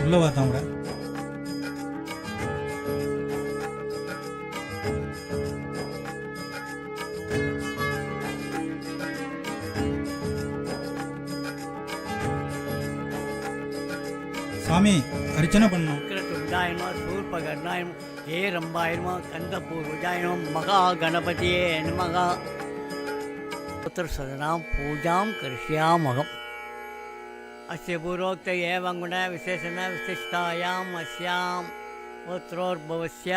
உள்ளவா தாமரை. சாமி அர்ச்சனை பண்ணோம். சூர்பகர்ணாயம் ஏ ரம்பாயனமோ கந்தபூர்வஜாயனம் மகா கணபதியே நமகா पुत्र सदनां पूजां करिष्यामहम्। अस्य पूर्वोक्त एवं गुण विशेषण विशिष्टायाम् अस्यां पुत्रोर्भवस्य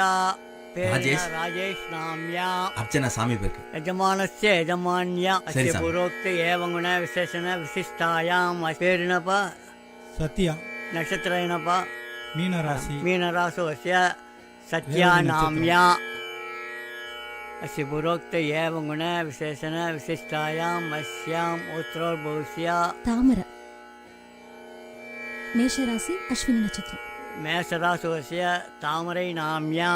राजेश नाम्या अर्चना स्वामी पेर यजमानस्य यजमान्या अस्य पूर्वोक्त एवं गुण विशेषण विशिष्टायाम् पेरिनप सत्या नक्षत्रेणप मीनराशि अस्य सत्या नाम्या अस्य पूर्वोक्त एवं गुण विशेषण विशिष्टायाम् अस्याम् उत्तरोर्भवस्य तामर मेषराशि अश्विनी नक्षत्र मेषराशि तामरै नाम्या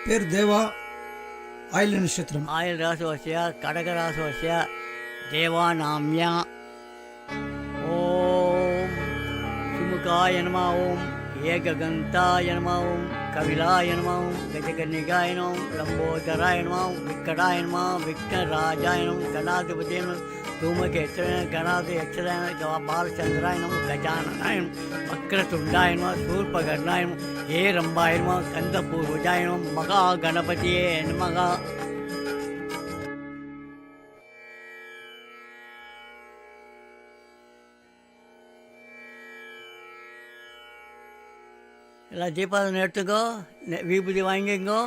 पेर देवा आयल नक्षत्रम आयल राशि कडग राशि देवा नाम्या ओम सुमुखाय नमः ओम एकगन्ताय नमः ओम कविलाय नमः ओम गजकर्णिकाय नमः लंबोदराय नमः विकटाय नमः विघ्नराजाय नमः गणाधिपतये नमः धूमकेतुरे गणाधिपतये नमः बालचंद्राय नमः गजाननाय नमः वक्रतुंडाय नमः शूर्पकर्णाय नमः हे रंबाय नमः कंदपूर्वजाय नमः महागणपतये नमः। எல்லாம் தீபாவளி எடுத்துக்கோ, விபூதி வாங்கிக்கோ.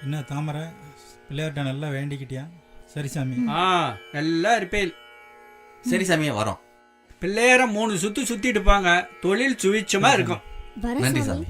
என்ன தாமரை பிள்ளையார்ட்ட நல்லா வேண்டிக்கிட்டியா? சரி சாமி. எல்லாம் இருப்பேன். சரி சாமியே வரோம். பிள்ளையார 3 சுத்து சுத்திட்டு பாங்க, தொழில் சுவிச்சமா இருக்கும். நன்றி சாமி.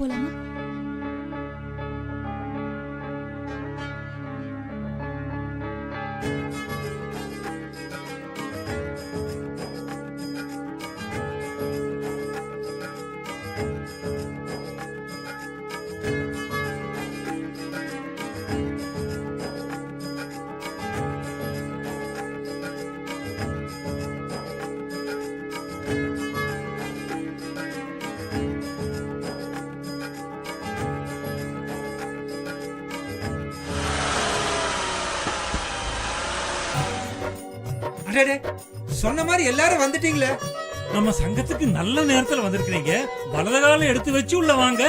சொன்ன மாதிரி எல்லாரும் வந்துட்டீங்களே. நம்ம சங்கத்துக்கு நல்ல நேரத்துல வந்திருக்கிறீங்க. வலது காலம் எடுத்து வச்சு உள்ள வாங்க.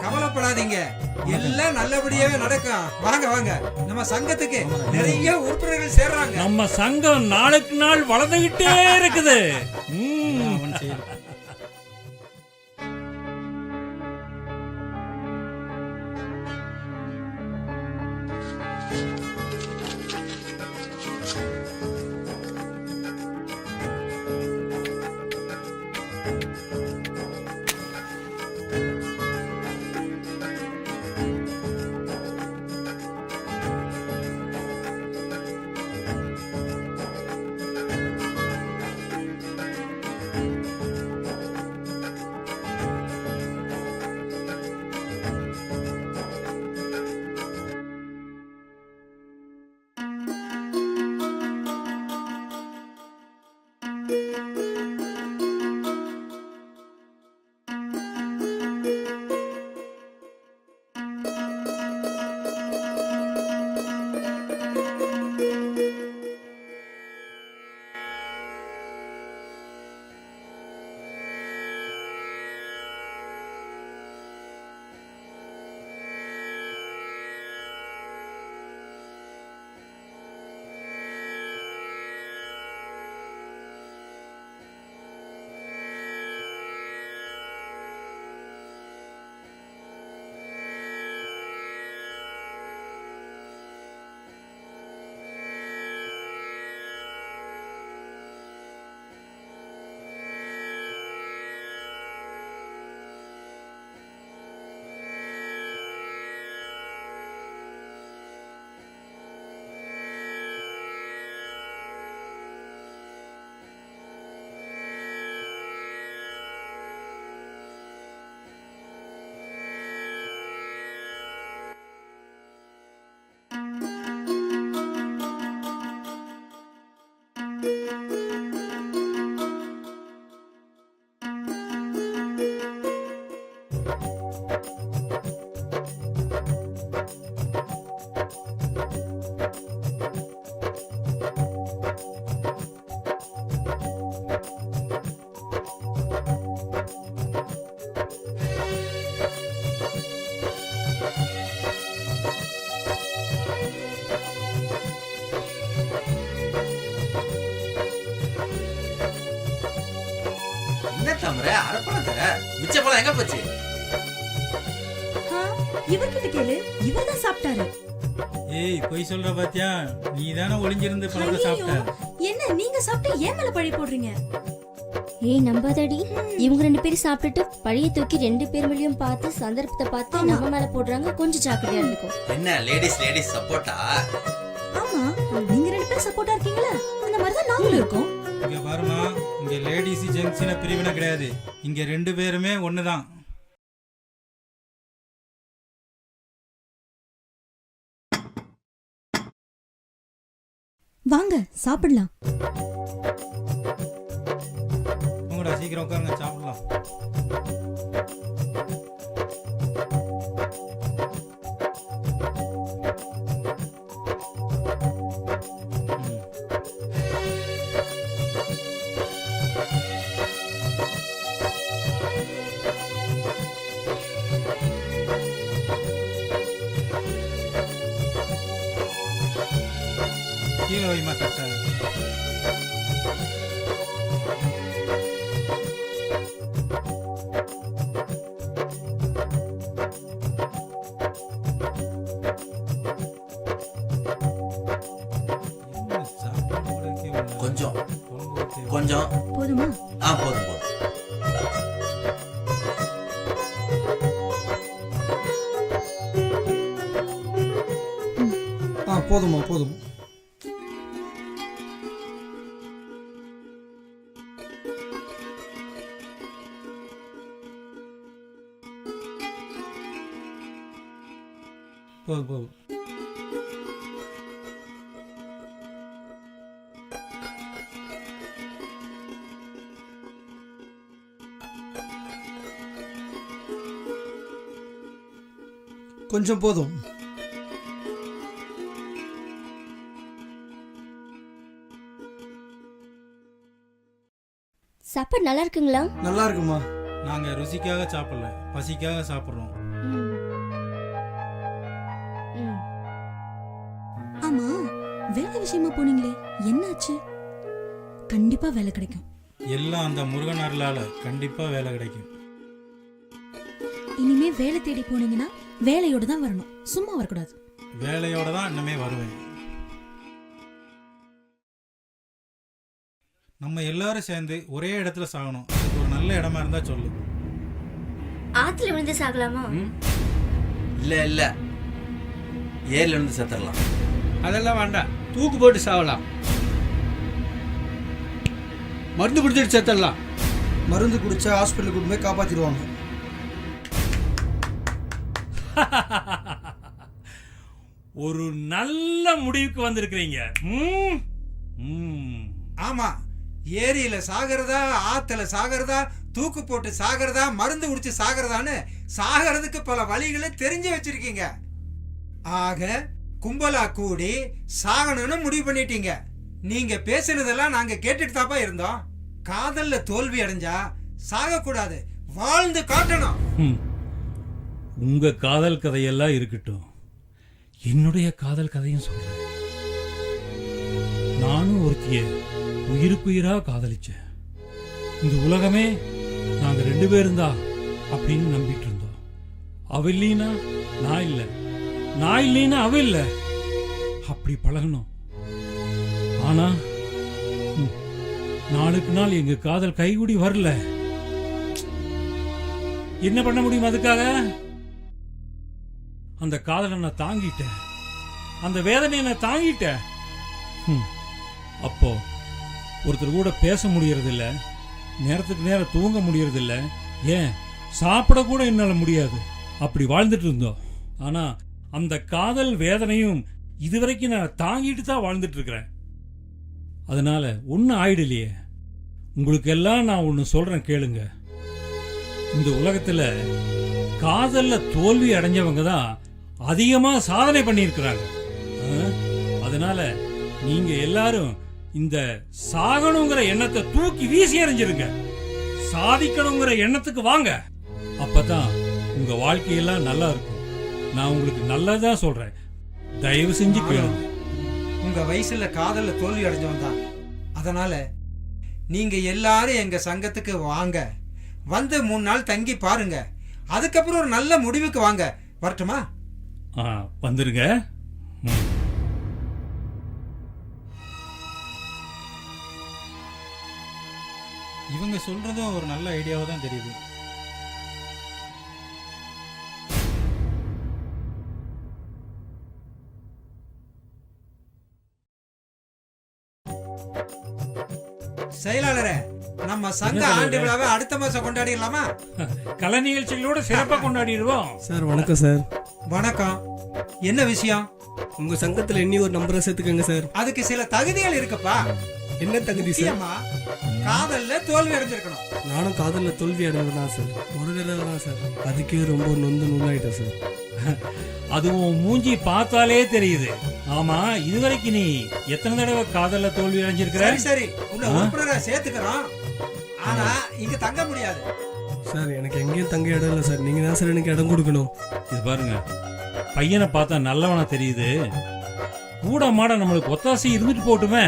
கவலைப்படாதீங்க, எல்லாம் நல்லபடியாவே நடக்கும். வாங்க வாங்க, நம்ம சங்கத்துக்கு நிறைய உறுப்பினர்கள் சேர்றாங்க. நம்ம சங்கம் நாளுக்கு நாள் வளர்ந்துகிட்டே இருக்குது. அரைப்பழம் தர மிச்ச பழம் எங்க போச்சு? இவர்கிட்ட கேளு, இவர்தான் சாப்பிட்டாரு. ஏய் பொய் சொல்ற பாத்தியா? நீ தானே ஒளிஞ்சிருந்து பழத்தை சாப்பிட்ட. என்ன நீங்க சாப்பிட்டு ஏன் மேல பழி போடுறீங்க? ஏய் நம்பாதடி, இவங்க 2 பேரும் சாப்பிட்டுட்டு பழைய தூக்கி 2 பேர் மேலயும் பார்த்து சந்தர்ப்பத்தை பார்த்து நம்ம மேல போடுறாங்க. கொஞ்சம் ஜாக்கிரதையா இருந்துக்கோ. என்ன லேடிஸ் சப்போர்ட்டா? ஆமா, நீங்க 2 பேரும் சப்போர்ட்டா இருக்கீங்களா? அந்த மாதிரி தான் நாங்களும் இருக்கோம். இங்க பாருமா, இங்க லேடிஸ் ஜென்ட்ஸ்னு பிரிவினை கிடையாது. இங்க 2 பேருமே ஒண்ணுதான். வாங்க சாப்பிடலாம். உங்களோட சீக்கிரம் உட்காருங்க, சாப்பிடலாம். கீழே வைமா தட்ட. கொஞ்சம் கொஞ்சம் போதுமா? போதும். போதுமா போதும். போதும். கொஞ்சம் போதும். சாப்பாடு நல்லா இருக்குங்களா? நல்லா இருக்குமா. நாங்க ருசிக்காக சாப்பிடல, பசிக்காக சாப்பிடுறோம். ஆமா, வேலை விஷயமா போனீங்களே, என்னாச்சு? கண்டிப்பா வேலை கிடைக்கும். எல்லாம் அந்த முருகன் அருளால கண்டிப்பா வேலை கிடைக்கும். இனிமே வேலை தேடி போனீங்கன்னா வேலையோட தான் வரணும், சும்மா வரக்கூடாது. வேலையோட தான் இன்னமே வருவேன். நம்ம எல்லாரும் சேர்ந்து ஒரே இடத்துல சாகணும். அதுக்கு ஒரு நல்ல இடமா இருந்தா சொல்லு. ஆத்துல விழுந்து சாகலாமா? இல்ல ஏர்ல இருந்து செத்துடலாம். அதெல்லாம் வேண்டாம், தூக்கு போட்டு சாவலாம். மருந்து குடிச்சிட்டு செத்துடலாம். மருந்து குடிச்சா ஹாஸ்பிட்டலுக்கு கொண்டு போய் காப்பாத்திடுவாங்க. ஒரு நல்ல முடிவுக்கு வந்திருக்கிறீங்க. ஆமா, ஏரியில சாகிறதா, ஆத்துல சாகிறதா, தூக்கு போட்டு சாகிறதா, மருந்து குடிச்சு சாகிறதான்னு சாகிறதுக்கு பல வழிகளை தெரிஞ்சு வச்சிருக்கீங்க. ஆக கும்பலா கூடி சாகணும்னு முடிவு பண்ணிட்டீங்க. நீங்க பேசுனதெல்லாம் நாங்க கேட்டுட்டு தாப்பா இருந்தோம். காதல்ல தோல்வி அடைஞ்சா சாக கூடாது, வாழ்ந்து காட்டணும். உங்க காதல் கதையெல்லாம் இருக்கட்டும், என்னுடைய காதல் கதையும் சொல்றேன். நானும் ஒருத்திய உயிருக்குயிரா காதலிச்சேன். இந்த உலகமே நாங்க 2 பேரும் தான் அப்படின்னு நம்பிட்டு இருந்தோம். அவ இல்லைன்னா நான் இல்ல, நான் இல்லைன்னா அவ இல்ல, அப்படி பழகணும். ஆனா நாளுக்கு நாள் எங்க காதல் கைகூடி வரல. என்ன பண்ண முடியும்? அதுக்காக அந்த காதலை நான் தாங்கிட்டேன், அந்த வேதனையை நான் தாங்கிட்டேன். அப்போ ஒருத்தர் கூட பேச முடியறதில்ல, நேரத்துக்கு நேரம் தூங்க முடியறதில்ல, ஏன் சாப்பிட கூட என்னால முடியாது. அப்படி வாழ்ந்துட்டு இருந்தோம். ஆனா அந்த காதல் வேதனையும் இதுவரைக்கும் நான் தாங்கிட்டு தான் வாழ்ந்துட்டு இருக்கிறேன். அதனால ஒன்னும் ஆயிடலையே. உங்களுக்கு எல்லாம் நான் ஒன்னு சொல்றேன், கேளுங்க. இந்த உலகத்துல காதல்ல தோல்வி அடைஞ்சவங்க தான் அதிகமா சாதனை பண்ணியிருக்கிறாங்க. அதனால நீங்க எல்லாரும் இந்த சாகணுங்கிற எண்ணத்தை தூக்கி வீசி எறிஞ்சிருங்க. சாதிக்கணுங்கிற எண்ணத்துக்கு வாங்க. அப்பதான் உங்க வாழ்க்கையெல்லாம் நல்லா இருக்கும். நான் உங்களுக்கு நல்லதா சொல்றேன், தயவு செஞ்சு கேளுங்க. உங்க வயசுல காதல்ல தோல்வி அடைஞ்சவன் தான். அதனால நீங்க எல்லாரும் எங்க சங்கத்துக்கு வாங்க, வந்து 3 நாள் தங்கி பாருங்க. அதுக்கப்புறம் ஒரு நல்ல முடிவுக்கு வாங்க. வரட்டுமா? வந்துருங்க. ம். இவங்க சொல்றதும் ஒரு நல்ல ஐடியாவா தான் தெரியுது. செயலாளரே, நம்ம சங்க ஆண்டு விழாவை அடுத்த மாசம் கொண்டாடிடலாமா? கலை நிகழ்ச்சிகளோட சிறப்பாக கொண்டாடிடுவோம். சார் வணக்கம் சார். வணக்கம். என்ன விஷயம்? உங்க சங்கத்துல இன்னி ஒரு நம்பரை சேர்த்துக்கங்க சார். அதுக்கு சில தகுதிகள் இருக்குப்பா. என்ன தகுதி சார்? முக்கியமா காதல்ல தோல்வி அடைஞ்சிருக்கணும். நானும் காதல்ல தோல்வி அடைஞ்சதுதான் சார். ஒரு தடவை தான் சார். அதுக்கே ரொம்ப நொந்து நூலாயிட்டேன் சார். அதுவும் மூஞ்சி பார்த்தாலே தெரியுது. ஆமா, இதுவரைக்கும் நீ எத்தனை தடவை காதல்ல தோல்வி அடைஞ்சிருக்கிற? சரி சரி, உன்னை உறுப்பினரா சேர்த்துக்கிறோம். ஆனா இங்க தங்க முடியாது. சார் எனக்கு எங்கேயும் தங்க இடம் இல்லை சார். நீங்க தான் சார் எனக்கு இடம் கொடுக்கணும். இது பாருங்க, பையனை பார்த்தா நல்லவனா தெரியுது. கூட மாட நம்மளுக்கு ஒத்தாசி இருந்துட்டு போட்டுமே.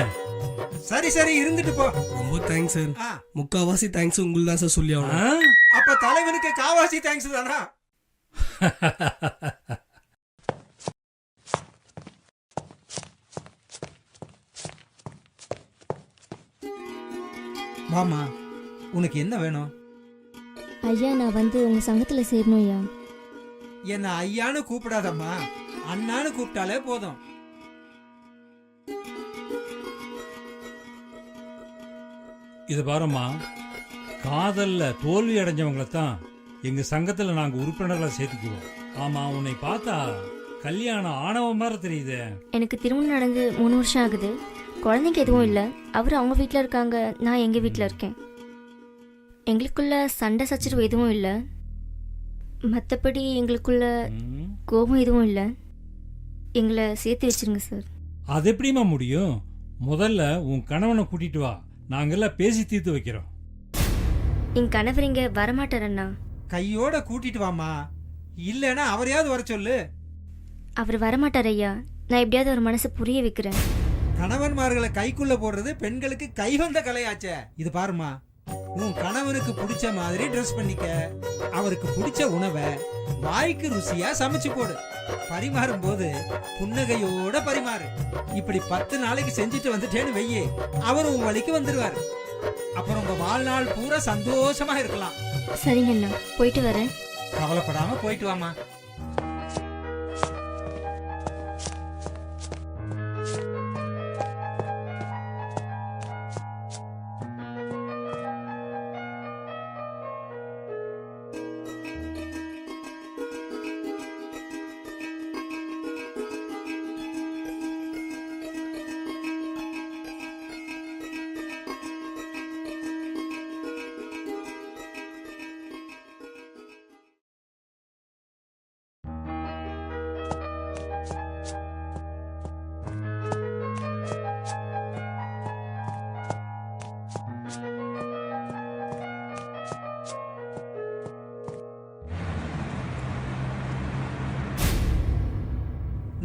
சரி சரி, இருந்துட்டு போ. ரொம்ப தேங்க்ஸ் சார். ஆ, முக்காவாசி தேங்க்ஸ் உங்களுக்கு தான் சார் சொல்லி ஆ? ஆகணும். அப்ப தலைவனுக்கு காவாசி தேங்க்ஸ் தானா? மாமா, உனக்கு என்ன வேணும்? ஐயா, நான் வந்து உங்க சங்கத்துல சேரணும் ஐயா. என்ன ஐயான்னு கூப்பிடாதம்மா, அண்ணான்னு கூப்பிட்டாலே போதும். இது பாரும்மா, காதல்ல தோல்வி அடைஞ்சவங்கள தான் எங்க சங்கத்துல நாங்க உறுப்பினர்களை சேர்த்துக்குவோம். ஆமா, உன்னை பார்த்தா கல்யாணம் ஆணவ மாதிரி தெரியுது. எனக்கு திருமணம் நடந்து 3 வருஷம் ஆகுது. குழந்தைங்க எதுவும் இல்லை. அவர் அவங்க வீட்டில் இருக்காங்க, நான் எங்கள் வீட்டில் இருக்கேன். எங்களுக்குள்ள சண்டை சச்சரவு எதுவும் இல்லை. மற்றபடி எங்களுக்குள்ள கோபம் எதுவும் இல்லை. எங்களை சேர்த்து வச்சிருங்க சார். அது எப்படிமா முடியும்? முதல்ல உன் கணவனை கூட்டிட்டு வா, நாங்கெல்லாம் பேசி தீர்த்து வைக்கிறோம். என் கணவர் இங்கே வரமாட்டார் அண்ணா. கையோட கூட்டிட்டு வாமா, இல்லைன்னா அவரையாவது வர சொல்லு. அவர் வரமாட்டார் ஐயா. நான் எப்படியாவது ஒரு மனசை புரிய வைக்கிறேன். கணவன்மார்களை கைக்குள்ள போடுறது பெண்களுக்கு கைவந்த கலையாச்சே. இது பாருமா, உன் கணவனுக்கு பிடிச்ச மாதிரி ட்ரெஸ் பண்ணிக்க. அவருக்கு பிடிச்ச உணவை வாய்க்கு ருசியா சமைச்சு போடு. பரிமாறும் போது புன்னகையோட பரிமாறு. இப்படி 10 நாளைக்கு செஞ்சுட்டு வந்துட்டேன்னு வெய்யே, அவர் உன் வழிக்கு வந்துருவாரு. அப்புறம் உங்க வாழ்நாள் பூரா சந்தோஷமா இருக்கலாம். சரிங்க அண்ணா, போயிட்டு வரேன். கவலைப்படாம போயிட்டு வாமா.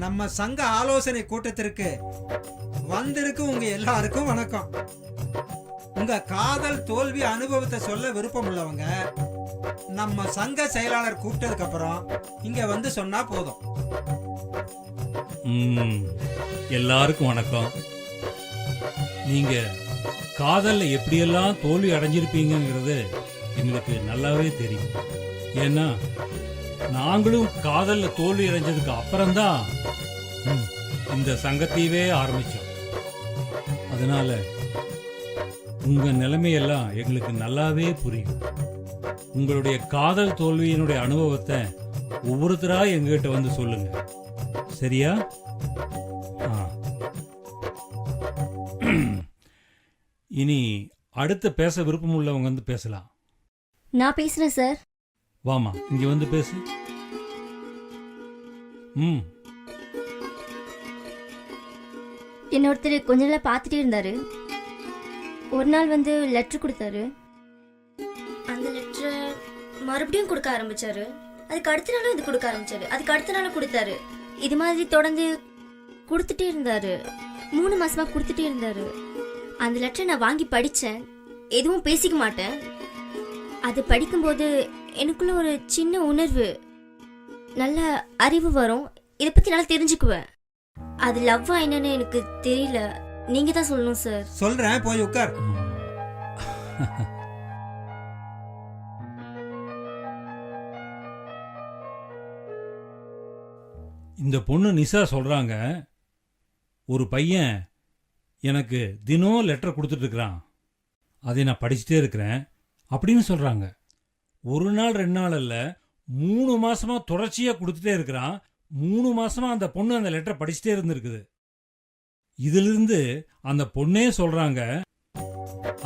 நம்ம சங்க ஆலோசனை கூட்டத்திற்கு வந்திருக்கு உங்க எல்லாருக்கும் வணக்கம். உங்க காதல் தோல்வி அனுபவத்தை சொல்ல விருப்பம் உள்ளவங்க நம்ம சங்க செயலாளர் கூப்பிட்டதுக்கு அப்புறம் இங்க வந்து சொன்னா போதும். எல்லாருக்கும் வணக்கம். நீங்க காதல்ல எப்படியெல்லாம் தோல்வி அடைஞ்சிருப்பீங்கிறது எங்களுக்கு நல்லாவே தெரியும். ஏன்னா நாங்களும் காதல்ல தோல்வி அடைஞ்சதுக்கு அப்புறம்தான் இந்த சங்கத்தையவே ஆரம்பிச்சோம். அதனால உங்க நிலைமையெல்லாம் எங்களுக்கு நல்லாவே புரியும். உங்களுடைய காதல் தோல்வியினுடைய அனுபவத்தை ஒவ்வொருத்தரா எங்ககிட்ட வந்து சொல்லுங்க, சரியா? இனி அடுத்த பேச விருப்பம் உள்ளவங்க வந்து பேசலாம். நான் பேசுறேன் சார். வாமா, இங்க வந்து பேசு. என்ன ஒருத்தர் கொஞ்ச நாள் பார்த்துட்டே இருந்தாரு. ஒரு நாள் வந்து லெட்டர் கொடுத்தாரு. அந்த லெட்டரை மறுபடியும் கொடுக்க ஆரம்பிச்சாரு. அதுக்கு அடுத்த நாளும் இது கொடுக்க ஆரம்பிச்சாரு. அதுக்கு அடுத்த நாளும் கொடுத்தாரு. இது மாதிரி தொடர்ந்து கொடுத்துட்டே இருந்தாரு. 3 மாசமா கொடுத்துட்டே இருந்தாரு. அந்த லெட்டரை நான் வாங்கி படிச்சேன். எதுவும் பேசிக்க மாட்டேன். அது படிக்கும்போது எனக்குள்ள ஒரு சின்ன உணர்வு, நல்ல அறிவு வரும். இதை பத்தி நல்லா தெரிஞ்சுக்குவேன். அது லவ்வா என்னன்னு எனக்கு தெரியல, நீங்க தான் சொல்லணும் சார். சொல்றேன், போய் உட்கார். இந்த பொண்ணு நிஷா சொல்றாங்க, ஒரு பையன் எனக்கு தினம் லெட்டர் கொடுத்துட்டு இருக்கிறான், அதை நான் படிச்சுட்டே இருக்கிறேன் அப்படின்னு சொல்றாங்க. ஒரு நாள் 2 நாள் அல்ல, 3 மாசமா தொடர்ச்சியா கொடுத்துட்டே இருக்கிறான். 3 மாசமா அந்த பொண்ணு அந்த லெட்டரை படிச்சுட்டே இருந்திருக்குது. இதிலிருந்து அந்த பொண்ணே சொல்றாங்க,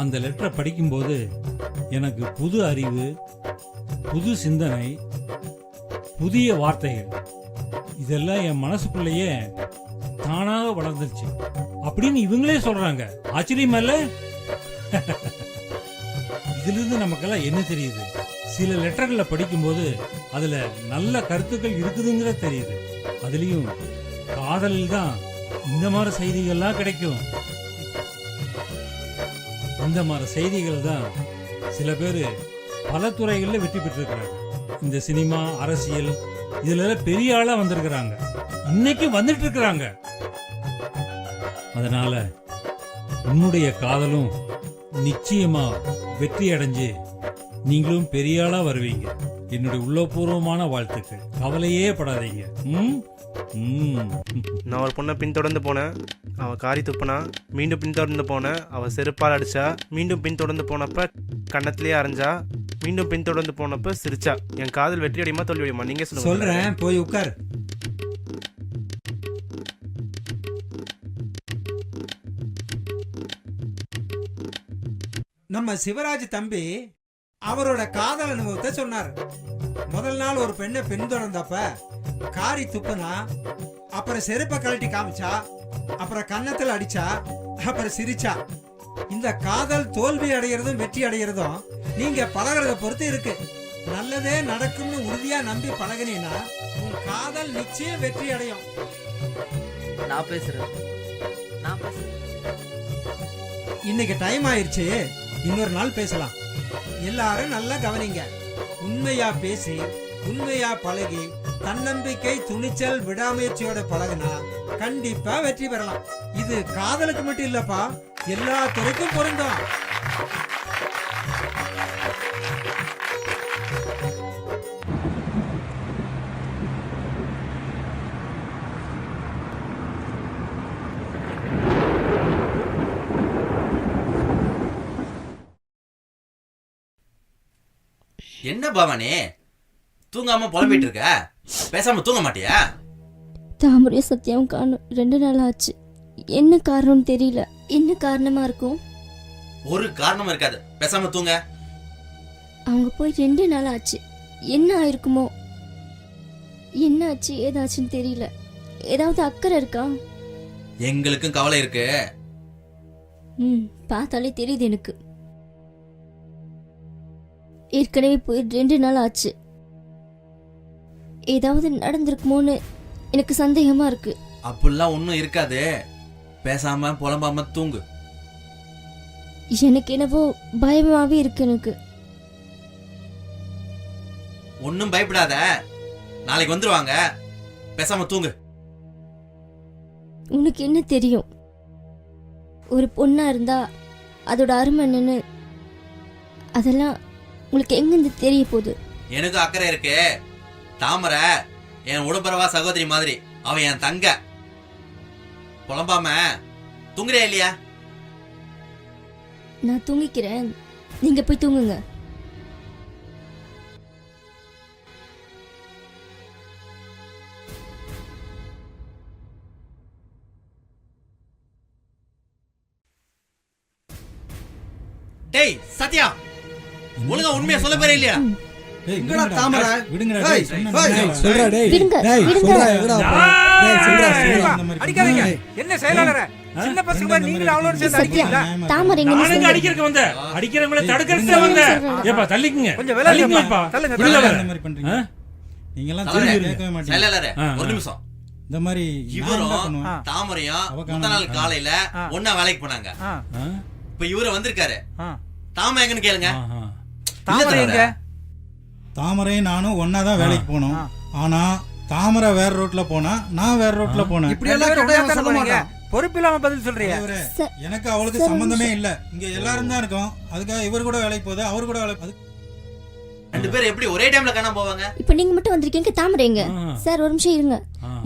அந்த லெட்டரை படிக்கும்போது எனக்கு புது அறிவு, புது சிந்தனை, புதிய வார்த்தைகள் இதெல்லாம் என் மனசுக்குள்ளேயே தானாக வளர்ந்துருச்சு அப்படின்னு இவங்களே சொல்றாங்க. ஆச்சரியமா இல்ல? இதிலிருந்து நமக்கெல்லாம் என்ன தெரியுது? சில லெட்டர்களை படிக்கும்போது அதுல நல்ல கருத்துக்கள் இருக்குதுங்கிற தெரியுது. அதுலயும் காதலில் தான் இந்த மாதிரி செய்திகள்லாம் கிடைக்கும். இந்த மாதிரி செய்திகள் தான் சில பேர் பல துறைகளில் வெற்றி பெற்றிருக்கிறாங்க. இந்த சினிமா, அரசியல் இதுல பெரிய ஆளா வந்திருக்கிறாங்க, இன்னைக்கு வந்துட்டு இருக்கிறாங்க. அதனால உன்னுடைய காதலும் நிச்சயமா வெற்றி அடைஞ்சு நீங்களும் பெரிய ஆளா வருவீங்க. என்னுடைய உள்ளபூர்வமான வாழ்த்துக்கள். கவலையே படாதீங்க. நான் ஒரு பொண்ணை பின்தொடர்ந்து போனேன், அவள் காரி துப்புனா. மீண்டும் பின்தொடர்ந்து போனேன், அவள் செருப்பால் அடிச்சா. மீண்டும் பின்தொடர்ந்து போனப்ப கன்னத்திலேயே அரைஞ்சா. மீண்டும் பின்தொடர்ந்து போனப்ப சிரிச்சா. என் காதல் வெற்றி அடையுமா தோல்வி அடையுமா? நீங்க சொல்லுங்க. சொல்றேன், போய் உட்கார். நம்ம சிவராஜ் தம்பி அவரோட காதல் அனுபவத்தை சொன்னார். முதல் நாள் ஒரு பெண்ணை பின்தொடர்ந்தப்ப காரி துப்புனா, அப்புறம் செருப்பை கழட்டி காமிச்சா, அப்புறம் கன்னத்தில் அடிச்சா, அப்புறம் சிரிச்சா. இந்த காதல் தோல்வி அடைகிறதும் வெற்றி அடைகிறதும் நீங்க பழகிறத பொறுத்து இருக்கு. நல்லதே நடக்கும்னு உறுதியா நம்பி பழகினீங்கன்னா உன் காதல் நிச்சயம் வெற்றி அடையும். நான் பேசுறேன். இன்னைக்கு டைம் ஆயிருச்சு, இன்னொரு நாள் பேசலாம். எல்லாரும் நல்லா கவனிங்க. உண்மையா பேசி, உண்மையா பழகி, தன்னம்பிக்கை, துணிச்சல், விடாமுயற்சியோட பழகுனா கண்டிப்பா வெற்றி பெறலாம். இது காதலுக்கு மட்டும் இல்லப்பா, எல்லா துறைக்கும் பொருந்தும். என்ன பவானி, தூங்காம புலம்பிட்டு இருக்க? பேசாம தூங்க மாட்டியா? தாமரையும் சத்யாவும் காணும் 2 நாள் ஆச்சு. என்ன காரணம் தெரியல. என்ன காரணமா இருக்கும்? ஒரு காரணமும் இருக்காது, பேசாம தூங்க. அவங்க போய் 2 நாள் ஆச்சு. என்ன ஆயிருக்குமோ? என்ன ஆச்சு, ஏதாச்சுன்னு தெரியல. ஏதாவது அக்கறை இருக்கா? எங்களுக்கும் கவலை இருக்கு. பார்த்தாலே தெரியுது எனக்கு. ஏற்கனவே போய் 2 நாள் ஆச்சு. ஏதாவது நடந்திருக்குமோன்னு எனக்கு சந்தேகமா இருக்கு. அப்படிலாம் ஒன்னும் இருக்காது, பேசாம புலம்பாம தூங்கு. எனக்கு என்னவோ பயமாவே இருக்கு. எனக்கு ஒன்னும் பயப்படாத, நாளைக்கு வந்துருவாங்க, பேசாம தூங்கு. உனக்கு என்ன தெரியும்? ஒரு பொண்ணா இருந்தா அதோட அருமை என்னன்னு அதெல்லாம் உங்களுக்கு எங்கிருந்து தெரிய போகுது? எனக்கு அக்கறை இருக்கு. தாமரை என் உடம்பரவா சகோதரி மாதிரி, அவன் என் தங்க. புலம்பாம தூங்குறியா இல்லையா? நான் தூங்கிக்கிறேன், நீங்க போய் தூங்குங்க. டேய் சத்யா, ஒழுங்கா உண்மையா சொல்ல போற இல்லையா? எங்கடா தாமரை? விடுங்கடா, ஏய், சொல்றா டேய். விடுங்க, டேய் விடுங்க. சொல்றா எங்கடா போ? டேய் சொல்றா சொல்றா. அடிக்காதீங்க. என்ன செயலாளரே, சின்ன பசங்க மாதிரி நீங்களும் அவளோட சேர்ந்து அடிக்கிறீங்களா? தாமரை எங்க நானுங்க நின்னு அடிக்கிறதுக்கு வந்த, அடிக்கிறவங்கள தடுக்கிறதுக்கு வந்த. ஏப்பா தள்ளிக்குங்க, கொஞ்சம் விலகுங்கப்பா. தள்ளிக்குங்கப்பா. தள்ளுங்க, உள்ள தள்ளுங்க. வர. இந்த மாதிரி பண்றீங்க. நீங்கெல்லாம் தலைவரே, திரும்பி கேட்கவே மாட்டீங்க. செயலாளரே, ஆ, ஒரு ஆ. நிமிஷம். இந்த மாதிரி நான் என்ன இவரும் பண்ணுவேன்? தாமரையும் அவ முந்தா நாள் காணோம். காலையில ஒன்னா வேலைக்கு போனாங்க. ஆ? இப்ப இவரு வந்திருக்காரு. தாமரை எங்கன்னு கேளுங்க. ஆஹா. தாமரை எங்க? தாமரையும் நானும் ஒன்னா தான் வேலைக்கு போனோம். ஆனா தாமரை வேற ரோட்ல போனா, நான் வேற ரோட்ல போனேன். இப்படி எல்லாம் கேட்டா சொல்ல மாட்டேன். பொறுப்பு இல்லாம பதில் சொல்றியா? தலைவரே, எனக்கு அவளுக்கு சம்பந்தமே இல்ல. இங்க எல்லாரும் தான் இருக்கோம். அதுக்காக இவர் கூட வேலைக்கு போகுது, அவர் கூட வேலைக்கு போகுது. 2 பேரும் எப்படி ஒரே டைம்ல காணாம போவாங்க? இப்போ நீங்க மட்டும் வந்திருக்கீங்க, தாமரை எங்க? சார் ஒரு நிமிஷம் இருங்க.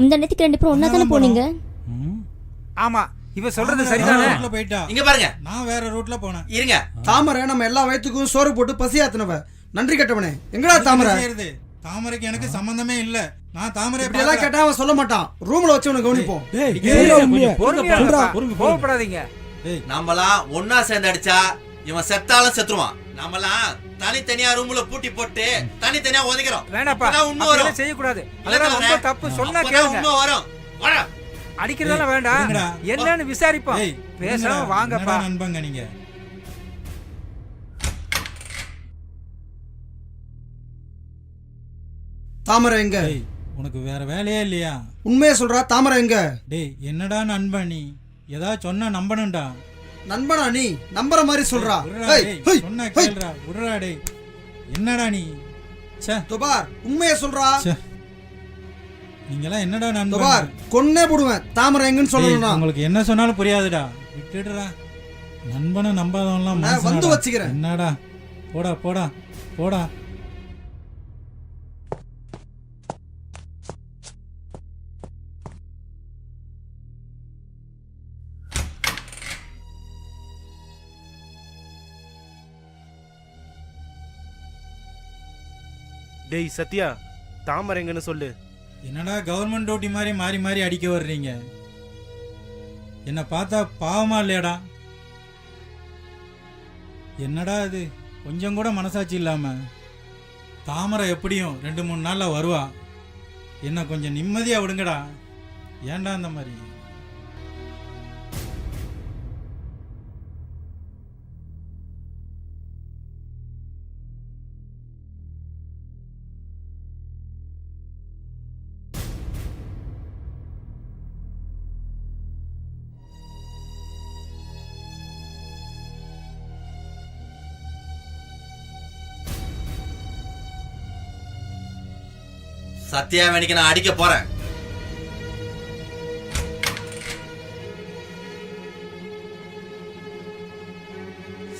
இந்த நேரத்துக்கு 2 பேரும் ஒண்ணா தானே போனீங்க? ஆமா, இவ சொல்றது வேற சரிதானே? ரோட்ல போயிட்டா, இங்க பாருங்க, நான் வேற ரோட்ல போனேன். இருங்க. தாமரை நம்ம எல்லா வயிற்றுக்கும் சோறு போட்டு பசியாத்தினவ. நன்றி கட்டவனே. எங்கடா தாமரை? செய்யறது? தாமரைக்கு எனக்கு சம்பந்தமே இல்ல. நான் தாமரை இப்படி எல்லாம் கேட்டா அவன் சொல்ல மாட்டான். ரூம்ல வச்சு உனக்கு கவனிப்போம். கோவப்படாதீங்க. நாமெல்லாம் ஒன்னா சேர்ந்து அடிச்சா இவன் செத்தாலும் செத்துருவான். நாமெல்லாம் தனித்தனியா ரூம்ல பூட்டி போட்டு தனித்தனியா ஒதுக்கிறோம். வேணாப்பா, அப்பதான் உண்மை வரும். அதெல்லாம் செய்யக்கூடாது. அதெல்லாம் ரொம்ப தப்பு. சொன்னா அப்பதான் கேளுங்க. உண்மை வரும். வாடா. அடிக்கிறதெல்லாம் வேண்டாம், இருங்கடா. என்னன்னு விசாரிப்போம். ஏய், பேசாம என்னடா, வாங்கப்பா. என்னடா நண்பங்க நீங்க? தாமரை எங்க? டேய், உனக்கு வேற வேலையே இல்லையா? உண்மையை சொல்றா. தாமரை எங்க? டேய், என்னடா நண்பன் நீ? ஏதாவது சொன்னா நம்பணும்டா. நண்பனா நீ? நம்புற மாதிரி சொல்றா. விட்றா ஏய், டேய், ஹேய், சொன்னா ஹேய். கேளுடா. விட்றா டேய். என்னடா நீ? ச்சே, துபார், உண்மையை சொல்றா. ச்சே. நீங்கலாம் என்னடா துபார், நண்பன்? கொன்னே போடுவேன். தாமரை எங்கன்னு டேய், சொல்லணும்னா உங்களுக்கு என்ன சொன்னாலும் புரியாதுடா. விட்டுடுடா. நண்பனை நம்பாதவன்லாம் நான் வந்து மனுஷனாடா. வச்சுக்கிறேன். என்னடா? போடா போடா போடா. டேய் சத்யா, தாமரை எங்கன்னு சொல்லு. என்னடா கவர்மெண்ட் டியூட்டி மாதிரி மாறி மாறி அடிக்க வர்றீங்க? என்ன பார்த்தா பாவமா இல்லையாடா? என்னடா இது, கொஞ்சம் கூட மனசாட்சி இல்லாம? தாமரை எப்படியும் 2-3 நாள்ல வருவா. என்ன கொஞ்சம் நிம்மதியா விடுங்கடா. ஏன்டா அந்த மாதிரி? சத்யா வேணிக்கு நான் அடிக்க போறேன்.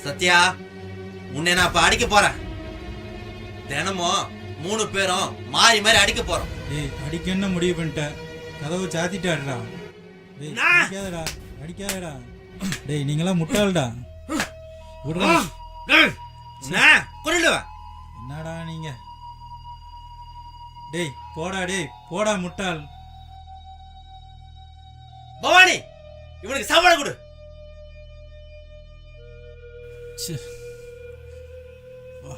சத்யா, உன்னை நான் இப்ப அடிக்க போறேன். தினமும் 3 பேரும் மாறி மாறி அடிக்க போறோம். டேய், அடிக்கன்னு முடிவு பண்ணிட்ட. கதவு சாத்திட்டாடுடா. டேய், அடிக்காதடா, அடிக்காதடா. டேய், நீங்களாம் முட்டாள்டா. விடுறா. கொன்னுடுவேன். என்னடா நீங்க? டேய் போடா, டேய் போடா முட்டாள். பவானி, இவனுக்கு சாப்பாடு கொடு. ச்சே. வா.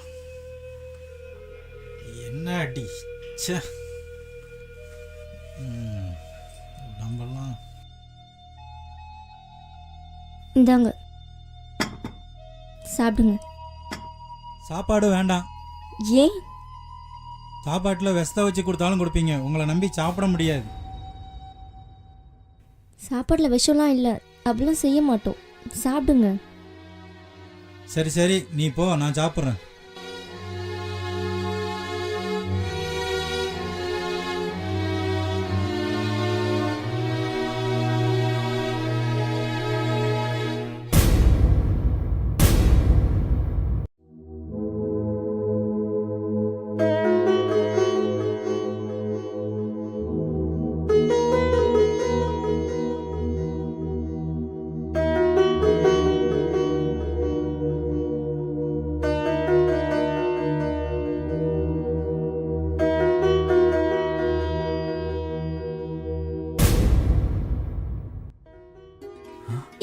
என்ன அடி? ச்சே. நம்மலாம் இந்தாங்க சாப்பிடுங்க. சாப்பாடு வேண்டாம். ஏன்? சாப்பாட்டில் விஷத்தை வச்சு கொடுத்தாலும் கொடுப்பீங்க. உங்களை நம்பி சாப்பிட முடியாது. சாப்பாட்டில் விஷம்லாம் இல்லை, அப்படிலாம் செய்ய மாட்டோம். சாப்பிடுங்க. சரி சரி, நீ போ, நான் சாப்பிட்றேன்.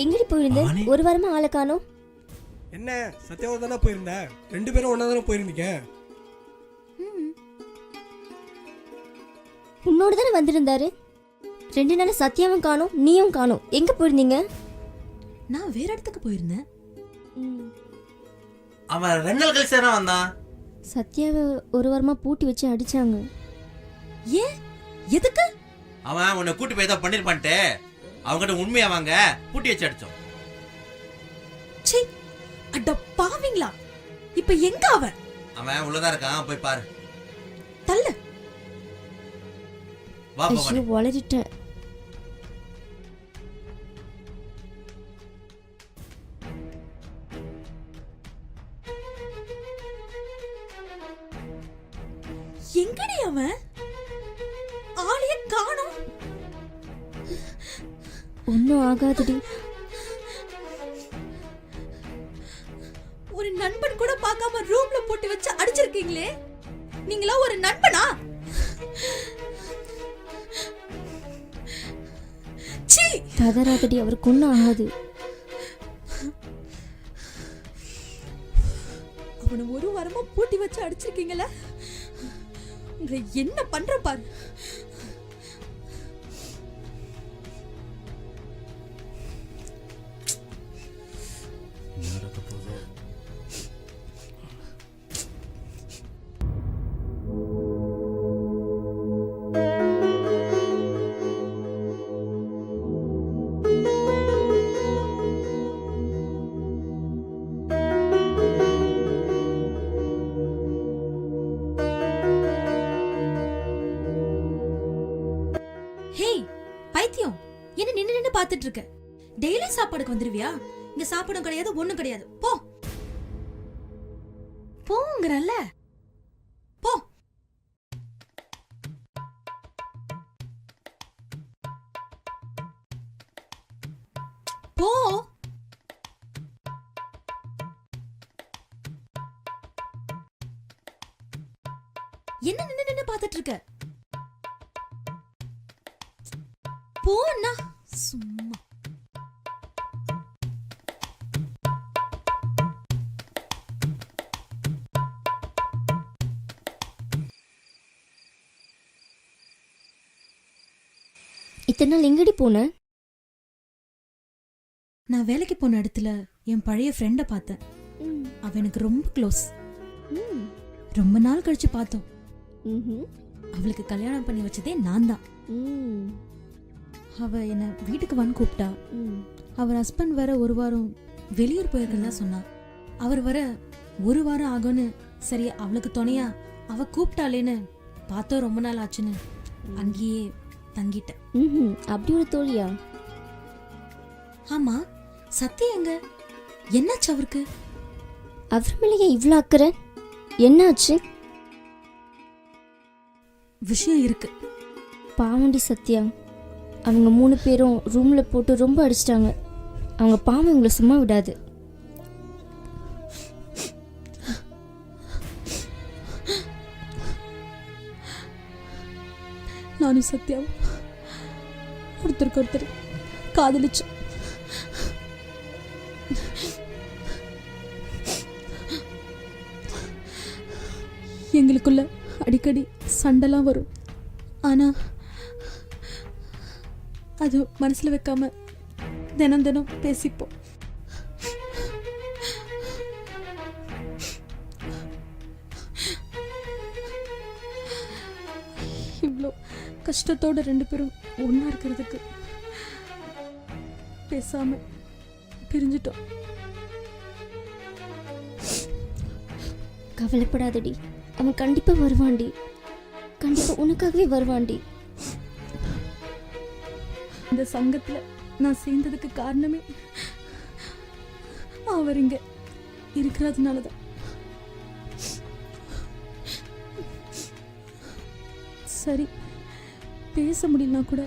எங்கடி போயிருந்தேன்? ஒரு வாரமா ஆளை காணோம். என்ன, சத்யாவோட தானே போயிருந்த? 2 பேரும் ஒன்னா தானே போயிருந்தீங்க? உன்னோட தானே வந்திருந்தாரு. 2 நாள் சத்யாவும் காணோம், நீயும் காணோம். எங்க போயிருந்தீங்க? நான் வேற இடத்துக்கு போயிருந்தேன். அவன் 2 நாள் கழிச்சு தானே வந்தான். சத்யாவை ஒரு வாரமா பூட்டி வச்சு அடிச்சாங்க. ஏன்? எதுக்கு? அவன் உன்னை கூட்டி போய் தான் பண்ணிருப்பான்ட்டு அவங்ககிட்ட உண்மையா வாங்க பூட்டி வச்சு அடிச்சோம். சீ, அட பாவிங்களா! இப்ப எங்க அவன்? அவன் உள்ளதான் இருக்கான், போய் பாரு. தள்ளு. வா பவானி. ஐயோ வளரிட்டேன். எங்கடி அவன்? ஆளையே காணோம். ஒன்றும் ஆகாதுடி. ஒரு நண்பன் கூட பார்க்காம ரூம்ல போட்டு வச்சு அடிச்சிருக்கீங்களே, நீங்களா ஒரு நண்பனா? சீ, கதறாதடி, அவருக்கு ஒன்றும் ஆகாது. அவனை ஒரு வாரமா பூட்டி வச்சு அடிச்சிருக்கீங்களே, உங்களை என்ன பண்ற பாரு. ஹேய் பைத்தியம், என்ன நின்னு நின்னு பாத்துட்டு இருக்க? டெய்லி சாப்பாடுக்கு வந்துருவியா? இங்க சாப்பாடும் கிடையாது, ஒண்ணும் கிடையாது. போ போங்கறல்ல, போ. போ. என்ன நின்னு நின்னு பாத்துட்டு இருக்க? போனா சும்மா. இத்தனை நாள் எங்கடி போன? நான் வேலைக்கு போன இடத்துல என் பழைய ஃப்ரெண்ட பார்த்தேன். அவ எனக்கு ரொம்ப க்ளோஸ். ரொம்ப நாள் கழிச்சு பார்த்தோம். அவளுக்கு கல்யாணம் பண்ணி வச்சதே நான் தான். அவ என்ன வீட்டுக்கு வந்து கூப்பிட்டா. அவர் ஹஸ்பண்ட் வேற ஒரு வாரம் வெளியூர் போயிருக்கிறதா சொன்னா. அவர் வர ஒரு வாரம் ஆகும்னு சரி அவளுக்கு துணையா அவ கூப்பிட்டாலேன்னு பார்த்தோம். ரொம்ப நாள் ஆச்சுன்னு அங்கேயே தங்கிட்டேன். அப்படி ஒரு தோழியா? ஆமா, சத்யா எங்க? என்னாச்சு அவருக்கு? அவர் மேலேயே இவ்வளோ அக்கறை? என்னாச்சு? விஷயம் இருக்கு. பாவண்டி சத்யா, அவங்க 3 பேரும் ரூம்ல போட்டு ரொம்ப அடிச்சிட்டாங்க. அவங்க பாவம் இவங்களை சும்மா விடாது. நானும் சத்யாவும் ஒருத்தருக்கு ஒருத்தர் காதலிச்சோம். எங்களுக்குள்ள அடிக்கடி சண்டைலாம் வரும். ஆனா அது மனசுல வைக்காம தினம் தினம் பேசிப்போம். இவ்வளோ கஷ்டத்தோட 2 பேரும் ஒண்ணா இருக்கிறதுக்கு பேசாம பிரிஞ்சிட்டோம். கவலைப்படாதடி, அவன் கண்டிப்பா வருவாண்டி. கண்டிப்பா உனக்காகவே வருவாண்டி. இந்த சங்கத்துல நான் சேர்ந்ததுக்கு காரணமே அவர் இங்க இருக்கிறதுனாலதான். சரி, பேச முடியலனா கூட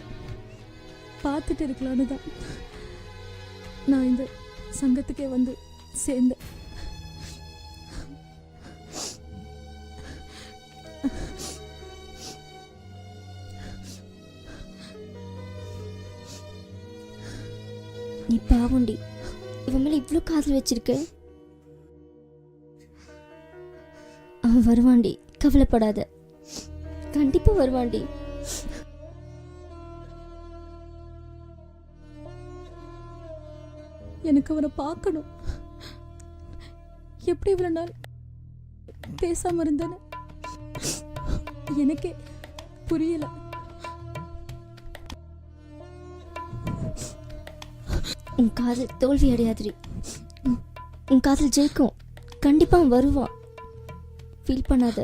பார்த்துட்டு இருக்கலான்னு தான் நான் இந்த சங்கத்துக்கே வந்து சேர்ந்தேன். நீ பாவண்டி, இவன் மேல இவ்வளோ காதல் வச்சிருக்க. அவன் வருவாண்டி, கவலைப்படாத. கண்டிப்பா வருவாண்டி. எனக்கு அவனை பார்க்கணும். எப்படி இவ்வளவு நாள் பேசாம இருந்தேன்னு எனக்கே புரியல. உன் காதல் தோல்வி அடையாதிரி. உன் காதல் ஜெயிக்கும். கண்டிப்பா அவன் வருவான். ஃபீல் பண்ணாத.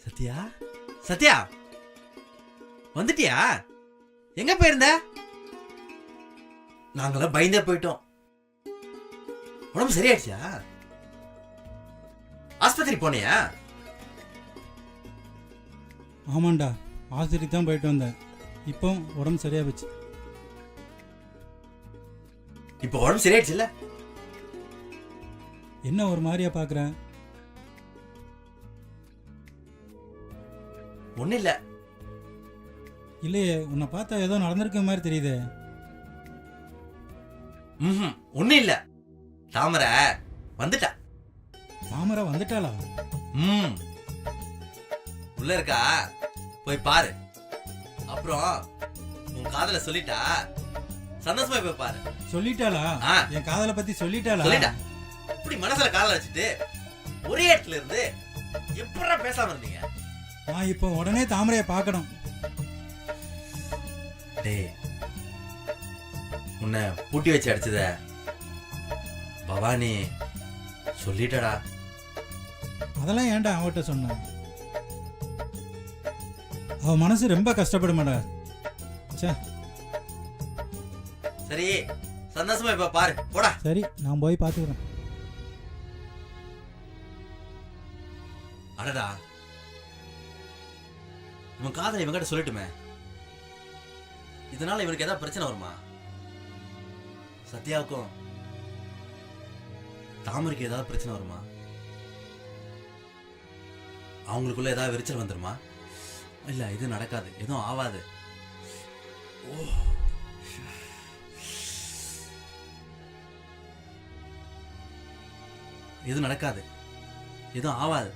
சத்யா, சத்யா வந்துட்டியா? எங்க போயிருந்த? நாங்களாம் பயந்தே போயிட்டோம். உடம்பு சரியாயிடுச்சா? ஆஸ்பத்திரி போனியா? ஆமாண்டா, ஆஸ்பத்திரி தான் போயிட்டு வந்தேன். இப்போ உடம்பு சரியா போச்சு. இப்போ உடம்பு சரியாயிடுச்சுல்ல? என்ன ஒரு மாதிரியா பார்க்குறேன்? ஒன்றும் இல்லை. இல்லையே, உன்னை பார்த்தா ஏதோ நடந்திருக்க மாதிரி தெரியுதே. ம், ஒன்றும் இல்லை. தாமரை வந்துட்டா. தாமரை வந்துட்டாளா? ம், உள்ள இருக்கா, போய் பாரு. அப்புறம் உன் காதல சொல்லிட்டா, சந்தோஷமா போய் பாரு. சொல்லிட்டாளா? ஆ. என் காதலை பத்தி சொல்லிட்டாளா? சொல்லிட்டா. இப்படி மனசுல காதல வச்சுட்டு ஒரே இடத்துல இருந்து எப்படா பேசாம இருந்தீங்க? நான் இப்போ உடனே தாமரையை பார்க்கணும். டேய், உன்னை பூட்டி வச்சு அடிச்சத பவானி சொல்லிட்டடா. அதெல்லாம் ஏன்டா அவட்ட சொன்ன? அவ மனசு ரொம்ப கஷ்டப்படுமாடா. ச்சே. சரி, சந்தோஷமா இப்ப பாரு, போடா. சரி, நான் போய் பார்த்துக்கிறேன். அடடா, இவன் காதலை இவங்கிட்ட சொல்லட்டுமே. இதனால இவனுக்கு ஏதாவது பிரச்சனை வருமா? சத்யாவுக்கும் தாமரைக்கு ஏதாவது பிரச்சனை வருமா? அவங்களுக்குள்ள ஏதாவது விரிச்சல் வந்துருமா? இல்ல, இது நடக்காது, எதுவும் ஆவாது. ஓ, எதுவும் நடக்காது, எதுவும் ஆவாது.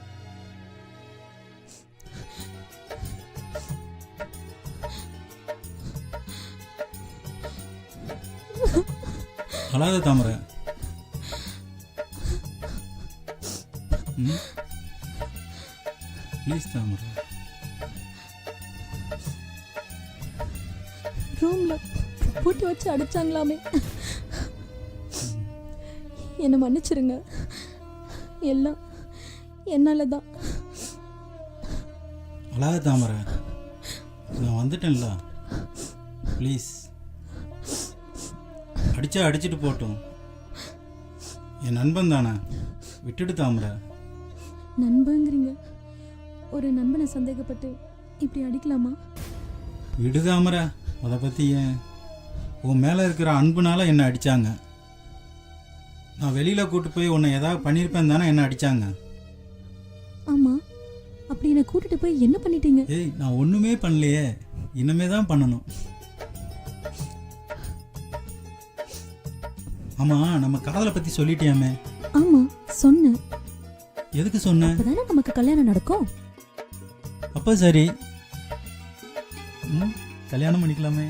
அழாத தாமரை. ப்ளீஸ் தாமரை. ரூம்ல பூட்டி வச்சு அடிச்சாங்களாமே. என்னை மன்னிச்சிருங்க, எல்லாம் என்னால தான். அழாத தாமரை, நான் வந்துட்டேன்ல. ப்ளீஸ், அடிச்சா அடிச்சுட்டு போட்டும். என் நண்பன் தானே, விட்டுட்டு தாமரை. நண்பங்கிறீங்க? ஒரு நண்பனை சந்தேகப்பட்டு இப்படி அடிக்கலாமா? விடு தாமரை, அதை பற்றி ஏன்? உன் மேலே இருக்கிற அன்புனால என்னை அடித்தாங்க. நான் வெளியில் கூட்டு போய் உன்னை ஏதாவது பண்ணியிருப்பேன் தானே என்னை அடித்தாங்க. ஆமா, அப்படி என்னை கூட்டிட்டு போய் என்ன பண்ணிட்டீங்க? ஏய், நான் ஒன்றுமே பண்ணலையே, இனிமே தான் பண்ணணும். ஆமா, நம்ம காதலை பற்றி சொல்லிட்டியாமே. ஆமா, சொன்னேன். எதுக்கு சொன்ன? அப்பதானே நமக்கு கல்யாணம் நடக்கும். அப்போ சரி, கல்யாணம் பண்ணிக்கலாமே.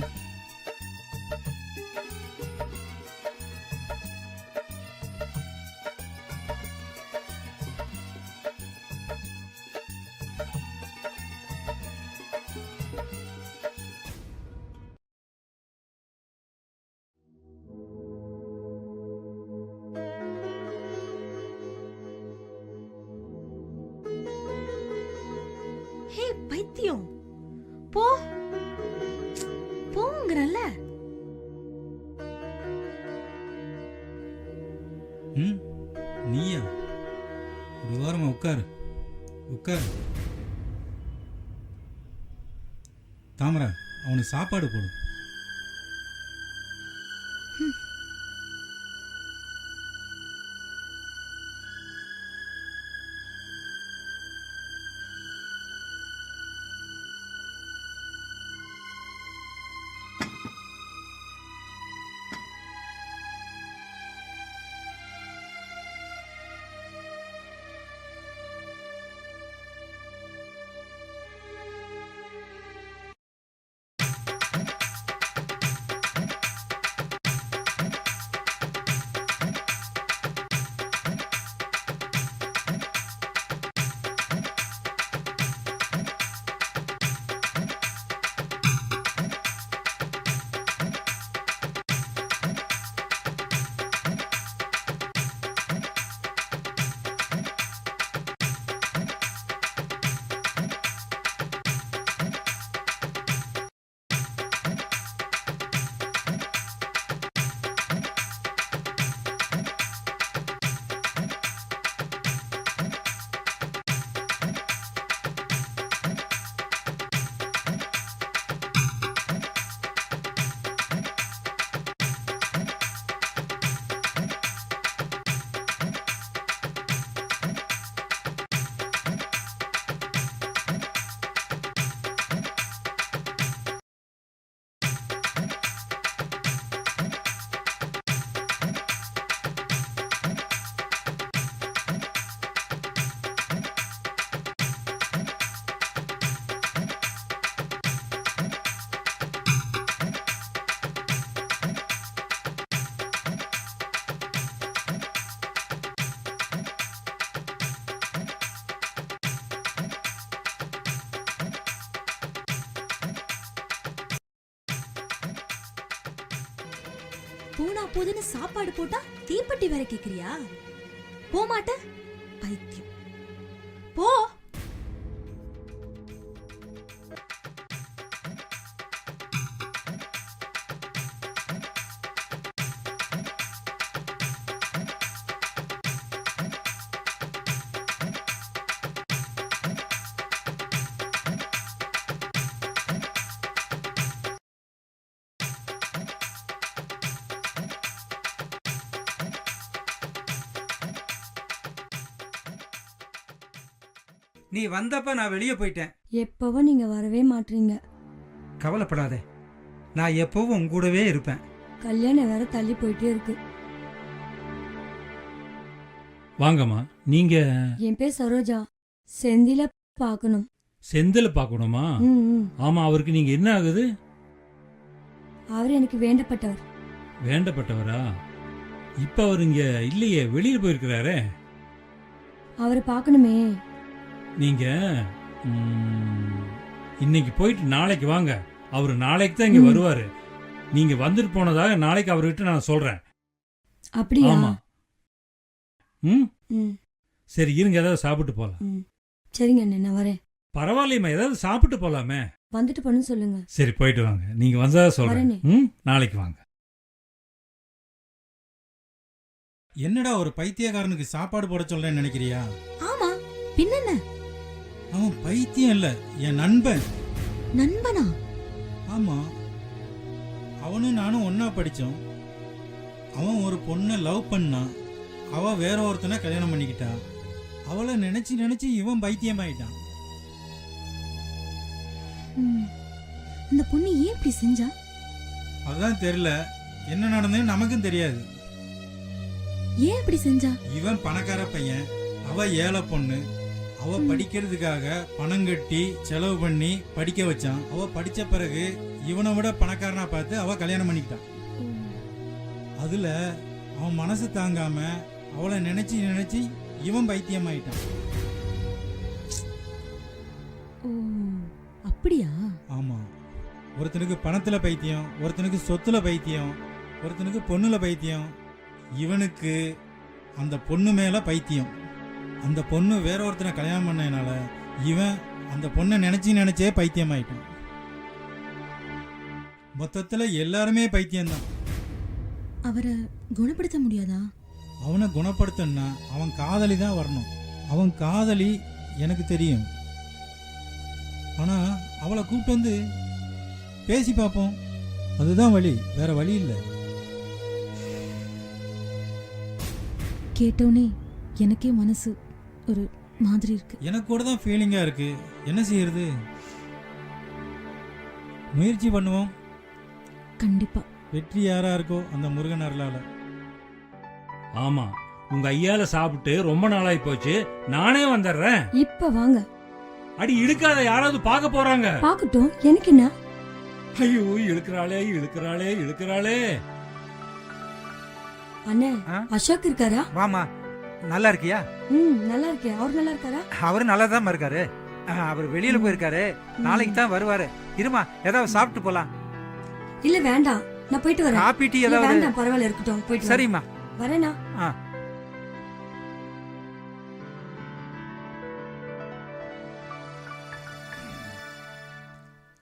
ஹே பைத்தியம், போ போங்கறல்ல. நீயா? ஒரு வாரமா உட்காரு உட்காரு. தாமரை, அவனுக்கு சாப்பாடு போடு. போனா போதுன்னு சாப்பாடு போட்டா தீப்பெட்டி வேற கேக்குறியா? போமாட்ட பைத்தியம். போ. நீ வந்தப்ப நான் வெளியே போயிட்டேன். எப்பவும் நீங்க வரவே மாட்டீங்க. கவலைப்படாதே, நான் எப்பவும் உன் கூடவே இருப்பேன். கல்யாணம் வேற தள்ளி போயிட்டே இருக்கு. வாங்கம்மா. நீங்க என் பேர் சரோஜா. செந்தில பார்க்கணும். செந்தில பார்க்கணுமா? ஆமா, அவருக்கு நீங்க என்ன ஆகுது? அவர் எனக்கு வேண்டப்பட்டவர். வேண்டப்பட்டவரா? இப்ப அவர் இங்க இல்லையே, வெளியில போயிருக்கிறாரே. அவரை பார்க்கணுமே. நீங்க இன்னைக்கு போயிட்டு நாளைக்கு வாங்க. அவர் நாளைக்கு தான் இங்க வருவாரு. நீங்க வந்துட்டு போனதாக நாளைக்கு அவர்கிட்ட நான் சொல்றேன். அப்படியா? ஆமா. சரி, இருங்க, ஏதாவது சாப்பிட்டு போலாம். சரிங்க அண்ணே, நான் வரேன். பரவாயில்லையம்மா, ஏதாவது சாப்பிட்டு போலாமே. வந்துட்டு போன்னு சொல்லுங்க. சரி, போயிட்டு வாங்க. நீங்க வந்தா சொல்றேன். நாளைக்கு வாங்க. என்னடா ஒரு பைத்தியக்காரனுக்கு சாப்பாடு போட சொல்றேன்னு நினைக்கிறியா? ஆமா, பின்னென்ன? அவன் பைத்தியம் இல்ல, என் நண்பன். நண்பனா? ஆமா, அவனும் நானும் ஒன்னா படிச்சோம். அவன் ஒரு பொண்ணை லவ் பண்ணான். அவ வேற ஒருத்தனை கல்யாணம் பண்ணிக்கிட்டா. அவளை நினைச்சு நினைச்சு இவன் பைத்தியமாயிட்டான். அந்த பொண்ணு ஏன் இப்படி செஞ்சா? அதான் தெரியல, என்ன நடந்ததுன்னு நமக்கும் தெரியாது. ஏன் இப்படி செஞ்சா? இவன் பணக்கார பையன், அவ ஏழை பொண்ணு. அவ படிக்கிறதுக்காக பணம் கட்டி செலவு பண்ணி படிக்க வச்சான். அவ படிச்ச பிறகு இவனை விட பணக்காரனா பார்த்து அவ கல்யாணம் பண்ணிக்கிட்டான். அதுல அவன் மனசு தாங்காம அவளை நினைச்சு நினைச்சு இவன் பைத்தியமாயிட்டான். அப்படியா? ஆமா, ஒருத்தனுக்கு பணத்துல பைத்தியம், ஒருத்தனுக்கு சொத்துல பைத்தியம், ஒருத்தனுக்கு பொண்ணுல பைத்தியம். இவனுக்கு அந்த பொண்ணு மேல பைத்தியம். அந்த பொண்ணு வேற ஒருத்தனை கல்யாணம் பண்ணனால இவன் அந்த பொண்ணை நினைச்சு நினைச்சே பைத்தியமாயிட்டான். மொத்தத்துல எல்லாருமே பைத்தியம்தான். அவரை குணப்படுத்த முடியாதா? அவனை குணப்படுத்தணும்னா அவன் காதலி தான் வரணும். அவன் காதலி எனக்கு தெரியும். ஆனா அவளை கூப்பிட்டு வந்து பேசி பார்ப்போம். அதுதான் வழி, வேற வழி இல்லை. கேட்டோனே எனக்கே மனசு ஒரு மாதிரி இருக்கு. எனக்கு கூட தான் ஃபீலிங்கா இருக்கு. என்ன செய்யறது? முயற்சி பண்ணுவோம். கண்டிப்பா வெற்றி யாரா இருக்கோ அந்த முருகன் அருளால. ஆமா, உங்க ஐயால சாப்பிட்டு ரொம்ப நாளாகி போச்சு. நானே வந்துடுறேன். இப்ப வாங்க. அடி இழுக்காத, யாராவது பார்க்க போறாங்க. பாக்கட்டும், எனக்கு என்ன? ஐயோ, இழுக்கிறாளே இழுக்கிறாளே இழுக்கிறாளே. அண்ணே, அசோக் இருக்காரா? வாமா, நல்லா இருக்கியா? நல்லா இருக்கேன். அவர் நல்லா இருக்காரா? அவரு நல்லா தான் இருக்காரு. அவர் வெளியில போயிருக்காரு. நாளைக்கு தான் வருவாரு. இருமா, ஏதாவது சாப்பிட்டு போலாம். இல்ல வேண்டாம், நான் போயிட்டு வரேன். காபி டீ இல்ல, ஏதாவது? வேண்டாம், பரவாயில்ல, இருக்கட்டும், போயிட்டு வரேன். சரிம்மா, வரேனா?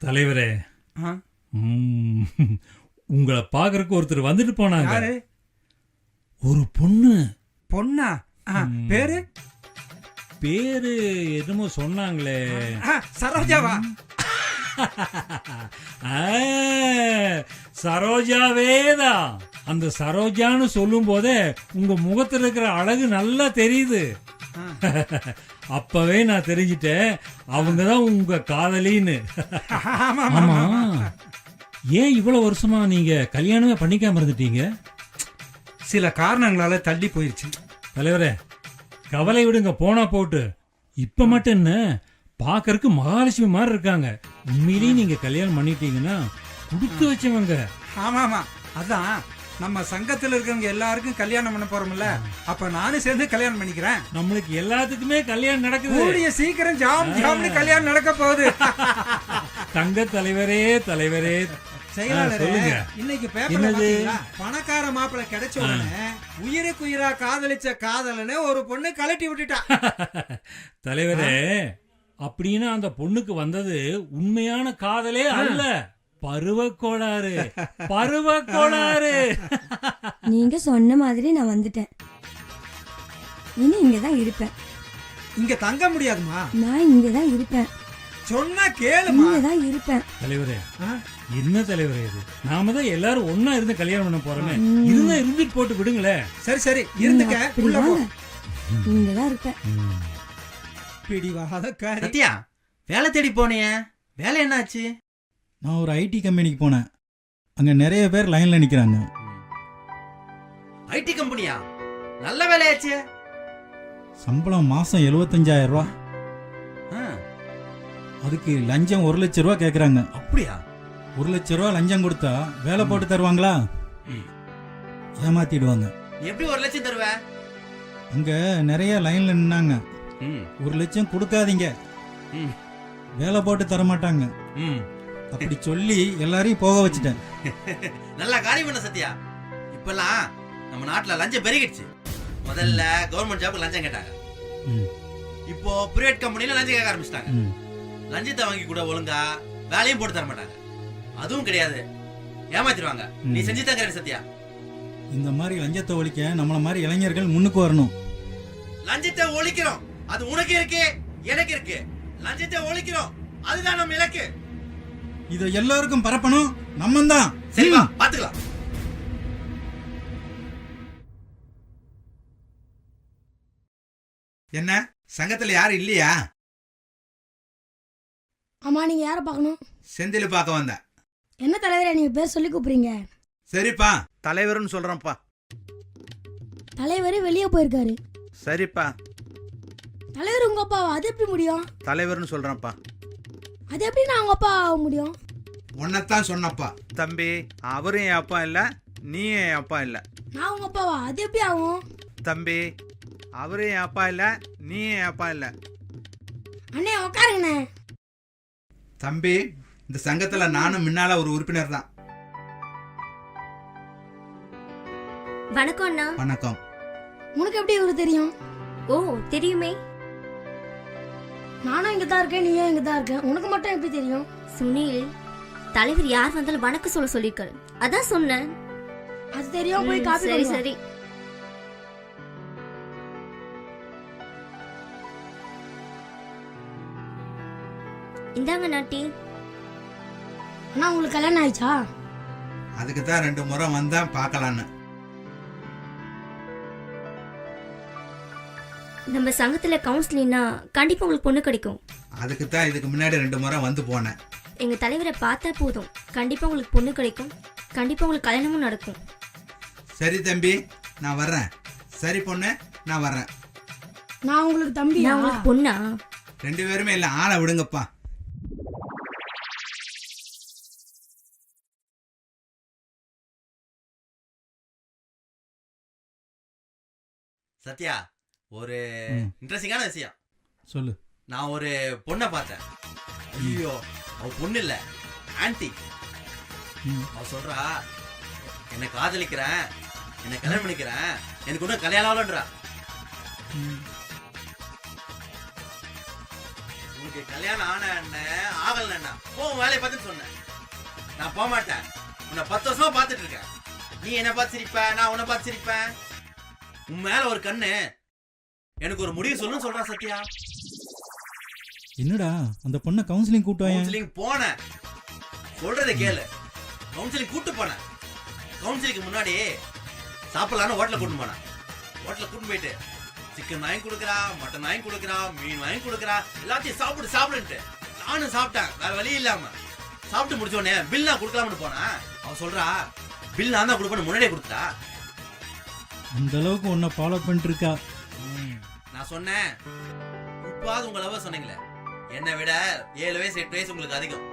தலைவரே, உங்களை பாக்குறதுக்கு ஒருத்தர் வந்துட்டு போனாங்க. ஒரு பொண்ணு. பொண்ணா? பேரு? பேரு என்னமோ சொன்னாங்களே. சரோஜாவா? சரோஜாவேதான். அந்த சரோஜான்னு சொல்லும் போதே உங்க முகத்துல இருக்கிற அழகு நல்லா தெரியுது. அப்பவே நான் தெரிஞ்சிட்டேன் அவங்கதான் உங்க காதலின்னு. ஆமா, ஏன் இவ்வளவு வருஷமா நீங்க கல்யாணமே பண்ணிக்காம இருந்துட்டீங்க? சில காரணங்களால தள்ளி போயிருச்சு. தலைவரே, கவலை விடுங்க, போனா போட்டு. இப்ப மட்டும் என்ன, பாக்கறதுக்கு மகாலட்சுமி மாதிரி இருக்காங்க. உண்மையிலேயே நீங்க கல்யாணம் பண்ணிட்டீங்கன்னா கொடுத்து வச்சவங்க. ஆமாமா, அதான் நம்ம சங்கத்துல இருக்கவங்க எல்லாருக்கும் கல்யாணம் பண்ண போறோம்ல, அப்ப நானும் சேர்ந்து கல்யாணம் பண்ணிக்கிறேன். நம்மளுக்கு எல்லாத்துக்குமே கல்யாணம் நடக்குது. கூடிய சீக்கிரம் ஜாம் ஜாம்னு கல்யாணம் நடக்க போகுது. தங்க தலைவரே தலைவரே, செயலாளரே, சொல்லுங்க. இன்னைக்கு பேப்பர்ல என்னது? பாத்தீங்களா? பணக்கார மாப்பிள்ளை கிடைச்ச உடனே உயிருக்கு உயிரா காதலிச்ச காதலனை ஒரு பொண்ணு கழட்டி விட்டுட்டா. தலைவரே, அப்படின்னா அந்த பொண்ணுக்கு வந்தது உண்மையான காதலே அல்ல, பருவ கோளாறு. பருவ கோளாறு. நீங்க சொன்ன மாதிரி நான் வந்துட்டேன். இனி இங்கதான் இருப்பேன். இங்க தங்க முடியாதுமா. நான் இங்கதான் இருப்பேன். சொன்னா கேளுமா. இங்கதான் இருப்பேன். தலைவரே, ஆ? என்ன தலைவரே இது? நாம தான் எல்லாரும் ஒன்னா இருந்து கல்யாணம் பண்ண போறோமே. இருந்தா இருந்துட்டு போட்டு விடுங்களேன். சரி சரி இருந்துக்க. உள்ள போ. இங்கதான் இருப்பேன். பிடிவாதக்காரி. சத்யா, வேலை தேடி போனியே, வேலை என்னாச்சு? நான் ஒரு ஐடி கம்பெனிக்கு போனேன். அங்க நிறைய பேர் லைன்ல நிக்கிறாங்க. ஐடி கம்பெனியா? நல்ல வேலையாச்சு. சம்பளம் மாசம் 75,000 ரூபா. அதுக்கு லஞ்சம் 1 லட்சம் ரூபா கேக்குறாங்க. அப்படியா? 1 லட்சம் ரூபா லஞ்சம் கொடுத்தா வேலை போட்டு தருவாங்களா? ஏமாத்திடுவாங்க. எப்படி 1 லட்சம் தருவ? அங்க நிறைய லைன்ல நின்னாங்க. 1 லட்சம் கொடுக்காதீங்க, வேலை போட்டு தர மாட்டாங்க அப்படி சொல்லி எல்லாரையும் போக வச்சுட்டேன். நல்ல காரியம் பண்ண சத்யா. இப்பெல்லாம் நம்ம நாட்டுல லஞ்சம் பெருகிடுச்சு. முதல்ல கவர்மெண்ட் ஜாபுக்கு லஞ்சம் கேட்டாங்க. இப்போ பிரைவேட் கம்பெனில லஞ்சம் கேட்க ஆரம்பிச்சிட்டாங்க. லஞ்சத்தை வாங்கி கூட ஒழுங்கா வேலையும் போட்டு தர மாட்டாங்க. அதுவும் கிடையாது, ஏமாத்திடுவாங்க. நீ செஞ்சு தான் சத்யா. இந்த மாதிரி லஞ்சத்தை ஒழிக்க நம்மள மாதிரி இளைஞர்கள் முன்னுக்கு வரணும். லஞ்சத்தை ஒழிக்கிறோம், அது உனக்கு இருக்கு, எனக்கு இருக்கு. லஞ்சத்தை ஒழிக்கிறோம், அதுதான் நம்ம இலக்கு. இத எல்லாருக்கும் பரப்பணும், நம்ம தான். சரிவா, பாத்துக்கலாம். என்ன சங்கத்துல யாரும் இல்லையா? ஆமா, நீங்க யாரை பார்க்கணும்? செந்தில பார்க்க வந்தேன். என்ன தலைவரே நீங்க பேர் சொல்லி கூப்பிடுறீங்க? சரிப்பா. தலைவர்னு சொல்றேன்ப்பா. தலைவர் வெளியே போயிருக்காரு. சரிப்பா. தலைவர் உங்க அப்பாவா? அது எப்படி முடியும்? தலைவர்னு சொல்றேன்ப்பா. அது எப்படி நான் உங்க அப்பா ஆக முடியும்? உன்னைத்தான் சொன்னப்பா. தம்பி, அவரும் என் அப்பா இல்ல, நீ என் அப்பா இல்ல. நான் உங்க அப்பாவா? அது எப்படி ஆகும்? தம்பி, அவரும் என் அப்பா இல்ல, நீ என் அப்பா இல்ல. அண்ணே உட்காருங்கண்ணே. தம்பி, இந்த சங்கத்துல நானும் முன்னால ஒரு உறுப்பினர் தான். வணக்கம் அண்ணா. வணக்கம். உனக்கு எப்படி இவரு தெரியும்? ஓ, தெரியுமே. நானும் இங்க தான் இருக்கேன், நீயும் இங்க தான் இருக்கேன். உனக்கு மட்டும் எப்படி தெரியும்? சுனில், தலைவர் யார் வந்தாலும் வணக்கம் சொல்ல சொல்லிருக்காரு, அதான் சொன்னேன். அது தெரியும், போய் காப்பி சரி கொண்டு வா. சரி. இந்தாங்க நாட்டி. அண்ணா உங்களுக்கு கல்யாணம் ஆயிடுச்சா? அதுக்கு தான் 2 முறை வந்தா பார்க்கலான்னு. நம்ம சங்கத்துல கவுன்சிலிங்னா கண்டிப்பா உங்களுக்கு பொண்ணு கிடைக்கும். அதுக்கு தான் இதுக்கு முன்னாடி 2 முறை வந்து போனேன். எங்க தலைவரை பார்த்தா போதும், கண்டிப்பா உங்களுக்கு பொண்ணு கிடைக்கும், கண்டிப்பா உங்களுக்கு கல்யாணமும் நடக்கும். சரி தம்பி, நான் வர்றேன். சரி பொண்ணு, நான் வர்றேன். நான் உங்களுக்கு தம்பி. நான் உங்களுக்கு பொண்ணா? 2 பேருமே இல்ல, ஆளை விடுங்கப்பா. சத்யா, ஒரு இன்ட்ரெஸ்டிங்கான விஷயம் சொல்லு. நான் ஒரு பொண்ணை பார்த்தேன். ஐயோ, அவ பொண்ணு இல்ல, ஆன்ட்டி. அவ சொல்றா, என்னை காதலிக்கிறேன், என்னை கல்யாணம் பண்ணிக்கிறேன், எனக்கு ஒன்றும் கல்யாணம் ஆகலன்றா. உனக்கு கல்யாணம் ஆன என்ன ஆகல என்ன, போ வேலையை பார்த்துன்னு சொன்னேன். நான் போக மாட்டேன், உன்னை 10 வருஷமா பார்த்துட்டு இருக்கேன். நீ என்ன பார்த்து சிரிப்ப, நான் உன்னை பார்த்து சிரிப்பேன். உன் மேல ஒரு கண்ணு, எனக்கு ஒரு முடிவு சொல்லுன்னு சொல்றா சத்யா. என்னடா அந்த பொண்ணை கவுன்சிலிங் கூட்டுவாங்க? கவுன்சிலிங் போனேன், சொல்றதை கேளு. கவுன்சிலிங் கூட்டு போனேன். கவுன்சிலிங்க்கு முன்னாடி சாப்பிடலான்னு ஹோட்டல கூட்டு போனேன். ஹோட்டல கூட்டு போயிட்டு சிக்கன் வாங்கி கொடுக்குறா, மட்டன் வாங்கி கொடுக்குறா, மீன் வாங்கி கொடுக்குறா, எல்லாத்தையும் சாப்பிடு சாப்பிடுன்ட்டு நானும் சாப்பிட்டேன், வேற வழி இல்லாம. சாப்பிட்டு முடிச்ச உடனே பில் நான் கொடுக்கலாம்னு போனேன். அவ சொல்றா, பில் நான் தான் கொடுப்பேன்னு முன்னாடியே கொடுத்தா. அந்த அளவுக்கு உன்னை ஃபாலோ பண்ணிட்டு இருக்கா. நான் சொன்னேன், இப்பாவது உங்க லவ் சொன்னீங்களே, என்னை விட 7 வயசு 8 வயசு உங்களுக்கு அதிகம்.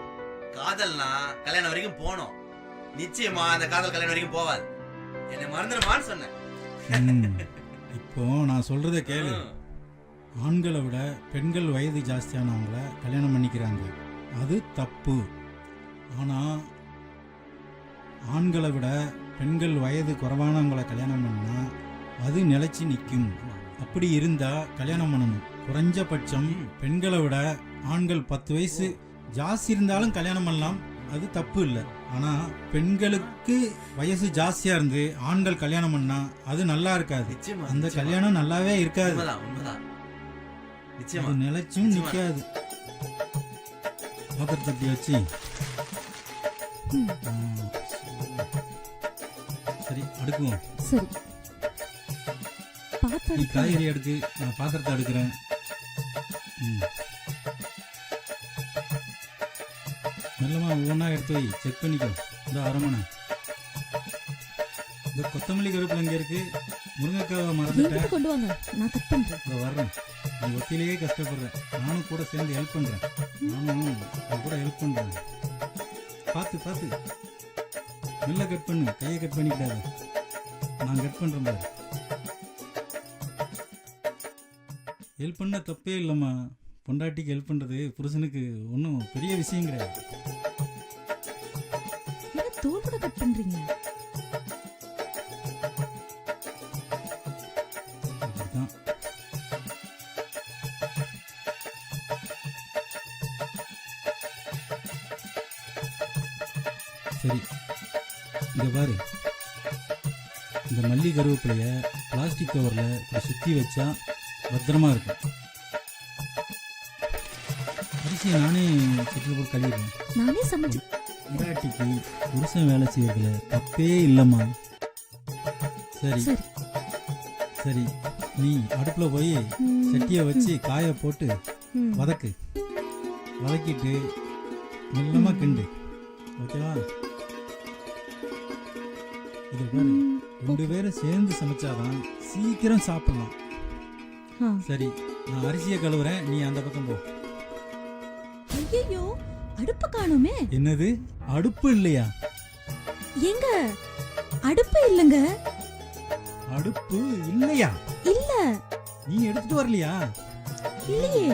காதல்னா கல்யாணம் வரைக்கும் போனோம், நிச்சயமா அந்த காதல் கல்யாணம் வரைக்கும் போவாது. என்னை மறந்துடுமான்னு சொன்னேன். இப்போ நான் சொல்றதை கேளு. ஆண்களை விட பெண்கள் வயது ஜாஸ்தியானவங்கள கல்யாணம் பண்ணிக்கிறாங்க, அது தப்பு. ஆனா ஆண்களை விட பெண்கள் வயது குறைவானவங்களை கல்யாணம் பண்ணா அது நிலைச்சு நிற்கும். அப்படி இருந்தா கல்யாணம் பண்ணணும். குறைஞ்சபட்சம் பெண்களை விட ஆண்கள் 10 வயசு ஜாஸ்தி இருந்தாலும் கல்யாணம் பண்ணலாம், அது தப்பு இல்லை. ஆனா பெண்களுக்கு வயசு ஜாஸ்தியா இருந்து ஆண்கள் கல்யாணம் பண்ணா அது நல்லா இருக்காது. நிச்சயமா, அந்த நிச்சயமா. கல்யாணம் நல்லாவே இருக்காது, உண்மைதான், உண்மைதான். நிச்சயமா. அது நிலைச்சும் நிச்சயமா. நிற்காது. பாத்திரத்தை அப்படி வச்சு சரி அடுக்குவோம். சரி நீ பாத்திரம் காய்கறி அடுக்கு, நான் பாத்திரத்தை அடுக்கிறேன். மெல்லமா ஒவ்வொன்றா எடுத்து வை, செக் பண்ணிக்கோ. இந்த அரமனை இந்த கொத்தமல்லி கருவேப்பிலை இங்கே இருக்கு. முருங்கைக்காவை மறந்துட்டேன், என்கிட்ட கொண்டு வாங்க, நான் கட் பண்றேன். இப்போ வர்றேன். நீ ஒத்திலேயே கஷ்டப்படுறேன், நானும் கூட சேர்ந்து ஹெல்ப் பண்ணுறேன். நானும் உன் கூட ஹெல்ப் பண்ணுறேன். பார்த்து பார்த்து நல்லா கட் பண்ணு, கையை கட் பண்ணிக்கிட்டாரு. நான் கட் பண்ணுறேன் பாரு. ஹெல்ப் பண்ண தப்பே இல்லைம்மா. பொண்டாட்டிக்கு ஹெல்ப் பண்ணுறது புருஷனுக்கு ஒன்றும் பெரிய விஷயம் கிடையாது. என்ன தோல் கூட கட் பண்றீங்க? அப்படிதான். சரி இங்க பாரு, இந்த மல்லி கருவேப்பிலைய பிளாஸ்டிக் கவர்ல இப்படி சுத்தி வச்சா பத்திரமா இருக்கும். அரிசியை நானே செட்டில் போட்டு கழுவிடுவேன். நானே சமைச்சு பொண்டாட்டிக்கு புருஷன் வேலை செய்யறதுல தப்பே இல்லைம்மா. சரி சரி சரி, நீ அடுப்புல போய் சட்டியை வச்சு காய போட்டு ம். வதக்கு. வதக்கிட்டு மெல்லமா கிண்டு, ஓகேவா? இது பாரு, 2 பேரும் சேர்ந்து சமைச்சாதான் சீக்கிரம் சாப்பிடலாம். ஆ. சரி, நான் அரிசியை கழுவுறேன், நீ அந்த பக்கம் போ. ஐயோ அடுப்பு காணுமே. என்னது, அடுப்பு இல்லையா? எங்க அடுப்பு இல்லங்க. அடுப்பு இல்லையா? இல்ல நீ எடுத்துட்டு வரலையா? இல்லையே.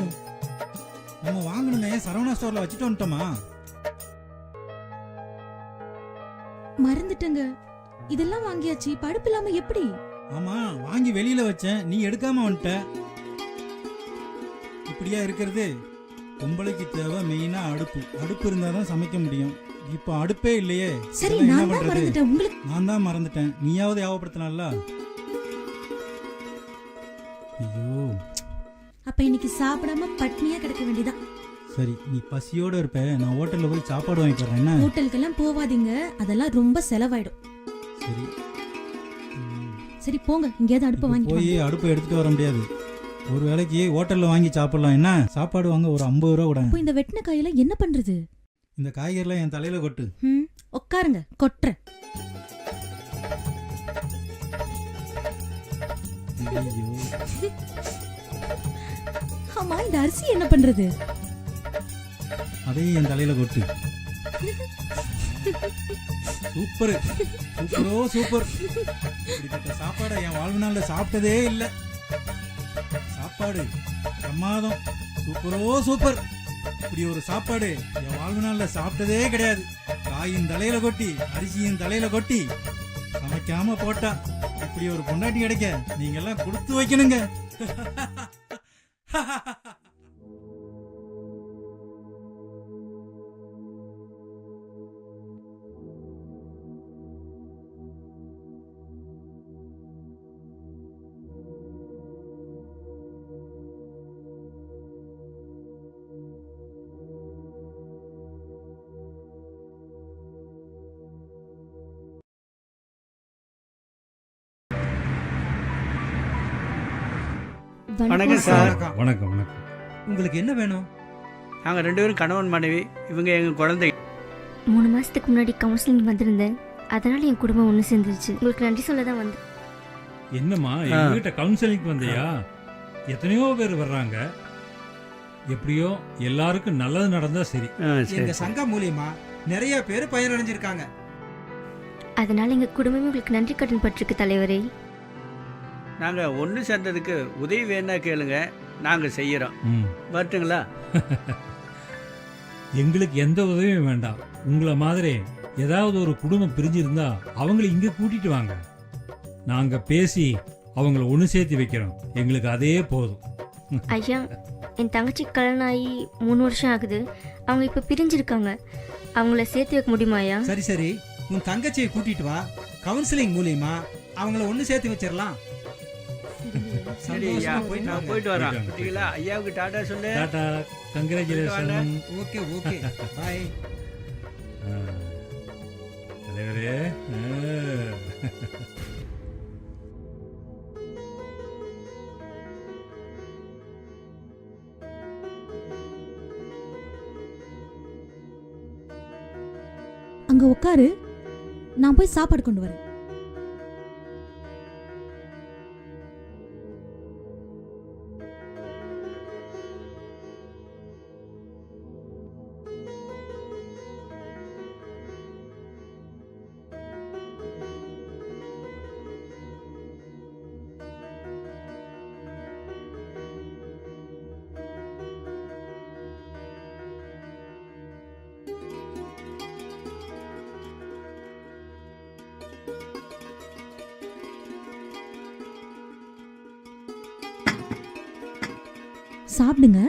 நம்ம வாங்கணுமே, சரவணா ஸ்டோர்ல வச்சுட்டு வந்துட்டோமா? மறந்துட்டங்க. இதெல்லாம் வாங்கியாச்சு, இப்ப அடுப்பு இல்லாம எப்படி? ஆமா, வாங்கி வெளியில வச்சேன், நீ எடுக்காம வந்துட்ட. இப்படியா இருக்கிறது? பொம்பளைக்கு தேவை மெயினா அடுப்பு. அடுப்பு இருந்தாதான் சமைக்க முடியும். இப்போ அடுப்பே இல்லையே, சரி இதெல்லாம் என்ன நான் தான் பண்றது? மறந்துட்டேன். உங்களுக்கு நான் தான் மறந்துட்டேன், நீயாவது ஞாபகப்படுத்தினால. ஐயோ, அப்ப இன்னைக்கு சாப்பிடாம பட்னியா கிடக்க வேண்டியதான். சரி நீ பசியோட இருப்ப, நான் ஹோட்டல்ல போய் சாப்பாடு வாங்கி தர்றேன். என்ன? ஹோட்டலுக்கெல்லாம் போவாதீங்க, அதெல்லாம் ரொம்ப செலவாயிடும். சரி சரி போங்க, இங்கேயாவது அடுப்பு இப்போ வாங்கிட்டு போய் வாங்க. அடுப்பு எடுத்துட்டு வர முடியாது. ஒரு வேளைக்கு ஹோட்டல்ல வாங்கி சாப்பிடலாம். என்ன சாப்பாடு வாங்க ஒரு 50 ரூபா கூட. இப்போ இந்த வெட்டின காயில என்ன பண்றது? இந்த காய்கறிலாம் என் தலையில கொட்டு. உட்காருங்க, கொட்டுறேன். ஐயோ, ஆமா இந்த அரிசி என்ன பண்றது? அதையும் என் தலையில கொட்டு. சூப்பர் சூப்பரோ சூப்பர். இப்படிப்பட்ட சாப்பாடை என் வாழ்நாள்ல சாப்பிட்டதே இல்லை. சாப்பாடு பிரமாதம், சூப்பரோ சூப்பர். இப்படி ஒரு சாப்பாடு என் வாழ்நாள்ல சாப்பிட்டதே கிடையாது. காயின் தலையில கொட்டி, அரிசியின் தலையில கொட்டி சமைக்காம போட்டா இப்படி ஒரு பொண்டாட்டி கிடைக்க நீங்க எல்லாம் கொடுத்து வைக்கணுங்க. வணக்கம் சார். வணக்கம் வணக்கம். உங்களுக்கு என்ன வேணும்? நாங்கள் 2 பேரும் கணவன் மனைவி. இவங்க எங்கள் குழந்தை. 3 மாசத்துக்கு முன்னாடி கவுன்சிலிங் வந்திருந்தேன், அதனால என் குடும்பம் ஒன்று சேர்ந்துருச்சு. உங்களுக்கு நன்றி சொல்ல தான் வந்தேன். என்னம்மா எங்ககிட்ட கவுன்சிலிங் வந்தியா? எத்தனையோ பேர் வர்றாங்க. எப்படியோ எல்லாருக்கும் நல்லது நடந்தா சரி. எங்க சங்கம் மூலியமா நிறைய பேர் பயனடைஞ்சிருக்காங்க. அதனால எங்க குடும்பமே உங்களுக்கு நன்றி கடன் பட்டிருக்கு தலைவரே. நாங்கள் ஒன்று சேர்ந்ததுக்கு உதவி வேணா கேளுங்க, நாங்கள் செய்கிறோம். ம். வரட்டுங்களா? எங்களுக்கு எந்த உதவியும் வேண்டாம். உங்களை மாதிரி ஏதாவது ஒரு குடும்பம் பிரிஞ்சிருந்தா அவங்கள இங்க கூட்டிட்டு வாங்க. நாங்க பேசி அவங்கள ஒன்று சேர்த்து வைக்கிறோம். எங்களுக்கு அதே போதும். ஐயா, என் தங்கச்சிக்கு கல்யாணம் ஆகி 3 வருஷம் ஆகுது. அவங்க இப்போ பிரிஞ்சிருக்காங்க. அவங்கள சேர்த்து வைக்க முடியுமா ஐயா? சரி சரி, உன் தங்கச்சியை கூட்டிட்டு வா. கவுன்சிலிங் மூலியமா அவங்கள ஒண்ணு சேர்த்து வச்சிடலாம். சரி ஐயா, சந்தோஷமா போயிட்டு நான் வாங்க. போயிட்டு வரேன். போயிட்டு வாங்க. சரிங்களா? ஐயாவுக்கு டாடா சொல்லு. Tata, congratulation. Okay okay bye. தலைவரே. அங்க உட்காரு, நான் போய் சாப்பாடு கொண்டு வரேன். சாப்பிடுங்க.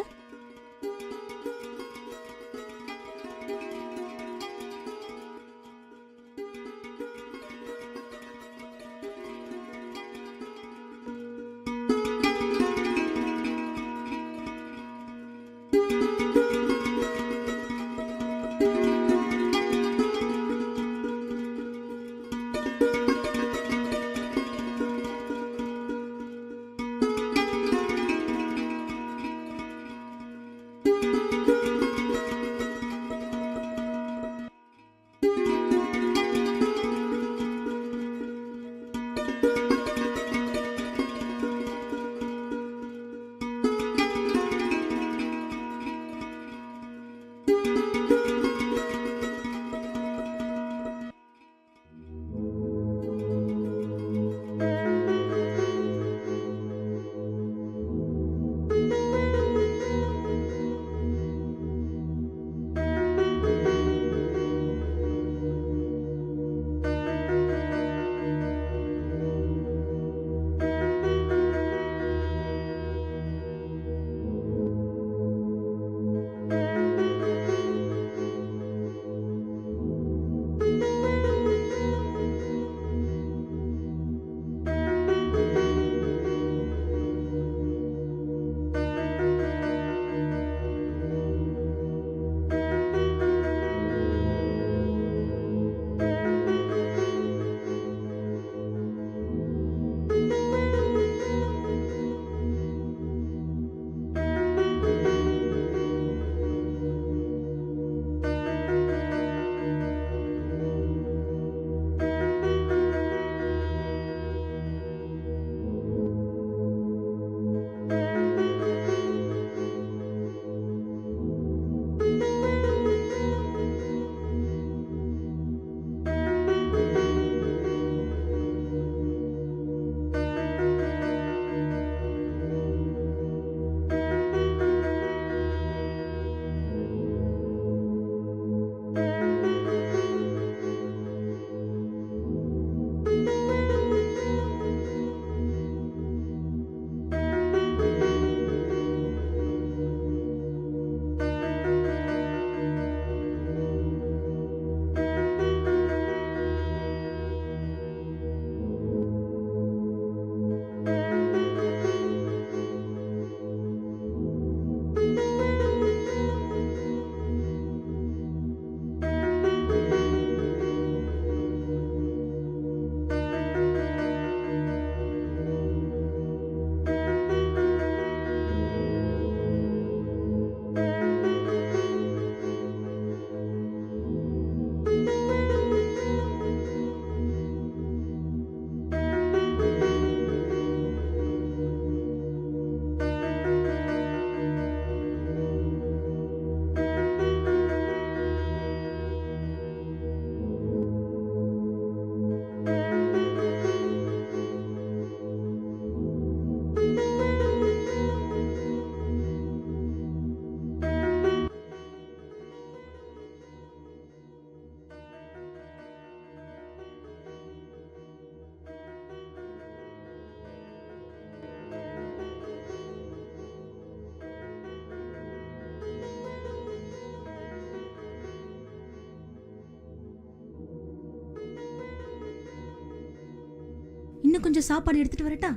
இன்னும் கொஞ்சம் சாப்பாடு எடுத்துட்டு வரட்டா?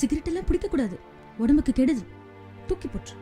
சிகரெட் எல்லாம் பிடிக்க கூடாது, உடம்புக்கு கெடுது. தூக்கி போட்டு.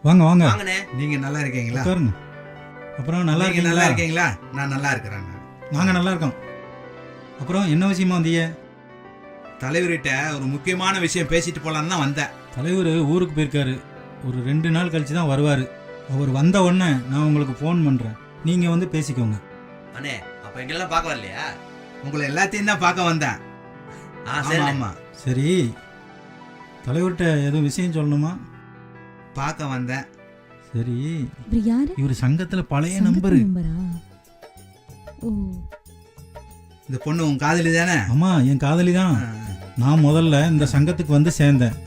வாங்க வாங்க. வாங்கண்ணே. நீங்க நல்லா இருக்கீங்களா? உட்காருங்க. அப்புறம் நல்லா நீங்க நல்லா இருக்கீங்களா? இருக்கீங்களா? நான் நல்லா இருக்கிறேன். நாங்க நல்லா இருக்கோம். அப்புறம் என்ன விஷயமா வந்தீங்க? தலைவர்கிட்ட ஒரு முக்கியமான விஷயம் பேசிட்டு போலான்னு தான் வந்தேன். தலைவர் ஊருக்கு போயிருக்காரு. ஒரு 2 நாள் கழிச்சு தான் வருவார். அவர் வந்த உடனே நான் உங்களுக்கு ஃபோன் பண்ணுறேன். நீங்கள் வந்து பேசிக்கோங்க. அண்ணே, அப்ப எங்கெல்லாம் பார்க்க வரலையா? உங்களை எல்லாத்தையும் தான் பார்க்க வந்தேன். சரி. ஆமா, சரி, தலைவர்கிட்ட எதுவும் விஷயம் சொல்லணுமா? பார்க்க வந்தேன். சரி, இவர் யாரு? இவர் சங்கத்தில் பழைய சங்கத்து நம்பரு. மெம்பரா? ஓ, இந்த பொண்ணு உன் காதலி தானே? ஆமாம், என் காதலி தான். நான் முதல்ல இந்த சங்கத்துக்கு வந்து சேர்ந்தேன்.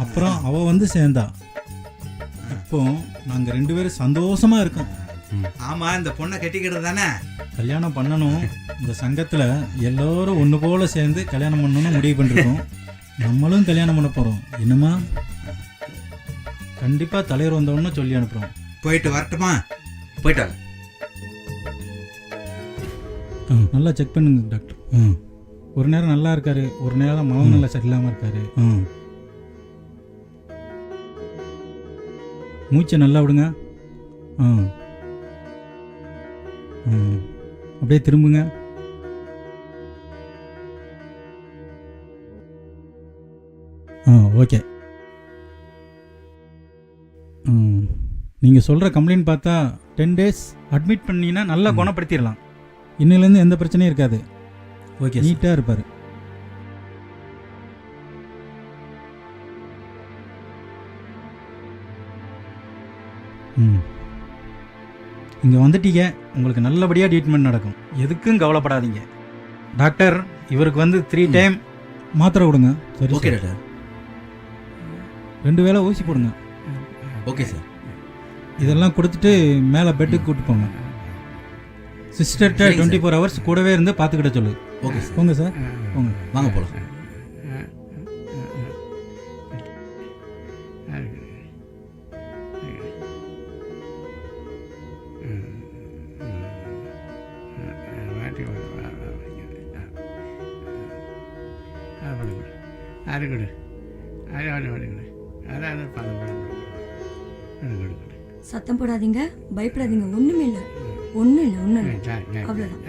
அப்புறம் அவ வந்து சேர்ந்தா. இப்போ நாங்கள் 2 பேரும் சந்தோஷமா இருக்கோம். ஆமா, இந்த பொண்ணை கட்டிக்கிட்டு தானே? கல்யாணம் பண்ணணும். இந்த சங்கத்தில் எல்லோரும் ஒன்று போல சேர்ந்து கல்யாணம் பண்ணணும்னு முடிவு பண்ணிருக்கோம். நம்மளும் கல்யாணம் பண்ண போகிறோம். என்னம்மா? கண்டிப்பாக தலைவர் வந்தவொன்னு சொல்லி அனுப்புகிறோம். போயிட்டு வரட்டுமா? போயிட்டாங்க. நல்லா செக் பண்ணுங்க டாக்டர். ஒரு நேரம் நல்லா இருக்காரு, ஒரு நேரம் மனம் நல்லா சரியில்லாமல் இருக்காரு. மூச்சை நல்லா விடுங்க. அப்படியே திரும்புங்க. ஓகே. நீங்கள் சொல்கிற கம்ப்ளைண்ட் பார்த்தா 10 days அட்மிட் பண்ணீங்கன்னா நல்லா குணப்படுத்திடலாம். இன்னிலேருந்து எந்த பிரச்சனையும் இருக்காது. ஓகே, நீட்டாக இருப்பார். இங்கே வந்துட்டீங்க, உங்களுக்கு நல்லபடியாக ட்ரீட்மெண்ட் நடக்கும். எதுக்கும் கவலைப்படாதீங்க. டாக்டர், இவருக்கு வந்து 3 டைம் மாத்திரை கொடுங்க. சரி, ஓகே டாக்டர். 2 வேளை ஊசி போடுங்க. Okay sir. இதெல்லாம் கொடுத்துட்டு மேலே பெட்டுக்கு கூட்டு போங்க. சிஸ்டர்கிட்ட 24 hours கூடவே இருந்து பார்த்துக்கிட்ட சொல்லு. Okay sir. போங்க சார், போங்க. வாங்க போகலாம். சத்தம் போடாதீங்க, பயப்படாதீங்க. ஒண்ணுமே இல்லை, ஒன்றும் இல்லை, ஒன்றும் இல்லை. அவ்வளோதான்.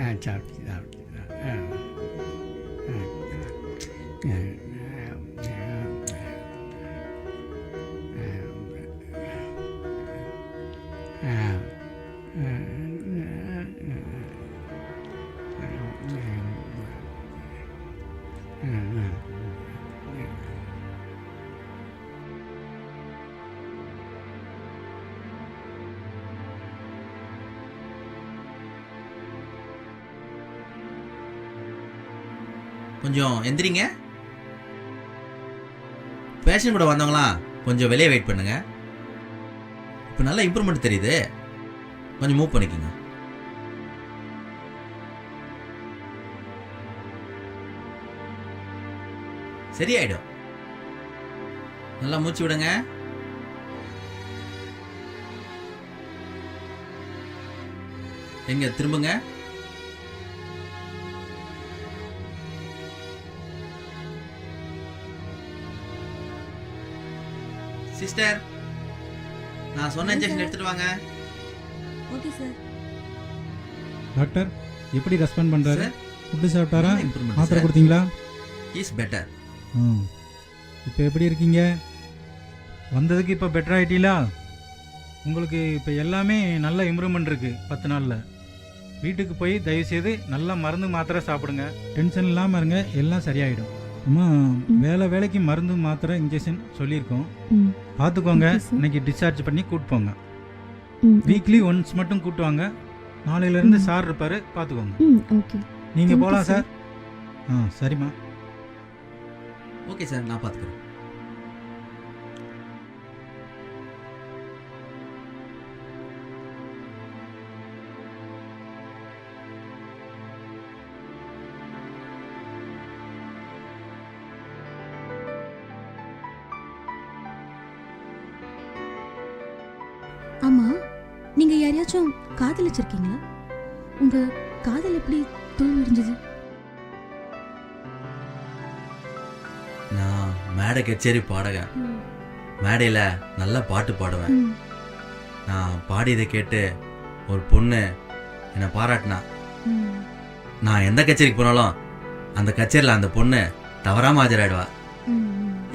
கொஞ்சம் எந்திரிங்க. பேஷண்ட் கூட வந்தவங்களாம் கொஞ்சம் வெளியே வெயிட் பண்ணுங்க. இப்போ நல்ல இம்ப்ரூவ்மெண்ட் தெரியுது. கொஞ்சம் மூவ் பண்ணிக்கோங்க. சரியாயிடும். நல்லா மூச்சு விடுங்க. எங்க திரும்புங்க. சிஸ்டர், நான் சொன்ன இன்ஜெக்ஷன் எடுத்துட்டு வாங்க. Okay sir. டாக்டர் எப்படி ரெஸ்பாண்ட் பண்றாரு? ஃபுட்டு சாப்பிட்டாரா? Improvement, மாத்திரை sir. கொடுத்தீங்களா? Is better. இப்போ எப்படி இருக்கீங்க? வந்ததுக்கு இப்போ பெட்டர் ஆகிட்டீங்களா? உங்களுக்கு இப்போ எல்லாமே நல்ல இம்ப்ரூவ்மெண்ட் இருக்குது 10 நாளில். வீட்டுக்கு போய் தயவுசெய்து நல்லா மருந்து மாத்திரை சாப்பிடுங்க. டென்ஷன் இல்லாமல் இருங்க, எல்லாம் சரியாயிடும். அம்மா வேலைக்கு மருந்து மாத்திரை இன்ஜெக்ஷன் சொல்லியிருக்கோம், பார்த்துக்கோங்க. இன்னைக்கு டிஸ்சார்ஜ் பண்ணி கூட்டு போங்க. வீக்லி ஒன்ஸ் மட்டும் கூட்டு வாங்க. நாளையிலேருந்து சார் இருப்பார், பார்த்துக்கோங்க. ஓகே. நீங்கள் போகலாம் சார். சரிம்மா. ஓகே சார், நான் பார்த்துக்கிறேன். ஆமா, நீங்க யாரையாச்சும் காதலிச்சிருக்கீங்களா? உங்க காதல் எப்படி தோல்வி அடைஞ்சது? நான் மேடை கச்சேரி பாடகன். மேடையில் நல்லா பாட்டு பாடுவேன். நான் பாடியதை கேட்டு ஒரு பொண்ணு என்னை பாராட்டினா. நான் எந்த கச்சேரிக்கு போனாலும் அந்த கச்சேரியில் அந்த பொண்ணு தவறாம ஆஜராயிடுவா.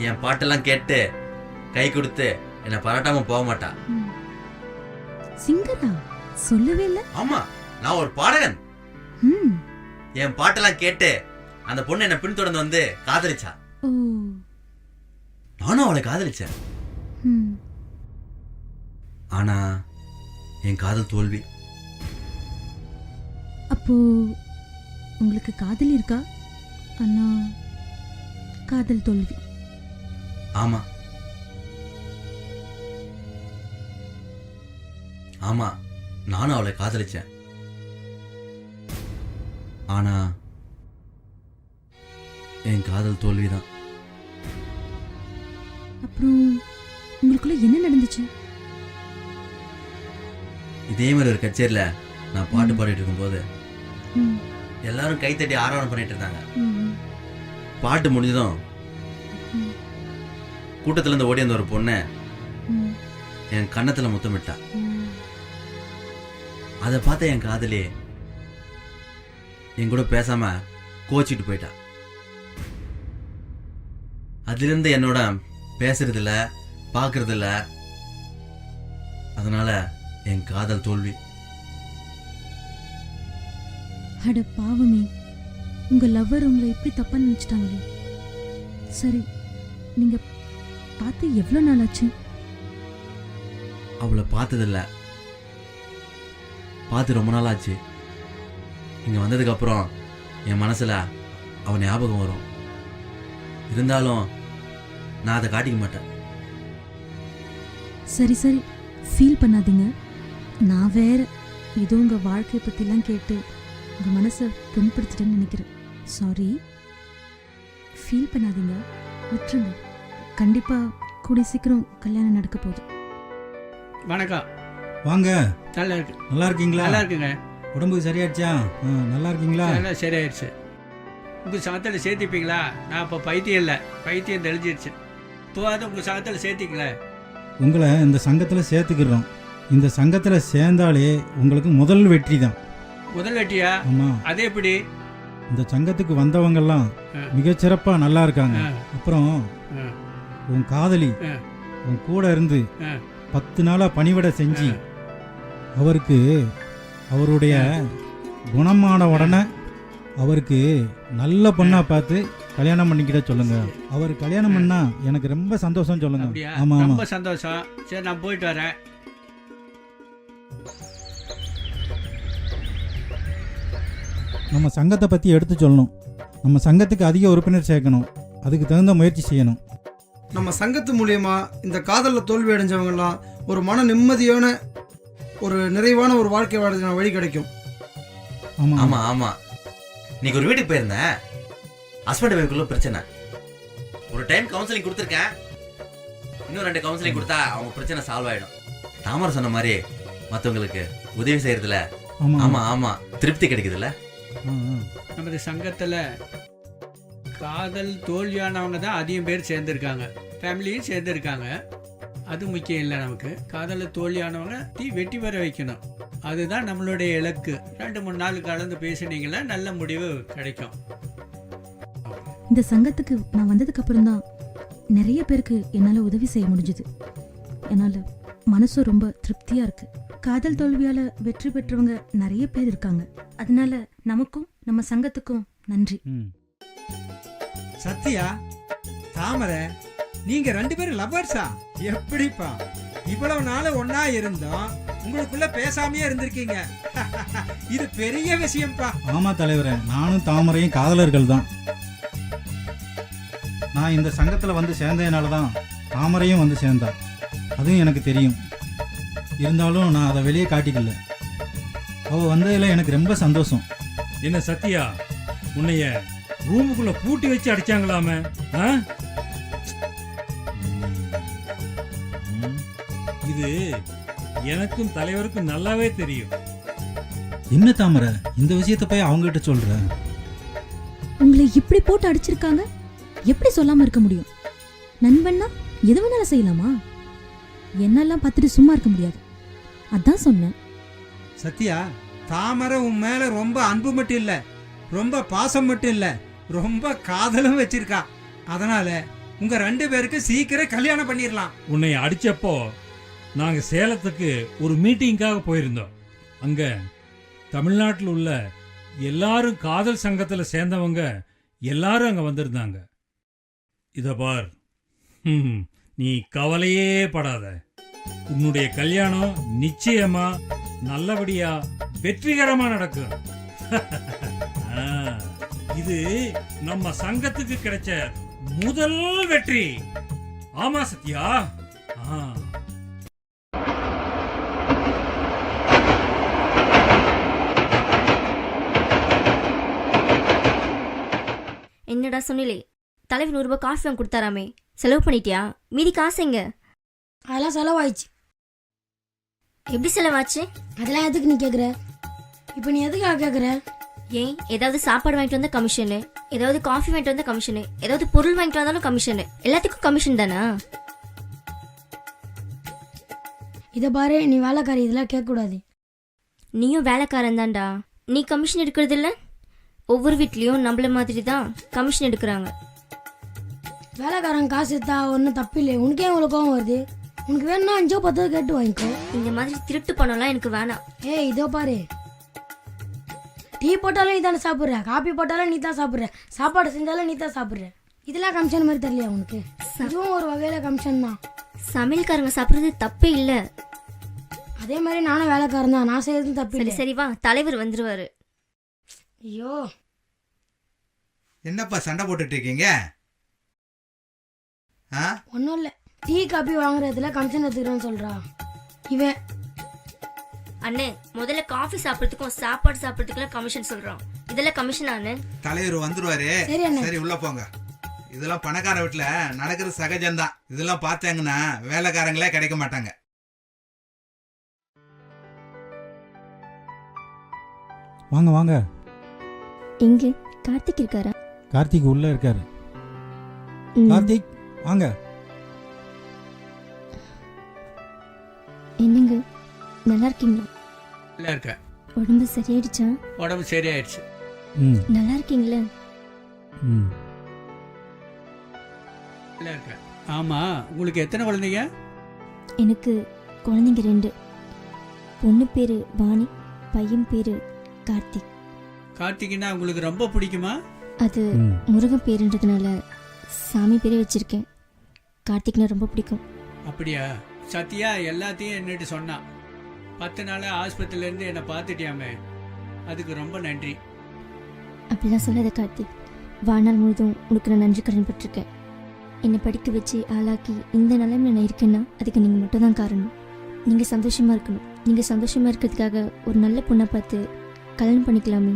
என் பாட்டெல்லாம் கேட்டு கை கொடுத்து என்னை பாராட்டாம போக மாட்டா. சிங்கரா? சொல்லவே இல்ல. ஆமா, நான் ஒரு பாடகன். என் பாட்டெல்லாம் கேட்டு அந்த பொண்ணு என்னை பின்தொடர்ந்து வந்து காதலிச்சா. நானும் அவளை காதலிச்சேன். ஆனா என் காதல் தோல்வி. அப்போ உங்களுக்கு காதல் இருக்கா? அண்ணா காதல் தோல்வி. ஆமா ஆமா, நானும் அவளை காதலிச்சேன். ஆனா என் காதல் தோல்விதான். அப்புறம் உங்களுக்குள்ள என்ன நடந்துச்சு? இதே மாதிரி ஒரு கச்சேரியில நான் பாட்டு பாடிட்டு இருக்கும்போது எல்லாரும் கைத்தட்டி ஆராதனை பண்ணிட்டு இருந்தாங்க. பாட்டு முடிஞ்சதும் கூட்டத்துல இருந்து ஓடி வந்த ஒரு பொண்ணு என் கன்னத்துல முத்தமிட்டா. அதை பார்த்த என் காதலி என் கூட பேசாம கோச்சிட்டு போயிட்டா. அதிலிருந்து என்னோட பேசுறதில்ல, பார்க்கறதில்ல. அதனால என் காதல் தோல்வி. அட பாவமே, உங்க லவ்வர் உங்களை இப்படி தப்பா நினைச்சிட்டாங்களே. சரி, நீங்க பார்த்து எவ்வளவு நாள் ஆச்சு? அவளை பார்த்ததில்ல, பார்த்து ரொம்ப நாள் ஆச்சு. இங்க வந்ததுக்கு அப்புறம் என் மனசுல அவன் ஞாபகம் வரும். இருந்தாலும் நான் அதை காட்டிக்க மாட்டேன். சரி சரி, ஃபீல் பண்ணாதீங்க. நான் வேற ஏதோ உங்க வாழ்க்கையை பத்திலாம் கேட்டு உங்க மனசை புண்படுத்திட்டேன்னு நினைக்கிறேன். சாரி, ஃபீல் பண்ணாதீங்க, விட்டுருங்க. கண்டிப்பா கூடிய சீக்கிரம் கல்யாணம் நடக்க போகுது. வணக்கம். வாங்க. நல்லா இருக்கு. நல்லா இருக்கீங்களா? நல்லா இருக்குங்க. உடம்புக்கு சரியாயிடுச்சா? நல்லா இருக்கீங்களா? எல்லாம் சரியாயிடுச்சு. உங்கள் சங்கத்தில் சேர்த்திப்பீங்களா? நான் இப்போ பைத்தியம் இல்லை, பைத்தியம் தெளிஞ்சிடுச்சு. துவாத உங்கள் சங்கத்தில் சேர்த்திங்களே. உங்களை இந்த சங்கத்தில் சேர்த்துக்கிறோம். இந்த சங்கத்தில் சேர்ந்தாலே உங்களுக்கு முதல் வெற்றி தான். முதல் வெற்றியா? ஆமாம். அதே எப்படி? இந்த சங்கத்துக்கு வந்தவங்கெல்லாம் மிகச்சிறப்பாக நல்லா இருக்காங்க. அப்புறம் உன் காதலி உன் கூட இருந்து 10 நாளாக பணிவிட செஞ்சு அவருக்கு அவருடைய குணமான உடனே அவருக்கு நல்ல பொண்ணா பார்த்து கல்யாணம் பண்ணிக்கிட்ட சொல்லுங்க. அவர் கல்யாணம் பண்ணா எனக்கு ரொம்ப சந்தோஷம் சொல்லுங்க. ஆமா ஆமா, ரொம்ப சந்தோஷம். சரி, நான் போயிட்டு வரேன். நம்ம சங்கத்தை பற்றி எடுத்து சொல்லணும். நம்ம சங்கத்துக்கு அதிக உறுப்பினர் சேர்க்கணும். அதுக்கு தகுந்த முயற்சி செய்யணும். நம்ம சங்கத்து மூலியமா இந்த காதலில் தோல்வி அடைஞ்சவங்கலாம் ஒரு மன நிம்மதியான ஒரு நிறைவான ஒரு வாழ்க்கை வாழ்றதுக்கான வழி கிடைக்கும். ஆமா ஆமா, இன்னைக்கு ஒரு வீட்டுக்கு போயிருந்தேன். ஹஸ்பண்ட் ஒய்ஃப்குள்ள பிரச்சனை. ஒரு டைம் கவுன்சிலிங் கொடுத்துருக்கேன். இன்னும் 2 கவுன்சிலிங் கொடுத்தா அவங்க பிரச்சனை சால்வ் ஆயிடும். தாமரை சொன்ன மாதிரி மற்றவங்களுக்கு உதவி செய்யறதுல ஆமா ஆமா ஆமா திருப்தி கிடைக்குதுல்ல. நமது சங்கத்தில் காதல் தோல்வியானவங்க தான் அதிகம் பேர் சேர்ந்துருக்காங்க, ஃபேமிலியும் சேர்ந்துருக்காங்க. அது முக்கியம் இல்லை நமக்கு. காதலில் தோல்வியானவங்க வெற்றி பெற வைக்கணும், அதுதான் நம்மளுடைய இலக்கு. 2-3 நாள் கலந்து பேசினீங்கன்னா நல்ல முடிவு கிடைக்கும். இந்த சங்கத்துக்கு நான் வந்ததுக்கு அப்புறம் தான் நிறைய பேருக்கு என்னால் உதவி செய்ய முடிஞ்சுது. என்னால் மனசும் ரொம்ப திருப்தியாக இருக்கு. காதல் தோல்வியால் வெற்றி பெற்றவங்க நிறைய பேர் இருக்காங்க. அதனால நமக்கும் நம்ம சங்கத்துக்கும் நன்றி. சத்யா, தாமரை, நீங்க 2 பேரும் லவ்வர்ஸா? எப்படிப்பா இவ்வளவு நாள் ஒன்னா இருந்தோம், உங்களுக்குள்ள பேசாமையே இருந்திருக்கீங்க. இது பெரிய விஷயம்ப்பா. ஆமா தலைவரே, நானும் தாமரையும் காதலர்கள் தான். நான் இந்த சங்கத்துல வந்து சேர்ந்ததுனால தான் தாமரையும் வந்து சேர்ந்தா, அதுவும் எனக்கு தெரியும். இருந்தாலும் நான் அதை வெளியே காட்டிக்கல. அவ வந்ததுல எனக்கு ரொம்ப சந்தோஷம். என்ன சத்யா, உன்னைய ரூமுக்குள்ள பூட்டி வச்சு அடிச்சாங்களாமே? இது எனக்கும் தலைவருக்கும் நல்லாவே தெரியும். என்ன தாமரை, இந்த விஷயத்த போய் அவங்க கிட்ட சொல்ற? உங்களை இப்படி போட்டு அடிச்சிருக்காங்க, எப்படி சொல்லாம இருக்க முடியும்? நண்பன்னா எது வேணாலும் செய்யலாமா? என்னெல்லாம் பார்த்துட்டு சும்மா இருக்க முடியாது, அதான் சொன்னேன். சத்யா, தாமரை உன் மேல ரொம்ப அன்பு மட்டும் இல்ல, ரொம்ப பாசம் மட்டும் இல்ல, ரொம்ப காதலும் வச்சிருக்கா. அதனால உங்க 2 பேருக்கு சீக்கிரம் கல்யாணம் பண்ணிடலாம். உன்னை அடிச்சப்போ நாங்க சேலத்துக்கு ஒரு மீட்டிங்காக போயிருந்தோம். அங்க தமிழ்நாட்டில் உள்ள எல்லாரும் காதல் சங்கத்துல சேர்ந்தவங்க எல்லாரும் அங்க வந்திருந்தாங்க. இத பார், நீ கவலையே படாத. உன்னுடைய கல்யாணம் நிச்சயமா நல்லபடியா வெற்றிகரமா நடக்கும். இது நம்ம சங்கத்துக்கு கிடைச்ச முதல் வெற்றி. ஆமா சத்யா. என்னடா சொன்னிலே, தலைவர் 100 ரூபாய் காஃபி வாங்கி கொடுத்தாராமே, செலவு பண்ணிட்டியா? மீதி காசு எங்க? அதெல்லாம் செலவாயிடுச்சு. எப்படி செலவாச்சு? அதெல்லாம் எதுக்கு நீ கேட்குற? இப்போ நீ எதுக்காக கேட்குற? ஏன், ஏதாவது சாப்பாடு வாங்கிட்டு வந்தா கமிஷனு, ஏதாவது காஃபி வாங்கிட்டு வந்தா கமிஷனு, ஏதாவது பொருள் வாங்கிட்டு வந்தாலும் கமிஷனு, எல்லாத்துக்கும் கமிஷன் தானா? இதை பாரு, நீ வேலைக்காரி, இதெல்லாம் கேட்கக்கூடாது. நீயும் வேலைக்காரன் தான்டா. நீ கமிஷன் எடுக்கிறது இல்ல? ஒவ்வொரு வீட்லயும் நம்மள மாதிரி தான் கமிஷன் எடுக்கிறாங்க. வேலைக்காரன் காசு எடுத்தா ஒன்றும் தப்பு இல்லை. உனக்கே இவ்வளோ கோவம் வருது? உனக்கு வேணும்னா 5-10 கேட்டு வாங்கிக்கோ. இந்த மாதிரி திருட்டு பணம்லாம் எனக்கு வேணாம். ஏய், இதோ பாரு, டீ போட்டாலும் நீ தானே சாப்பிட்ற, காபி போட்டாலும் நீ தான் சாப்பிட்ற, சாப்பாடு செஞ்சாலும் நீ தான் சாப்பிட்ற. இதெல்லாம் கமிஷன் மாதிரி தெரியலையா உனக்கு? இதுவும் ஒரு வகையில கமிஷன் தான். சமையல்காரங்க சாப்பிட்றது தப்பே இல்ல. அதே மாதிரி நானும் வேலைக்காரன் தான், நான் செய்யறதும் தப்பு இல்லை. சரி வா, தலைவர் வந்துருவாரு. ஐயோ, என்னப்பா சண்டை போட்டுட்டு இருக்கீங்க? ஒன்றும் இல்லை, டீ காபி வாங்குறதுல கமிஷன் எடுத்துக்கிறேன்னு சொல்றா இவன். அண்ணே, முதல்ல காஃபி சாப்பிட்றதுக்கும் சாப்பாடு சாப்பிட்றதுக்குலாம் கமிஷன் சொல்றான். இதெல்லாம் கமிஷன் ஆனே? தலைவர் வந்துருவாரு. சரி உள்ள போங்க. இதெல்லாம் பணக்கார வீட்டுல நடக்கிறது சகஜம்தான். இதெல்லாம் பார்த்தாங்கன்னா வேலைக்காரங்களே கிடைக்க மாட்டாங்க. வாங்க வாங்க. எங்க கார்த்திக் இருக்காரா? கார்த்திக் உள்ள இருக்காரு. கார்த்திக் வாங்க. என்னங்க, நல்லா இருக்கீங்களா? நல்லா இருக்க. உடம்பு சரியாயிடுச்சா? உடம்பு சரியாயிடுச்சு. நல்லா இருக்கீங்களா? நல்லா இருக்க. ஆமா, உங்களுக்கு எத்தனை குழந்தைங்க? எனக்கு குழந்தைங்க 2. பொண்ணு பேரு வாணி, பையன் பேரு கார்த்திக். கார்த்திக்னா உங்களுக்கு ரொம்ப பிடிக்குமா? அது முருகன் பேருன்றதுனால சாமி பேரே வச்சிருக்கேன். கார்த்திக்னா ரொம்ப பிடிக்கும். அப்படியா? சத்யா எல்லாத்தையும் என்னட்டு சொன்னான். 10 நாளா ஆஸ்பத்திரியிலேருந்து என்னை பார்த்துட்டியாமே, அதுக்கு ரொம்ப நன்றி. அப்படிலாம் சொல்லாத கார்த்திக். வாழ்நாள் முழுதும் உனக்கு நான் நன்றி கடன் பட்டிருக்கேன். என்னை படிக்க வச்சு ஆளாக்கி இந்த நிலைமையில நான் இருக்கேன்னா அதுக்கு நீங்கள் மட்டும் தான் காரணம். நீங்கள் சந்தோஷமாக இருக்கணும். நீங்கள் சந்தோஷமாக இருக்கிறதுக்காக ஒரு நல்ல பொண்ணை பார்த்து கல்யாணம் பண்ணிக்கலாமே?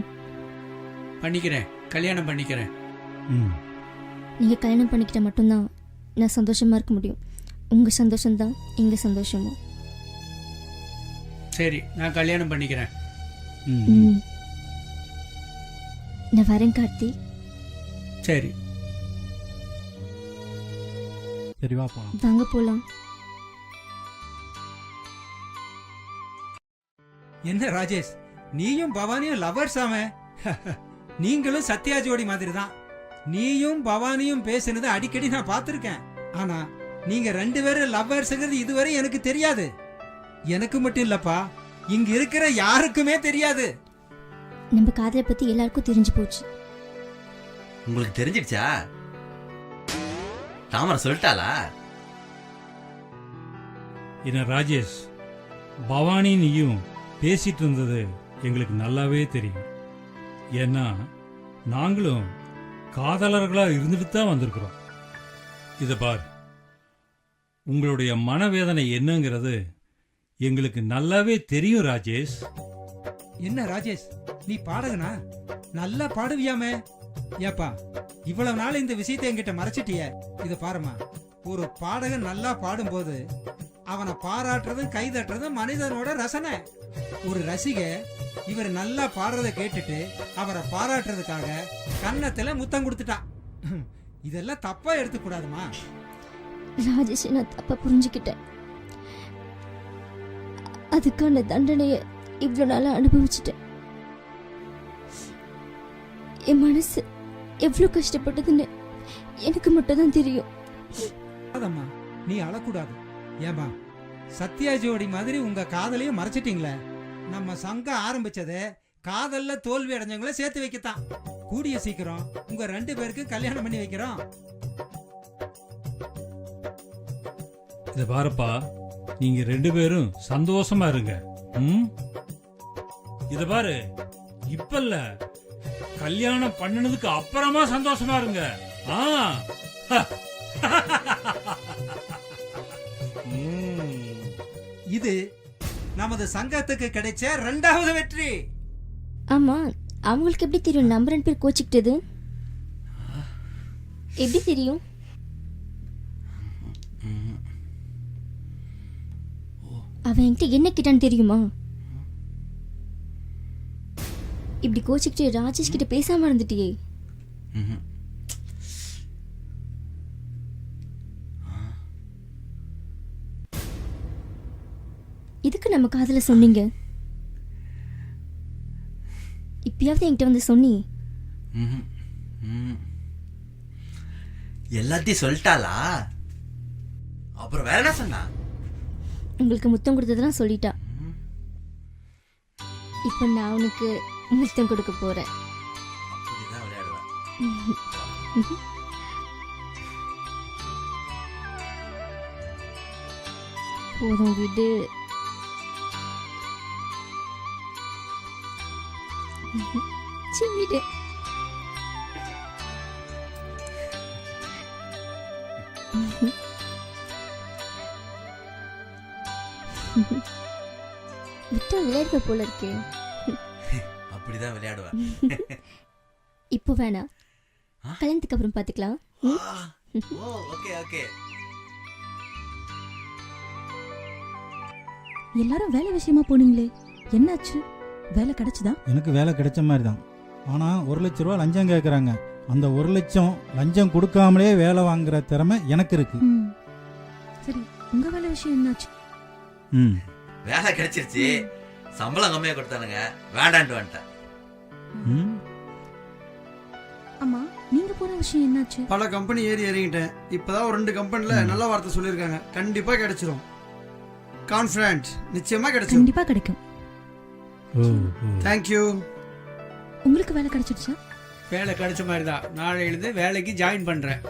பண்ணிக்கிறேன், கல்யாணம் பண்ணிக்கிறேன். நீங்கள் கல்யாணம் பண்ணிக்கிட்ட மட்டும்தான் நான் சந்தோஷமாக இருக்க முடியும். உங்கள் சந்தோஷம்தான் எங்கள் சந்தோஷமும். சரி, நான் கல்யாணம் பண்ணிக்கிறேன். ம். நான் வரேன் கார்த்திக். சரி. சரி வா போலாம். வாங்க போலாம். என்ன ராஜேஷ், நீயும் பவானியும் லவர்ஸ் ஆமே. நீங்களும் சத்யா ஜோடி மாதிரி தான். நீயும் பவானியும் பேசுனது அடிக்கடி நான் பார்த்துருக்கேன். ஆனா நீங்க 2 பேரும் லவ்வர்ஸ்ங்கிறது இதுவரை எனக்கு தெரியாது. எனக்கு மட்டும் இல்லப்பா, இங்க இருக்கிற யாருக்குமே தெரியாது. நம்ம காதலை பத்தி எல்லாருக்கும் தெரிஞ்சு போச்சு. உங்களுக்கு தெரிஞ்சிடுச்சா? தாமரை சொல்லிட்டாளா? என்ன ராஜேஷ், பவானி நீயும் பேசிட்டு இருந்தது எங்களுக்கு நல்லாவே தெரியும். ஏன்னா நாங்களும் காதலர்களா இருந்துட்டு தான் வந்திருக்கிறோம். இதை பார், உங்களுடைய மனவேதனை என்னங்கிறது எங்களுக்கு நல்லாவே தெரியும் ராஜேஷ். என்ன ராஜேஷ், நீ பாடகனா? நல்லா பாடுவியாமே. ஏப்பா, இவ்வளவு நாள் இந்த விஷயத்தை என்கிட்ட மறைச்சிட்டிய. இத பாருமா, ஒரு பாடகன் நல்லா பாடும்போது அவனை பாராட்டுறதும் கைதட்டுறதும் மனிதனோட ரசனை. ஒரு ரசிக இவர் நல்லா பாடுறத கேட்டுட்டு அவரை பாராட்டுறதுக்காக கன்னத்துல முத்தம் கொடுத்துட்டான். இதெல்லாம் தப்பா எடுத்துக்கூடாதுமா. ராஜேஷ், நான் தப்பா புரிஞ்சுக்கிட்டேன். அதுக்கான தண்டனையை இவ்வளவு நாளா அனுபவிச்சுட்டேன். என் மனசு எவ்வளவு கஷ்டப்பட்டதுன்னு எனக்கு மட்டும் தான் தெரியும். அதம்மா, நீ அழக்கூடாது. ஏமா, சத்யா ஜோடி மாதிரி உங்க காதலையும் மறைச்சிட்டீங்களே. நம்ம சங்கம் ஆரம்பிச்சது காதல்ல தோல்வி அடைஞ்சவங்களை சேர்த்து வைக்கத்தான். கூடிய சீக்கிரம் உங்க 2 பேருக்கும் கல்யாணம் பண்ணி வைக்கிறோம். இதை பாருப்பா, நீங்க 2 பேரும் சந்தோஷமா இருங்க. இத பாரு, இப்ப இல்ல, கல்யாணம் பண்ணினதுக்கு அப்புறமா சந்தோஷமா இருங்க. இது நமது சங்கத்துக்கு கிடைச்ச 2வது வெற்றி. ஆமா, அவங்களுக்கு எப்படி தெரியும் நம்ம 2 பேர் கோச்சிக்கிட்டது? எப்படி தெரியும்? அவன் என்கிட்ட என்ன கிட்டான்னு தெரியுமா? இப்படி கோச்சிக்கிட்டு ராஜேஷ் கிட்ட பேசாம இருந்துட்டியே. இதுக்கு நம்ம காதல சொன்னீங்க? இப்பயாவது என்கிட்ட வந்து சொன்னி? எல்லாத்தையும் சொல்லிட்டாளா? அப்புறம் வேற என்ன சொன்னா? உங்களுக்கு முத்தம் கொடுத்ததெல்லாம் சொல்லிட்டா. இப்ப நான் உனக்கு முத்தம் கொடுக்க போறேன். அப்படிதான் விளையாடுவேன். போதும் விடு. விடு. விட்டா விளையாடுற போல இருக்கு. அப்படிதான் விளையாடுவேன். இப்போ வேணாம், கல்யாணத்துக்கு அப்புறம் பாத்துக்கலாம். Okay okay. எல்லாரும் வேலை விஷயமா போனீங்களே, என்னாச்சு? வேலை கிடைச்சதா? எனக்கு வேலை கிடைச்ச மாதிரி தான். ஆனா 1 லட்ச ரூபா லஞ்சம் கேட்குறாங்க. அந்த 1 லட்சம் லஞ்சம் கொடுக்காமலே வேலை வாங்குற திறமை எனக்கு இருக்கு. சரி, உங்க வேலை விஷயம் என்னாச்சு? வேலை கிடைச்சிருச்சு. சம்பளம் கம்மியா கொடுத்தானுங்க, வேண்டான்ட்டு வந்துட்டேன். அம்மா, நீங்க போன விஷயம் என்னாச்சு? பல கம்பெனி ஏறி இறங்கிட்டேன். இப்பதான் ஒரு 2 கம்பெனில நல்ல வார்த்தை சொல்லியிருக்காங்க. கண்டிப்பா கிடைச்சிரும். கான்ஃபிடன்ட், நிச்சயமா கிடைச்சிரும். கண்டிப்பா கிடைக்கும். தேங்க்யூ. உங்களுக்கு வேலை கிடைச்சிடுச்சா? வேலை கிடைச்ச மாதிரி தான். நாளையிலிருந்து வேலைக்கு ஜாயின் பண்றேன்.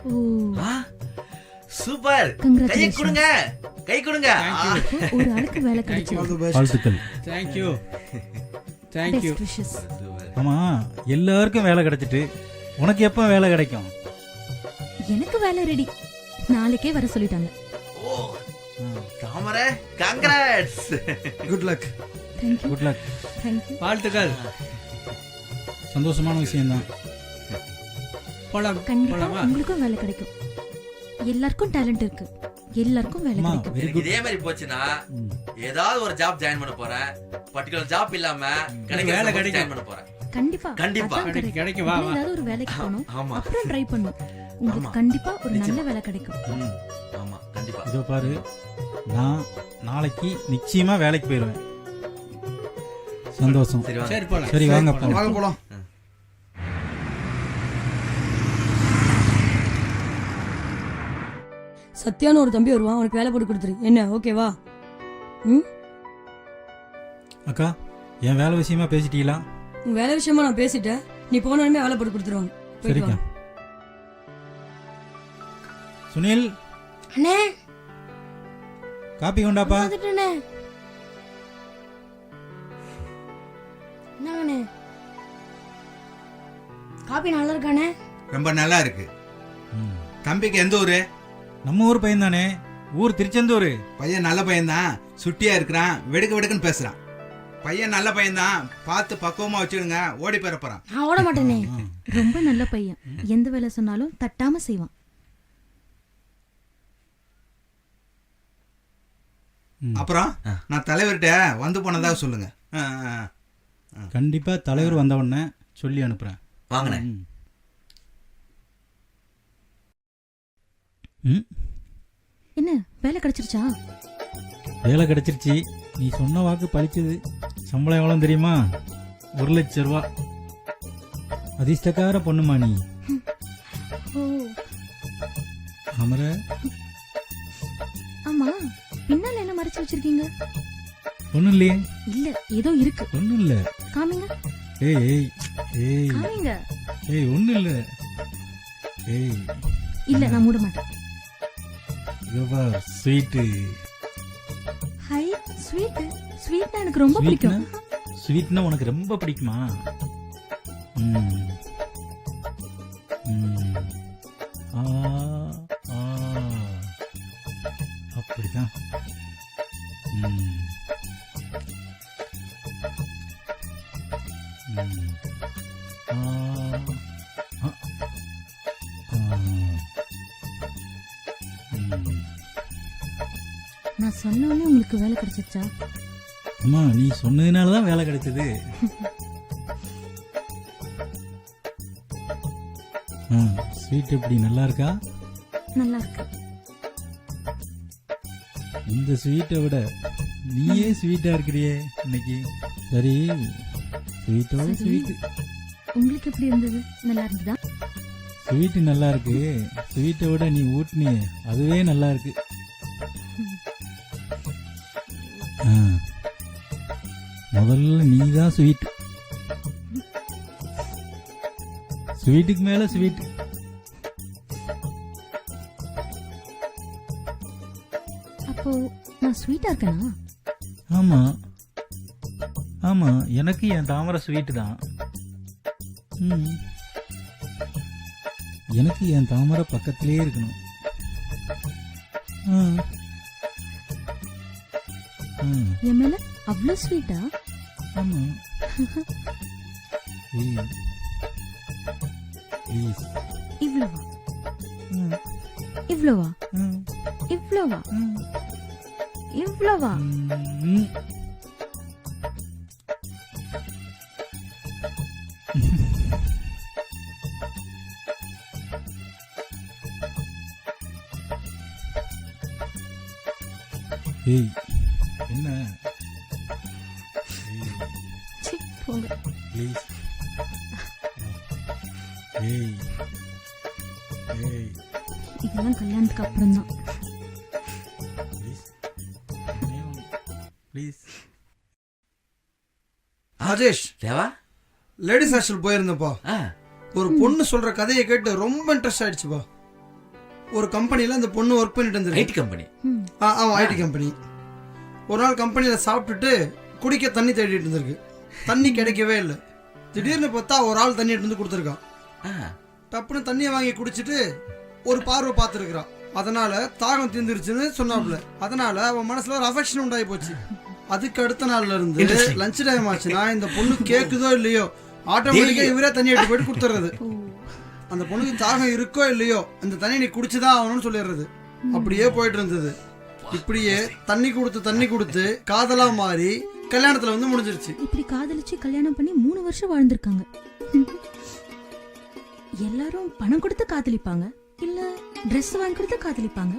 சூப்பர். கை கொடுங்க, கை கொடுங்க. ஒரு ஆளுக்கு வேலை கிடைச்சிருக்கு. வாழ்த்துக்கள். Thank you thank you. ஆமா, எல்லாருக்கும் வேலை கிடைச்சிட்டு உனக்கு எப்ப வேலை கிடைக்கும்? எனக்கு வேலை ரெடி. நாளைக்கே வர சொல்லிட்டாங்க. Thamarai, congrats. Good luck. Thank you. Good luck. Thank you. வாழ்த்துக்கள். சந்தோஷமான விஷயம்தான். போலாம். கண்டிப்பா உங்களுக்கும் வேலை கிடைக்கும். எல்லாருக்கும் டேலண்ட் இருக்கு. எல்லாருக்கும் வேலை கிடைக்கும். இதே மாதிரி போச்சுன்னா ஏதாவது ஒரு ஜாப் ஜாயின் பண்ண போறேன். பர்టిక్యులர் ஜாப் இல்லாம வேலை வேலை கிடைக்கும். ஜாயின் பண்ண போறேன். கண்டிப்பா கண்டிப்பா. அதான் correct. கிடைக்கும், வா, வா. ஏதாவது ஒரு வேலைக்கு போகணும் ஆமா. அப்புறம் ட்ரை பண்ணும் உங்களுக்கு ஆமா. கண்டிப்பா ஒரு நல்ல நிச்சயமா. வேலை கிடைக்கும். ம், ஆமா கண்டிப்பா. இதோ பாரு, நான் நாளைக்கு நிச்சயமா வேலைக்கு போயிடுவேன். சந்தோஷம். சரி வாங்க. சரி போலாம். சரி வாங்க போலாம். வாங்க போலாம். சத்யான்னு ஒரு தம்பி வருவான், அவனுக்கு வேலை போட்டு கொடுத்துரு. என்ன ஓகேவா? ம், அக்கா, என் வேலை விஷயமா பேசிட்டீங்களா? உன் வேலை விஷயமா நான் பேசிட்டேன். நீ போனோடனே வேலை போட்டு கொடுத்துருவாங்க. போயிட்டு சரிக்கா. வா. சுனில், அண்ணே காப்பி கொண்டாப்பா. வந்துட்டேனே. என்னங்கண்ணே காப்பி நல்லா இருக்கானே? ரொம்ப நல்லா இருக்கு. ம். தம்பிக்கு எந்த ஊரு? நம்ம ஊர் பையன் தானே, ஊர் திருச்செந்தூர். பையன் நல்ல பையன்தான், சுட்டியா இருக்கிறான், வெடுக்கு வெடுக்குன்னு பேசுறான். பையன் நல்ல பையன்தான், பார்த்து பக்குவமா வச்சுடுங்க, ஓடி போயிட போறான். நான் ஓட மாட்டேனே. ரொம்ப நல்ல பையன், எந்த வேலை சொன்னாலும் தட்டாம செய்வான். அப்புறம் நான் தலைவர்கிட்ட வந்து போனதாக சொல்லுங்க. கண்டிப்பா தலைவர் வந்த உடனே சொல்லி அனுப்புறேன். வாங்கண்ணே. ம். ம். என்ன வேலை கிடைச்சிருச்சா? வேலை கிடைச்சிருச்சு. நீ சொன்ன வாக்கு பழிச்சது. சம்பளம் எவ்வளவு தெரியுமா? 1,00,000 ரூபா. அதிர்ஷ்டக்கார பொண்ணுமா நீ. ஓ அமர, ஆமா, பின்னால என்ன மறைச்சு வச்சிருக்கீங்க? ஒண்ணும் இல்லையே. இல்ல ஏதோ இருக்கு. ஒண்ணும் இல்ல. காமிங்க. ஏய் ஏய் ஏய் காமிங்க. ஏய், ஒண்ணும் இல்ல. ஏய், இல்ல நான் மூட மாட்டேன். ஸ்வீட்டு. High, sweet. ஸ்வீட்னா எனக்கு ரொம்ப பிடிக்கும். ஸ்வீட்னா உனக்கு ரொம்ப பிடிக்குமா? ம். ம். ஆ ஆ அப்படிதான். ம். ம். ஆ ஆ ஆ. ம். நான் சொன்னோடனே உங்களுக்கு வேலை கிடைச்சிருச்சா? அம்மா, நீ சொன்னதுனால தான் வேலை கிடைச்சது. ஸ்வீட் எப்படி நல்லா இருக்கா? நல்லா இருக்கு. இந்த ஸ்வீட்டை விட நீயே ஸ்வீட்டா இருக்கிறியே இன்னைக்கு. சரி, ஸ்வீட்டோட சரி. ஸ்வீட். உங்களுக்கு எப்படி இருந்தது? நல்லா இருந்ததா? ஸ்வீட் நல்லா இருக்கு. ஸ்வீட்டை விட நீ ஊட்டினியே அதுவே நல்லா இருக்கு. ஆ, முதல்ல நீ தான் ஸ்வீட். ஸ்வீட்டுக்கு மேல ஸ்வீட். அப்போ நான் ஸ்வீட்டா இருக்கேனா? ஆமா ஆமா, எனக்கு என் தாமரை ஸ்வீட்டு தான். ம். எனக்கு என் தாமரை பக்கத்திலே இருக்கணும். ஆ. ம். என் மேல அவ்வளோ ஸ்வீட்டா? ஆமா. ஏய், ப்ளீஸ். இவ்வளவா? ம். இவ்வளவா? ம். இவ்வளவா? ம். இவ்வளவா? ம். ஏய், என்ன? சீ, போங்க. ப்ளீஸ். ஏய் ஏய், இதெல்லாம் கல்யாணத்துக்கு அப்புறம் தான். Please please. Rajesh, Deva. Ladies hostel போயிருந்தப்பா. ஆ, ஒரு பொண்ணு சொல்ற கதையை கேட்டு ரொம்ப இன்ட்ரெஸ்ட் ஆயிடுச்சுப்பா. ஒரு கம்பெனில அந்த பொண்ணு ஒர்க் பண்ணிட்டு இருந்திருக்கு. IT company. ம். ஆமா, ஐடி கம்பெனி. ஒரு நாள் கம்பெனியில சாப்பிட்டுட்டு குடிக்க தண்ணி தேடிட்டு இருந்திருக்கு. தண்ணி கிடைக்கவே இல்லை. திடீர்னு பார்த்தா ஒரு ஆள் தண்ணி எடுத்து வந்து கொடுத்துருக்கான். ஆ, டப்புன்னு தண்ணியை வாங்கி குடிச்சிட்டு ஒரு பார்வை பார்த்துருக்கான். அதனால தாகம் தீர்ந்துருச்சுன்னு சொன்னாப்ல. அதனால அவன் மனசுல ஒரு அஃபெக்ஷன் உண்டாகி போச்சு. அதுக்கு அடுத்த நாள்ல இருந்து லஞ்ச் டைம் ஆச்சுன்னா இந்த பொண்ணு கேக்குதோ இல்லையோ ஆட்டோமேட்டிக்கா இவரே தண்ணி எடுத்து போயிட்டு கொடுத்துறது. அந்த பொண்ணுக்கு தாகம் இருக்கோ இல்லையோ அந்த தண்ணி நீ குடிச்சுதான் ஆகணும்னு சொல்லிடுறது. அப்படியே போயிட்டு இருந்தது. இப்படியே தண்ணி கொடுத்து காதலா மாறி கல்யாணத்துல வந்து முடிஞ்சிருச்சு. இப்படி காதலிச்சு கல்யாணம் பண்ணி 3 வருஷம் வாழ்ந்திருக்காங்க. எல்லாரும் பணம் கொடுத்து காதலிப்பாங்க, இல்ல Dress வாங்கி கொடுத்து காதலிப்பாங்க.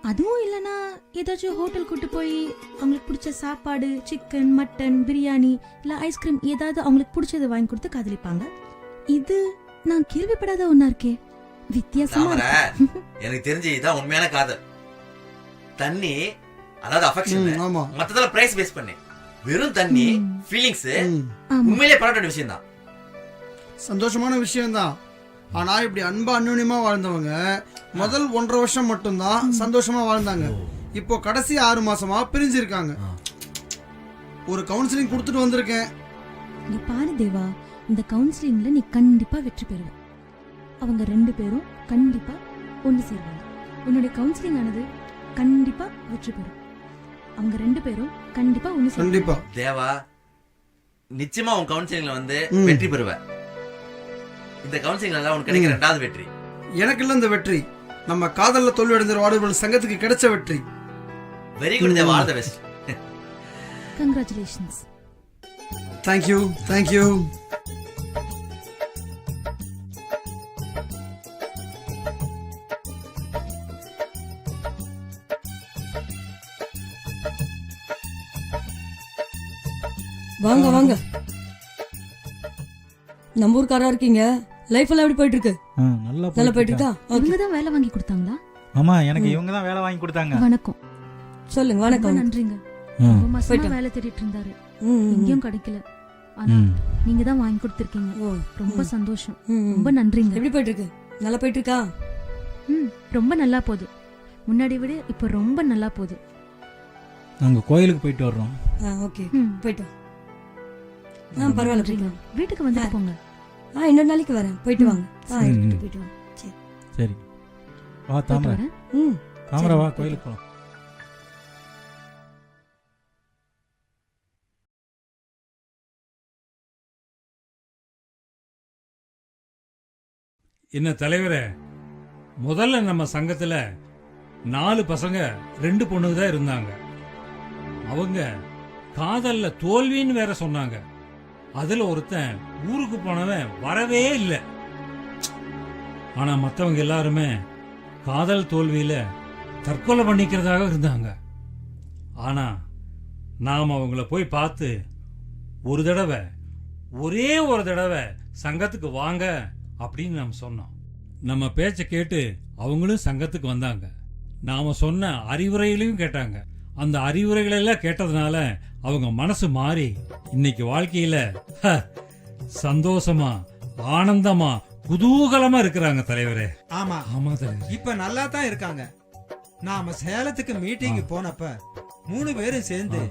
அதுவும் இல்லனா ஏதாச்சும் ஹோட்டல் கூட்டு போய் அவங்களுக்கு பிடிச்ச சாப்பாடு, சிக்கன், மட்டன், பிரியாணி இல்ல ஐஸ்கிரீம் ஏதாவது அவங்களுக்கு பிடிச்சதை வாங்கி கொடுத்து காதலிப்பாங்க. இது நான் கேள்விப்படாத ஒண்ணா இருக்கே, வித்தியாசமா தாமரை, இருக்கு. எனக்கு தெரிஞ்சு இதான் உண்மையான காதல். தண்ணி அதாவது அஃபெக்ஷன், ஆமா. மத்ததெல்லாம் பிரைஸ் பேஸ் பண்ணி வெறும் தண்ணி ஃபீலிங்ஸ் ஆமா. உண்மையிலேயே பாராட்ட விஷயம் தான். சந்தோஷமான விஷயம்தான். ஆனா இப்படி அன்பா அந்யோன்யமா வாழ்ந்தவங்க முதல் 1.5 வருஷம் மட்டும்தான் சந்தோஷமா வாழ்ந்தாங்க. இப்போ கடைசி 6 மாசமா பிரிஞ்சிருக்காங்க. ஒரு கவுன்சிலிங் கொடுத்துட்டு வந்திருக்கேன். நீ பாரு தேவா, இந்த கவுன்சிலிங்ல நீ கண்டிப்பா வெற்றி பெறுவ. அவங்க 2 பேரும் கண்டிப்பா ஒண்ணு சேருவாங்க. உன்னுடைய கவுன்சிலிங் ஆனது கண்டிப்பா வெற்றி பெறும். அவங்க 2 பேரும் கண்டிப்பா ஒண்ணு சேருவாங்க. கண்டிப்பா தேவா, நிச்சயமா உன் கவுன்சிலிங்ல வந்து வெற்றி பெறுவ. இந்த கவுன்சிலிங்ல உனக்கு கிடைக்கிற 2வது வெற்றி எனக்கு இல்ல. இந்த வெற்றி நம்ம காதல்ல தோல்வி அடைந்த வாலிபர்கள் சங்கத்துக்கு கிடைச்ச வெற்றி. Very good Deva, all the best. Congratulations. Thank you. வாங்க நம்ம ஊர்க்காரா இருக்கீங்க. லைஃப் எல்லாம் எப்படி போயிட்டு இருக்கு? நல்லா நல்லா போயிட்டு இருக்கா? இவங்க தான் வேலை வாங்கி கொடுத்தாங்களா? ஆமா, எனக்கு இவங்க தான் வேலை வாங்கி கொடுத்தாங்க. வணக்கம். சொல்லுங்க. ரொம்ப வணக்கம். நன்றிங்க. ம். ரொம்ப மாசமா போயிட்டு. வேலை தேடிட்டு இருந்தாரு, ம், ம், எங்கேயும் கிடைக்கல. ஆனா ம். நீங்க தான் வாங்கி கொடுத்திருக்கீங்க. ஓ, ரொம்ப ம். சந்தோஷம். ம், ம். ரொம்ப நன்றிங்க. எப்படி போயிட்டு இருக்கு? நல்லா போயிட்டு இருக்கா? ரொம்ப நல்லா போகுது. முன்னாடி விட இப்ப ரொம்ப நல்லா போகுது. நாங்க கோயிலுக்கு போயிட்டு வர்றோம். ஓகே, ம். போயிட்டு வா. ரொம்ப பரவாயில்ல, நன்றிங்க. போயிட்டு வீட்டுக்கு வந்துட்டு போங்க. இன்னொரு நாளைக்கு வரேன். போயிட்டு வாங்க. ம், ம். போயிட்டு வாங்க. சரி. சரி, வா போயிட்டு தாமரை. வரேன். ம். தாமரை சரி, வா, போயிட்டு கோயிலுக்கு போலாம். என்ன தலைவரே, முதல்ல நம்ம சங்கத்துல 4 பசங்க 2 பொண்ணுங்க தான் இருந்தாங்க. அவங்க காதல்ல தோல்வின்னு வேற சொன்னாங்க. அதுல ஒருத்தன் ஊருக்கு போனவன் வரவே இல்லை. ஆனா மத்தவங்க எல்லாருமே காதல் தோல்வியில தற்கொலை பண்ணிக்கிறதாக இருந்தாங்க. ஆனா நாம் அவங்கள போய் பார்த்து ஒரே ஒரு தடவை சங்கத்துக்கு வாங்க அப்படின்னு நாம் சொன்னோம். நம்ம பேச்ச கேட்டு அவங்களும் சங்கத்துக்கு வந்தாங்க. நாம சொன்ன அறிவுரைகளையும் கேட்டாங்க. அந்த அறிவுரைகளை எல்லாம் கேட்டதுனால அவங்க மனசு மாறி இன்னைக்கு வாழ்க்கையில சந்தோஷமா, ஆனந்தமா, குதூகலமா இருக்கிறாங்க தலைவரே. ஆமா, ஆமா தலைவர். இப்ப நல்லா தான் இருக்காங்க. நாம சேலத்துக்கு மீட்டிங் போனப்ப 3 பேரும் சேர்ந்து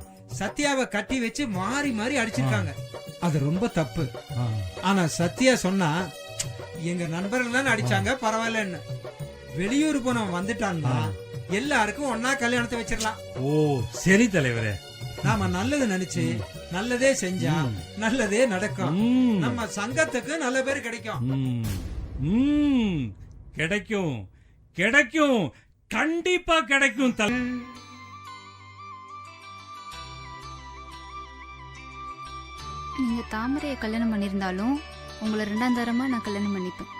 சத்யாவை கட்டி வச்சு மாறி மாறி அடிச்சிருக்காங்க. அது ரொம்ப தப்பு. ஆனா சத்யா சொன்னா, எங்க நண்பர்கள் தான் அடிச்சாங்க, பரவாயில்லன்னு. வெளியூர் போனவன் வந்துட்டான்னா எல்லாருக்கும் ஒன்னா கல்யாணத்தை வச்சிடலாம். ஓ சரி தலைவரே. நாம நல்லது நினைச்சு நல்லதே செஞ்சா நல்லதே நடக்கும். நம்ம சங்கத்துக்கு நல்ல பேர் கிடைக்கும். கிடைக்கும் கிடைக்கும், கண்டிப்பா கிடைக்கும். நீங்க தாமரையை கல்யாணம் பண்ணியிருந்தாலும் உங்களை 2ஆம் தரமா நான் கல்யாணம் பண்ணிப்பேன்.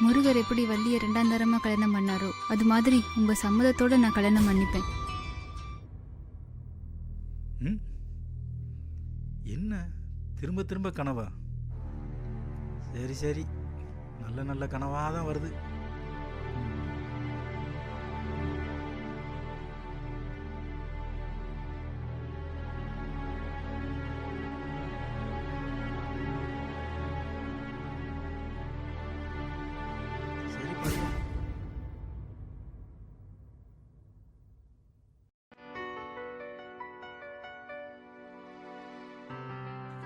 முருகர் எப்படி வள்ளியை 2ஆம் தரமா கல்யாணம் பண்ணாரோ அது மாதிரி உங்க சம்மதத்தோட நான் கல்யாணம் பண்ணிப்பேன். என்ன திரும்ப திரும்ப கனவா? சரி, நல்ல நல்ல கனவா தான் வருது. சரி பார்க்கலாம்.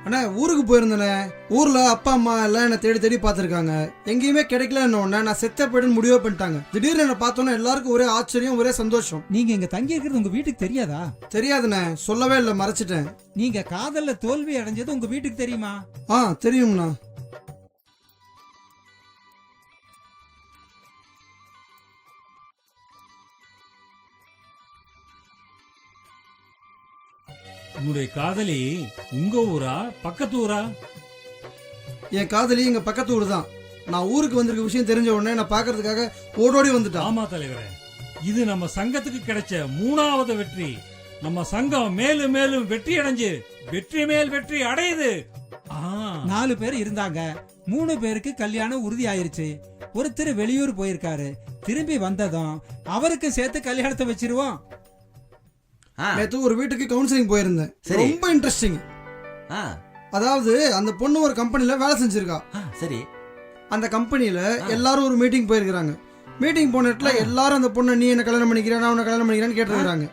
அண்ணா ஊருக்கு போயிருந்தேனே. ஊர்ல அப்பா அம்மா எல்லாம் என்ன தேடி தேடி பார்த்துருக்காங்க. எங்கேயுமே கிடைக்கலன்னு உடனே நான் செத்த போயிடுன்னு முடிவே பண்ணிட்டாங்க. திடீர்னு என்ன பார்த்தோன்னா எல்லாருக்கும் ஒரே ஆச்சரியம், ஒரே சந்தோஷம். நீங்க இங்க தங்கி இருக்கிறது உங்க வீட்டுக்கு தெரியாதா? தெரியாதுண்ணே, சொல்லவே இல்லை, மறைச்சிட்டேன். நீங்க காதல்ல தோல்வி அடைஞ்சது உங்க வீட்டுக்கு தெரியுமா? தெரியும்ண்ணா. உன்னுடைய காதலி உங்க ஊரா பக்கத்து ஊரா? என் காதலி எங்க பக்கத்து ஊர் தான். நான் ஊருக்கு வந்திருக்க விஷயம் தெரிஞ்ச உடனே நான் பாக்குறதுக்காக ஓடோடி வந்துட்டான். ஆமா தலைவரே, இது நம்ம சங்கத்துக்கு கிடைச்ச 3வது வெற்றி. நம்ம சங்கம் மேலும் மேலும் வெற்றி அடைஞ்சு வெற்றி மேல் வெற்றி அடையுது. 4 பேர் இருந்தாங்க, 3 பேருக்கு கல்யாணம் உறுதி ஆயிருச்சு. ஒருத்தர் வெளியூர் போயிருக்காரு, திரும்பி வந்ததும் அவருக்கு சேர்த்து கல்யாணத்தை வச்சிருவோம். நேத்து ஒரு வீட்டுக்கு கவுன்சிலிங் போயிருந்தேன். ரொம்ப இன்ட்ரெஸ்டிங். அதாவது அந்த பொண்ணு ஒரு கம்பெனில வேலை செஞ்சிருக்கா. சரி. அந்த கம்பெனில எல்லாரும் ஒரு மீட்டிங் போயிருக்காங்க. மீட்டிங் போன இடத்துல எல்லாரும் அந்த பொண்ணை நீ என்ன கல்யாணம் பண்ணிக்கிறேன், நான் உன்னை கல்யாணம் பண்ணிக்கிறேன்னு கேட்டிருக்காங்க.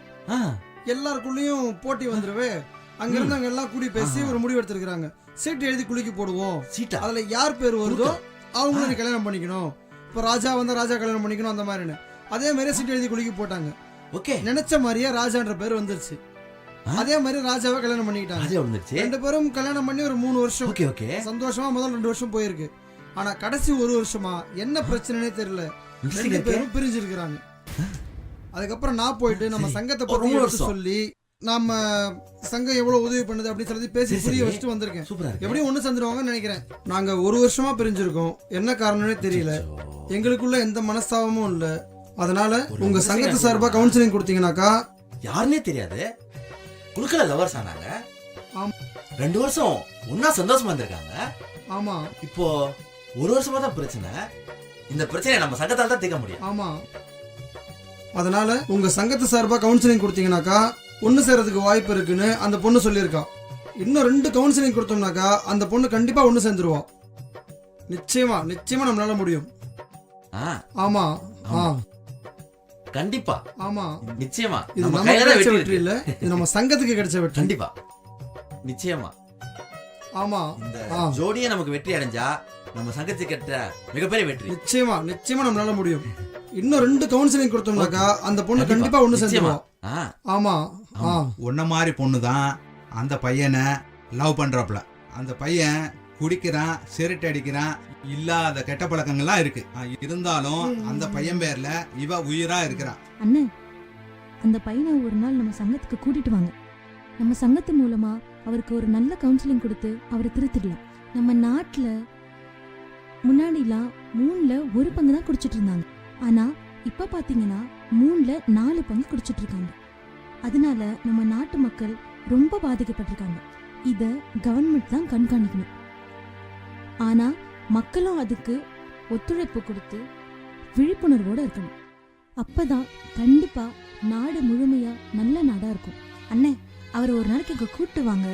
எல்லாருக்குள்ளயும் போட்டி வந்துருவே. அங்க இருந்து அங்க எல்லாம் கூடி பேசி ஒரு முடிவு எடுத்திருக்காங்க. சீட்டு எழுதி குலுக்கி போடுவோம். அதுல யார் பேர் வருதோ அவங்கள நீ கல்யாணம் பண்ணிக்கணும். இப்ப ராஜா வந்தா ராஜா கல்யாணம் பண்ணிக்கணும் அந்த மாதிரின்னு. அதே மாதிரி சீட்டு எழுதி குலுக்கி போட்டாங்க. நினைச்ச மாதிரியே ராஜான்ற பேர் வந்துருச்சு. அதே மாதிரி ராஜாவை கல்யாணம் பண்ணிக்கிட்டாங்க. 2 பேரும் கல்யாணம் பண்ணி ஒரு 3 வருஷம் சந்தோஷமா முதல் 2 வருஷம் போயிருக்கு. ஆனா கடைசி 1 வருஷமா என்ன பிரச்சனைனே தெரியல, 2 பேரும் பிரிஞ்சிருக்கிறாங்க. அதுக்கப்புறம் நான் போயிட்டு நம்ம சங்கத்தை பத்தி எடுத்து சொல்லி நம்ம சங்கம் எவ்வளவு உதவி பண்ணுது அப்படின்னு சொல்லி பேசி புரிய வச்சுட்டு வந்திருக்கேன். எப்படியும் ஒண்ணு சேர்ந்துருவாங்கன்னு நினைக்கிறேன். நாங்க 1 வருஷமா பிரிஞ்சிருக்கோம். என்ன காரணம்னே தெரியல. எங்களுக்குள்ள எந்த மனஸ்தாபமும் இல்ல. அதனால உங்க சங்கத்து சார்பா கவுன்சிலிங் கொடுத்தீங்கன்னாக்கா. யாருன்னே தெரியாது, குழுக்கள லவர்ஸ் ஆனாங்க. 2 வருஷம் ஒன்னா சந்தோஷமா இருந்திருக்காங்க. ஆமா. இப்போ 1 வருஷமா தான் பிரச்சனை. இந்த பிரச்சனையை நம்ம சங்கத்தால தான் தீர்க்க முடியும். ஆமா. அதனால உங்க சங்கத்து சார்பா கவுன்சிலிங் கொடுத்தீங்கன்னாக்கா ஒண்ணு சேர்றதுக்கு வாய்ப்பு இருக்குன்னு அந்த பொண்ணு சொல்லியிருக்கா. இன்னும் 2 கவுன்சிலிங் கொடுத்தோம்னாக்கா அந்த பொண்ணு கண்டிப்பா ஒண்ணு சேர்ந்துருவா. நிச்சயமா நிச்சயமா நம்மளால முடியும். ஆமா. கண்டிப்பா. ஆமா. நிச்சயமா. இது நம்ம கிடைச்ச வெற்றி இல்ல, இது நம்ம சங்கத்துக்கு கிடைச்ச வெற்றி. கண்டிப்பா. நிச்சயமா. ஆமா. இந்த ஜோடியே நமக்கு வெற்றி அடைஞ்சா நம்ம சங்கத்துக்கு கிடைச்ச மிகப்பெரிய வெற்றி. நிச்சயமா நிச்சயமா நம்மளால முடியும். இன்னும் 2 கவுன்சிலிங் கொடுத்தோம்னாக்கா அந்த பொண்ணு கண்டிப்பா ஒண்ணு சேர்ந்துருவா. ஆமா. உன்ன மாதிரி பொண்ணு தான் அந்த பையனை லவ் பண்றாப்ல. அந்த பையன் குடிக்கிறான், சிகரெட் அடிக்கிறான், இல்லாத கெட்ட பழக்கங்கள்லாம் இருக்கு. இருந்தாலும் அந்த பையன் பேர்ல இவ உயிரா இருக்கிறான். அண்ணே, அந்த பையனை ஒரு நாள் நம்ம சங்கத்துக்கு கூட்டிட்டு வாங்க. நம்ம சங்கத்து மூலமா அவருக்கு ஒரு நல்ல கவுன்சிலிங் கொடுத்து அவரை திருத்திடலாம். நம்ம நாட்டுல முன்னாடிலாம் 3ல 1 பங்கு தான் குடிச்சிட்டு இருந்தாங்க. ஆனா இப்ப பாத்தீங்கன்னா 3ல 4 பங்கு குடிச்சிட்டு இருக்காங்க. அதனால நம்ம நாட்டு மக்கள் ரொம்ப பாதிக்கப்பட்டிருக்காங்க. இத கவர்மெண்ட் தான் கண்காணிக்கணும். ஆனா மக்களும் அதுக்கு ஒத்துழைப்பு கொடுத்து விழிப்புணர்வோட இருக்கணும். அப்பதான் கண்டிப்பா நாடு முழுமையா நல்ல நாடா இருக்கும். அண்ணே, அவர் ஒரு நாளைக்கு இங்க கூப்பிட்டு வாங்க.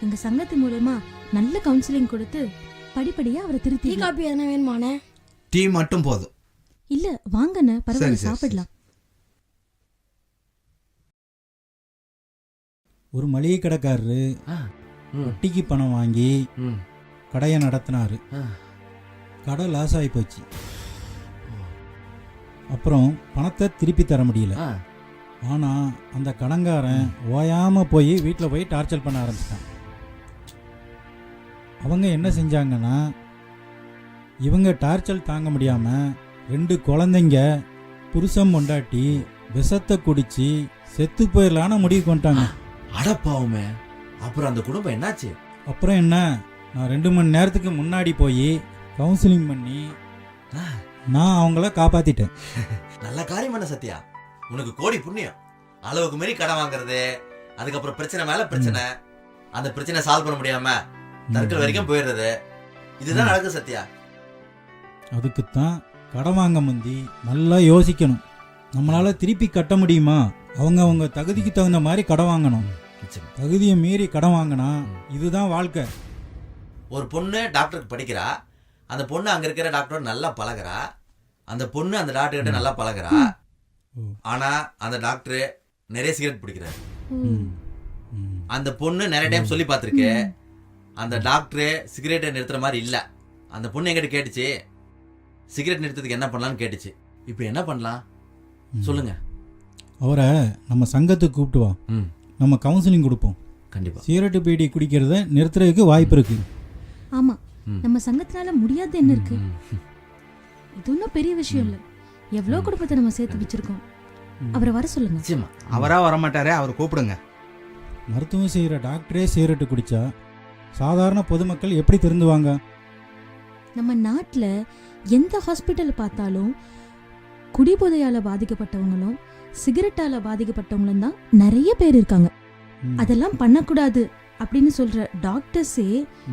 எங்க சங்கத்து மூலமா நல்ல கவுன்சிலிங் கொடுத்து படிப்படியா அவரை திருத்தி. காப்பி எதனா வேணுமாண்ணே? டீ மட்டும் போதும். இல்ல வாங்கண்ணே, பரவாயில்ல, சாப்பிடலாம். ஒரு மளிகை கடைக்காரரு வட்டிக்கு பணம் வாங்கி கடையை நடத்தினாரு. கடை லாஸ் ஆகி போச்சு. அப்புறம் பணத்தை திருப்பி தர முடியல. ஆனா அந்த கடன்காரன் ஓயாம போய் வீட்டில் போய் டார்ச்சர் பண்ண ஆரம்பிச்சிட்டான். அவங்க என்ன செஞ்சாங்கன்னா, இவங்க டார்ச்சர் தாங்க முடியாம 2 குழந்தைங்க புருஷன் பொண்டாட்டி விஷத்தை குடிச்சு செத்து போயிடலான்னு முடிவு கொண்டாங்க. அடப்பாவுமே. அப்புறம் அந்த குடும்பம் என்னாச்சு? அப்புறம் என்ன, நான் 2 மணி நேரத்துக்கு முன்னாடி போய் கவுன்சிலிங் பண்ணி நான் அவங்கள காப்பாத்திட்டேன். நல்ல காரியம் பண்ண சத்யா. உனக்கு கோடி புண்ணியம். அளவுக்கு மீறி கடன் வாங்குறது, அதுக்கப்புறம் பிரச்சனை மேல பிரச்சனை, அந்த பிரச்சனை சால்வ் பண்ண முடியாம தற்கொலை வரைக்கும் போயிடுறது, இதுதான் நடக்குது சத்யா. அதுக்குத்தான் கடன் வாங்க முந்தி நல்லா யோசிக்கணும். நம்மளால திருப்பி கட்ட முடியுமா? அவங்க தகுதிக்கு தகுந்த மாதிரி கடன் வாங்கணும். தகுதியை மீறி கடன் வாங்கினா இதுதான் வாழ்க்கை. ஒரு பொண்ணு டாக்டருக்கு படிக்கிறா, அந்த பொண்ணு அங்க இருக்கிற டாக்டரோட நல்லா பழகுறா, அந்த பொண்ணு அந்த டாக்டர் கிட்ட நல்லா பழகுறா. ஆனா அந்த டாக்டர் நிறைய சிகரெட் பிடிக்கிறாரு. அந்த பொண்ணு நிறைய டைம் சொல்லி பார்த்திருக்கு, அந்த டாக்டர் சிகரெட்டை நிறுத்துற மாதிரி இல்ல. அந்த பொண்ணு என்கிட்ட கேட்டுச்சு, சிகரெட் நிறுத்ததுக்கு என்ன பண்ணலாம்னு கேட்டுச்சு. இப்போ என்ன பண்ணலாம் சொல்லுங்க. அவரை நம்ம சங்கத்துக்கு கூப்பிட்டு வா, நம்ம கவுன்சிலிங் கொடுப்போம். கண்டிப்பா. சிகரெட்டு பீடி குடிக்கிறத நிறுத்துறதுக்கு வாய்ப்பு இருக்கு. ஆமா, நம்ம சங்கத்தினால முடியாது என்ன இருக்கு? இது ஒன்றும் பெரிய விஷயம் இல்ல. எவ்வளவு குடும்பத்தை நம்ம சேர்த்து வச்சிருக்கோம். அவரை வர சொல்லுங்க. அவரா வரமாட்டாரே, அவர் கூப்பிடுங்க. மருத்துவம் செய்கிற டாக்டரே சிகரெட்டு குடித்தா சாதாரண பொதுமக்கள் எப்படி திருந்துவாங்க? நம்ம நாட்டுல எந்த ஹாஸ்பிட்டல் பார்த்தாலும் குடிபோதையால பாதிக்கப்பட்டவங்களும் சிகரெட்டால பாதிக்கப்பட்டவங்களும் தான் நிறைய பேர் இருக்காங்க. அதெல்லாம் பண்ணக்கூடாது அப்படின்னு சொல்ற டாக்டர்ஸே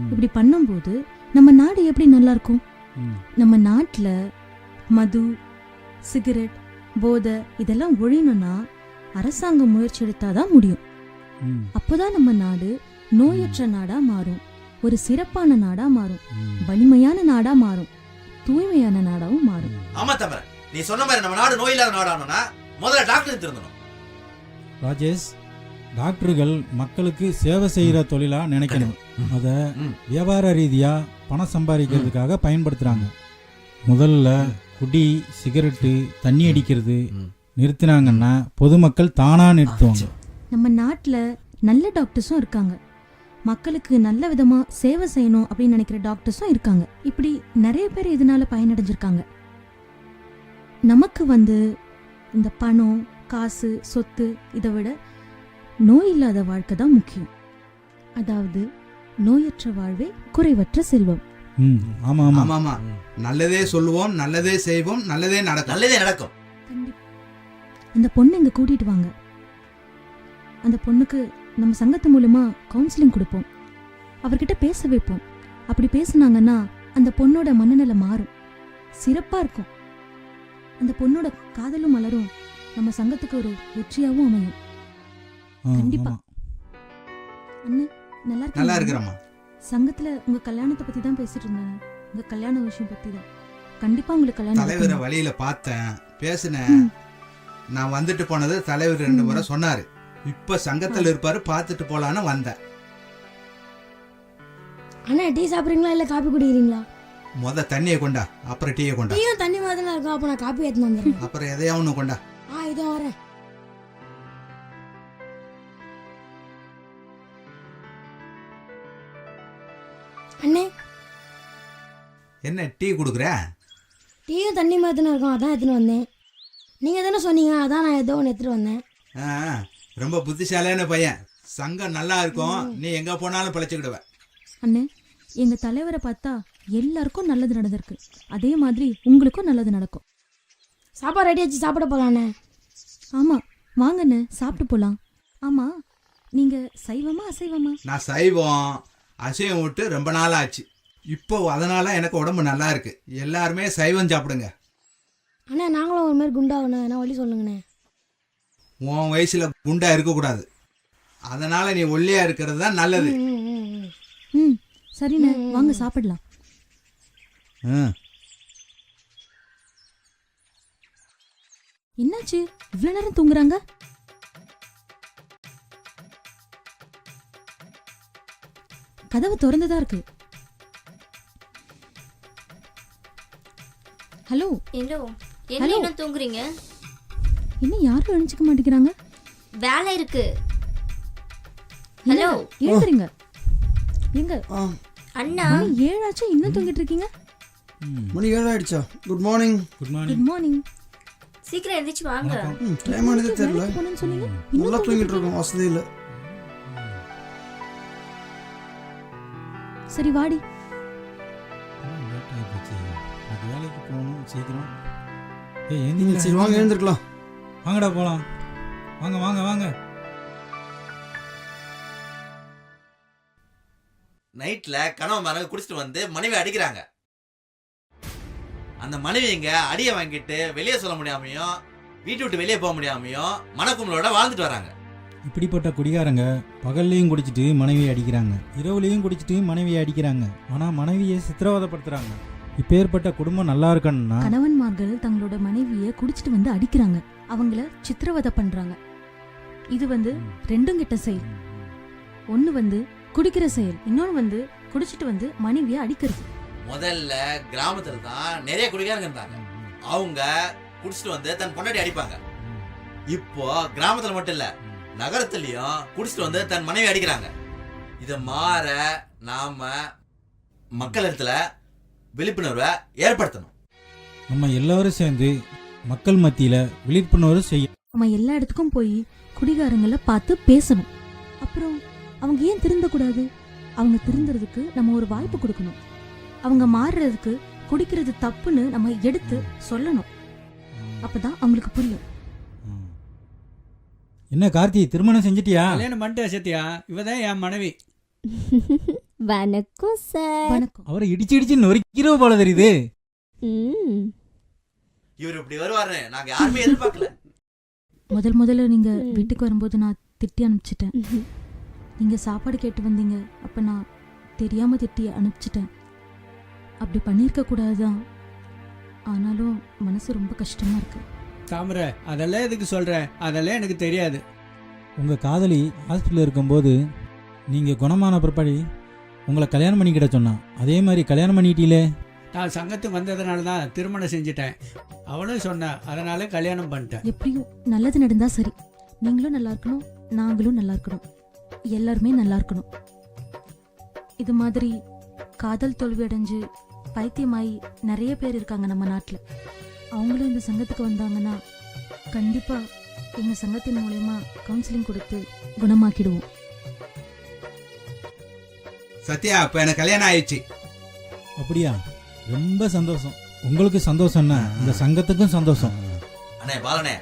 இப்படி பண்ணும்போது நம்ம நாடு எப்படி நல்லா இருக்கும்? நம்ம நாட்டுல மது, சிகரெட், போதை இதெல்லாம் ஒழியணும்னா அரசாங்கம் முயற்சி எடுத்தாதான் முடியும். அப்போதான் நம்ம நாடு நோயற்ற நாடா மாறும், ஒரு சிறப்பான நாடா மாறும், வலிமையான நாடா மாறும், தூய்மையான நாடாவும் மாறும். ஆமா தம்பர, நீ சொன்ன மாதிரி நம்ம நாடு நோய் இல்லாத நாடானா முதல்ல டாக்டர் திருந்தணும். ராஜேஷ், டாக்டர்கள் மக்களுக்கு சேவை செய்கிற தொழிலா நினைக்கணும். அதை வியாபார ரீதியா பணம் சம்பாதிக்கிறதுக்காக பயன்படுத்துறாங்க. முதல்ல குடி, சிகரெட்டு, தண்ணி அடிக்கிறது நிறுத்தினாங்கன்னா பொதுமக்கள் தானா நிறுத்துவாங்க. நம்ம நாட்டுல நல்ல டாக்டர்ஸும் இருக்காங்க, மக்களுக்கு நல்ல விதமா சேவை செய்யணும் அப்படின்னு நினைக்கிற டாக்டர்ஸும் இருக்காங்க. இப்படி நிறைய பேர் இதனால பயனடைஞ்சிருக்காங்க. நமக்கு இந்த பணம், காசு, சொத்து இதை விட நோய் இல்லாத வாழ்க்கை தான் முக்கியம். அதாவது நோயற்ற வாழ்வே குறைவற்ற செல்வம். ஆமா ஆமா ஆமா, நல்லதே சொல்லுவோம், நல்லதே செய்வோம், நல்லதே நடக்கும். நல்லதே நடக்கும். அந்த பொண்ணு இங்க கூட்டிட்டு வாங்க. அந்த பொண்ணுக்கு நம்ம சங்கத்து மூலமா கவுன்சிலிங் கொடுப்போம், அவர்கிட்ட பேச வைப்போம். அப்படி பேசுனாங்கன்னா அந்த பொண்ணோட மனநிலை மாறும், சிறப்பா இருக்கும். அந்த பொண்ணோட காதலும் மலரும் நம்ம சங்கத்துக்கு ஒரு வெற்றியாவும் அமையும். கண்டிப்பா. அண்ணே நல்லா இருக்கிறோமா? சங்கத்துல உங்க கல்யாணத்தை பத்தி தான் பேசிட்டு இருந்தாங்க, உங்க கல்யாண விஷயம் பத்தி தான். கண்டிப்பா உங்களுக்கு கல்யாணம். தலைவரை வழியில பார்த்தேன், பேசினேன். நான் வந்துட்டு போனது தலைவர் 2 முறை சொன்னாரு. இப்ப சங்கத்துல இருப்பாரு, பார்த்துட்டு போலான்னு வந்தேன். அண்ணா டீ சாப்பிடுறீங்களா இல்ல காபி குடிக்கிறீங்களா? முத தண்ணியை கொண்டா, அப்புறம் டீயை கொண்டா. டீயும் தண்ணி மாதிரி தான் இருக்கும், அப்ப நான் காபி எடுத்துட்டு வந்துடுறேன். அப்புறம் எதையா ஒண்ணு கொண்டா. இதோ வரேன். அண்ணே என்ன டீ குடுக்குற? டீயும் தண்ணி மாதிரி தான் இருக்கும், அதான் எடுத்துன்னு வந்தேன். நீங்க தானே சொன்னீங்க, அதான் நான் ஏதோ ஒன்று எடுத்துட்டு வந்தேன். ரொம்ப புத்திசாலியான பையன். சங்கம் நல்லா இருக்கும், நீ எங்க போனாலும் பிழைச்சுக்கிடுவ. அண்ணே, எங்க தலைவரை பார்த்தா எல்லாருக்கும் நல்லது நடந்திருக்கு, அதே மாதிரி உங்களுக்கும் நல்லது நடக்கும். சாப்பாடு ரெடி ஆச்சு, சாப்பிட போலாண்ணே. ஆமா வாங்கண்ணே, சாப்பிட்டு போலாம். ஆமா நீங்க சைவமா அசைவமா? நான் சைவம், அசைவம் விட்டு ரொம்ப நாள் ஆச்சு. இப்போ அதனால எனக்கு உடம்பு நல்லா இருக்கு. எல்லாருமே சைவம் சாப்பிடுங்க. அண்ணா நாங்களும் ஒரு மாதிரி குண்டாகணும், என்ன வழி சொல்லுங்கண்ணே. உன் வயசுல குண்டா இருக்கக்கூடாது, அதனால நீ ஒல்லியா இருக்கிறது தான் நல்லது. சரிண்ணே, வாங்க சாப்பிடலாம். என்னாச்சு இவ்வளவு நேரம் தூங்குறாங்க? கதவு திறந்துதான் இருக்கு. ஹலோ ஹலோ, என்ன இன்னும் தூங்குறீங்க? இன்னும் யாரும் எழுஞ்சிக்க மாட்டேங்கிறாங்க. வேலை இருக்கு. ஹலோ எழுந்துறீங்க. எங்க அண்ணா? மணி 7 ஆச்சு, இன்னும் தூங்கிட்டு இருக்கீங்க? மணி 7 ஆயிடுச்சா? Good morning. Good morning. Good morning. சீக்கிரம் எந்திரிச்சு வாங்க. டைம் ஆனதே தெரியல. போனேன்னு சொன்னீங்க, நல்லா தூங்கிட்டு இருக்கோம், வசதியில். சரி வாடி. வேலைக்கு போகணும் சீக்கிரம். சரி வாங்க, எழுந்திருக்கலாம். வாங்கடா போலாம். வாங்க வாங்க வாங்க. நைட்ல கணவன் மரங்க குடிச்சிட்டு வந்து மனைவி அடிக்கிறாங்க. அந்த மனைவிங்க அடியை வாங்கிட்டு வெளியே சொல்ல முடியாமையும் வீட்டு விட்டு வெளியே போக முடியாமையும் மனக்கும்பலோட வாழ்ந்துட்டு வராங்க. இப்படிப்பட்ட குடிகாரங்க பகல்லையும் குடிச்சிட்டு மனைவியை அடிக்கிறாங்க, இரவுலையும் குடிச்சிட்டு மனைவியை அடிக்கிறாங்க. ஆனா மனைவியை சித்திரவதைப்படுத்துறாங்க. இப்பேற்பட்ட குடும்பம் நல்லா இருக்கணும்னா கணவன்மார்கள் தங்களோட மனைவியை குடிச்சிட்டு வந்து அடிக்கிறாங்க, அவங்கள சித்திரவதை பண்றாங்க. இது ரெண்டும் கெட்ட செயல். ஒண்ணு குடிக்கிற செயல், இன்னொன்னு குடிச்சிட்டு வந்து மனைவியை அடிக்கிறது. முதல்ல கிராமத்துல தான் நிறைய குடிகாரங்க இருந்தாங்க. அவங்க குடிச்சிட்டு வந்து தன் பொண்டாட்டி அடிப்பாங்க. இப்போ கிராமத்துல மட்டும் இல்ல, நகரத்திலயும் குடிச்சிட்டு வந்து தன் மனைவி அடிக்கிறாங்க. இத மாற நாம மக்கள் இடத்துல விழிப்புணர்வை ஏற்படுத்தணும். நம்ம எல்லாரும் சேர்ந்து மக்கள் மத்தியில விழிப்புணர்வு செய்ய. நம்ம எல்லா இடத்துக்கும் போய் குடிகாரங்களை பார்த்து பேசணும். அப்ப அப்புறம் அவங்க ஏன் திருந்தக்கூடாது? அவங்க திருந்துறதுக்கு நம்ம ஒரு வாய்ப்பு கொடுக்கணும். அவங்க மாறுறதுக்கு குடிக்கிறது தப்புன்னு நம்ம எடுத்து சொல்லணும். அப்பதான் அவங்களுக்கு புரியும். என்ன கார்த்தி, திருமணம் செஞ்சிட்டியா? கல்யாணம் பண்ணிட்டு சத்யா, இவதான் என் மனைவி. வணக்கம் சார். வணக்கம். அவரை இடிச்சு இடிச்சு நொறுக்கிறோ போல தெரியுது. இவர் இப்படி வருவாரு நாங்க யாருமே எதிர்பார்க்கல. முதல்ல நீங்க வீட்டுக்கு வரும்போது நான் திட்டி அனுப்பிச்சிட்டேன். நீங்க சாப்பாடு கேட்டு வந்தீங்க, அப்ப நான் தெரியாம திட்டி அனுப்பிச்சிட்டேன். அப்படி பண்ணியிருக்க கூடாதுதான். ஆனாலும் மனசு ரொம்ப கஷ்டமா இருக்கு. தாமரை, அதெல்லாம் எதுக்கு சொல்ற? அதெல்லாம் எனக்கு தெரியாது. உங்க காதலி ஹாஸ்பிட்டல் இருக்கும்போது நீங்க குணமான பிற்பாடி உங்களை கல்யாணம் பண்ணிக்கிட்ட சொன்னா, அதே மாதிரி கல்யாணம் பண்ணிட்டீங்களே. நான் சங்கத்துக்கு வந்ததுனால தான் திருமணம் செஞ்சுட்டேன். அவளும் சொன்னா, அதனால கல்யாணம் பண்ணிட்டேன். எப்படியும் நல்லது நடந்தா சரி. நீங்களும் நல்லா இருக்கணும், நாங்களும் நல்லா இருக்கணும், எல்லாருமே நல்லா இருக்கணும். இது மாதிரி காதல் தோல்வி அடைஞ்சு பைத்தியமாயி நிறைய பேர் இருக்காங்க நம்ம நாட்டில். அவங்களும் இந்த சங்கத்துக்கு வந்தாங்கன்னா கண்டிப்பா எங்க சங்கத்தின் மூலமா கவுன்சிலிங் கொடுத்து குணமாக்கிடுவோம். சத்யா, இப்ப எனக்கு கல்யாணம் ஆயிடுச்சு. அப்படியா? ரொம்ப சந்தோஷம். உங்களுக்கு சந்தோஷம்னா இந்த சங்கத்துக்கும் சந்தோஷம். அண்ணே பாலனே,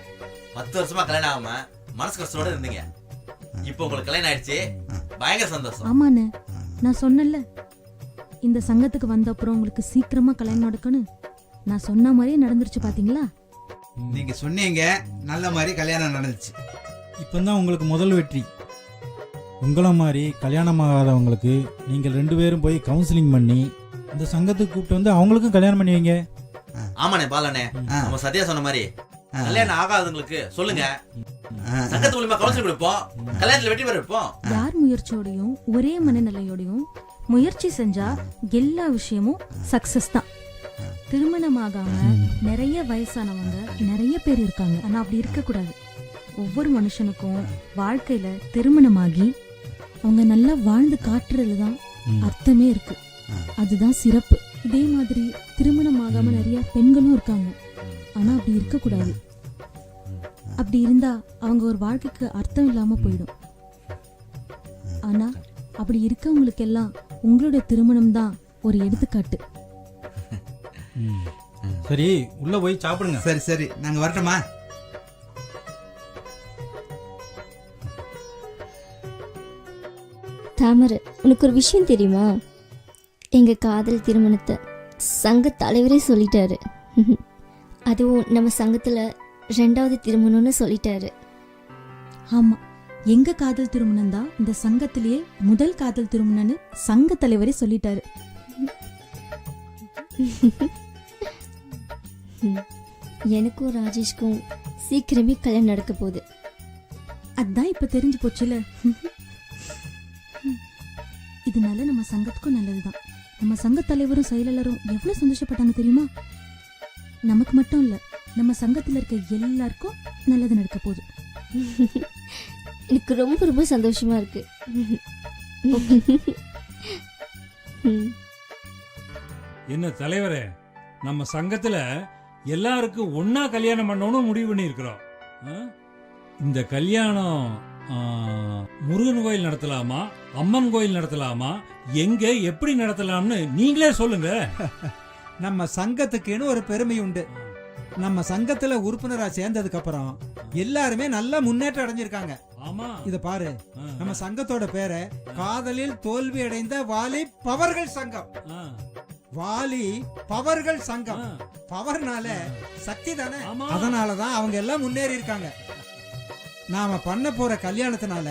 10 வருஷமா கல்யாணம் ஆகாம மனசு கஷ்டத்தோட இருந்தீங்க. இப்போ உங்களுக்கு கல்யாணம் ஆயிடுச்சு, பயங்கர சந்தோஷம். ஆமாண்ணே, நான் சொன்னேன்ல இந்த சங்கத்துக்கு வந்த அப்புறம் உங்களுக்கு சீக்கிரமா கல்யாணம் நடக்கணும். நான் சொன்ன மாதிரியே நடந்துருச்சு, பாத்தீங்களா? நீங்க சொன்னீங்க, நல்ல மாதிரி கல்யாணம் நடந்துச்சு. இப்பதான் உங்களுக்கு முதல் வெற்றி. உங்கள மாதிரி கல்யாணம் ஆகாதவங்களுக்கு நீங்கள் 2 பேரும் போய் கவுன்சிலிங் பண்ணி இந்த சங்கத்துக்கு கூப்பிட்டு வந்து அவங்களுக்கும் கல்யாணம் பண்ணி வைங்க. ஆமாண்ணே பாலனே, நம்ம சத்யா சொன்ன மாதிரி கல்யாணம் ஆகாதவங்களுக்கு சொல்லுங்க, சங்கத்து மூலமா கவுன்சிலிங் கொடுப்போம், கல்யாணத்துல வெற்றி பெற வைப்போம். யார் முயற்சியோடையும் ஒரே மனநிலையோடையும் முயற்சி செஞ்சா எல்லா விஷயமும் சக்சஸ் தான். திருமணமாகாம நிறைய வயசானவங்க நிறைய பேர் இருக்காங்க. ஆனா அப்படி இருக்க கூடாது. ஒவ்வொரு மனுஷனுக்கும் வாழ்க்கையில திருமணமாகி அவங்க நல்லா வாழ்ந்து காட்டுறதுல தான் அர்த்தமே இருக்கு. அதுதான் சிறப்பு. இதே மாதிரி திருமணமாகாம நிறைய பெண்களும் இருக்காங்க. ஆனா அப்படி இருக்க கூடாது. அப்படி இருந்தா அவங்க ஒரு வாழ்க்கைக்கு அர்த்தம் இல்லாம போயிடும். ஆனா அப்படி இருக்கவங்களுக்கு எல்லாம் உங்களோட திருமணம் தான் ஒரு எடுத்துக்காட்டு. சரி, உள்ள போய் சாப்பிடுங்க. சரி சரி, நாங்க வரட்டுமா? தாமரை, உனக்கு ஒரு விஷயம் தெரியுமா? எங்க காதல் திருமணத்தை சங்க தலைவரே சொல்லிட்டாரு. அதுவும் நம்ம சங்கத்துல 2வது திருமணம்னு சொல்லிட்டாரு. ஆமா, எங்க காதல் திருமணம் தான் இந்த சங்கத்திலேயே முதல் காதல் திருமணம்னு சங்க தலைவரே சொல்லிட்டாரு. எனக்கும் ராஜேஷ்க்கும் சீக்கிரமே கல்யாணம் நடக்க போகுது. அதான் இப்ப தெரிஞ்சு போச்சுல. இதனால நம்ம சங்கத்துக்கும் நல்லதுதான். நம்ம சங்க தலைவரும் செயலாளரும் எவ்வளவு சந்தோஷப்பட்டாங்க தெரியுமா? நமக்கு மட்டும் இல்ல, நம்ம சங்கத்துல இருக்க எல்லாருக்கும் நல்லது நடக்க போகுது. எனக்கு ரொம்ப ரொம்ப சந்தோஷமா இருக்கு. என்ன தலைவரே, நம்ம சங்கத்துல எல்லாருக்கும் ஒன்னா கல்யாணம் பண்ணணும்னு முடிவு பண்ணி இருக்கிறோம். இந்த கல்யாணம் முருகன் கோயில் நடத்தலாமா, அம்மன் கோயில் நடத்தலாமா, எங்க எப்படி நடத்தலாம்னு நீங்களே சொல்லுங்க. நம்ம சங்கத்துக்குன்னு ஒரு பெருமை உண்டு. நம்ம சங்கத்துல உறுப்பினரா சேர்ந்ததுக்கு அப்புறம் எல்லாருமே நல்ல முன்னேற்றம் அடைஞ்சிருக்காங்க. ஆமா, இத பாரு, நம்ம சங்கத்தோட பேரை காதலில் தோல்வி அடைந்த வாலி பவர்கள் சங்கம். வாலி பவர்கள் சங்கம். பவர்னால சக்தி தானே, அதனாலதான் அவங்க எல்லாம் முன்னேறி இருக்காங்க. நாம பண்ண போற கல்யாணத்தினால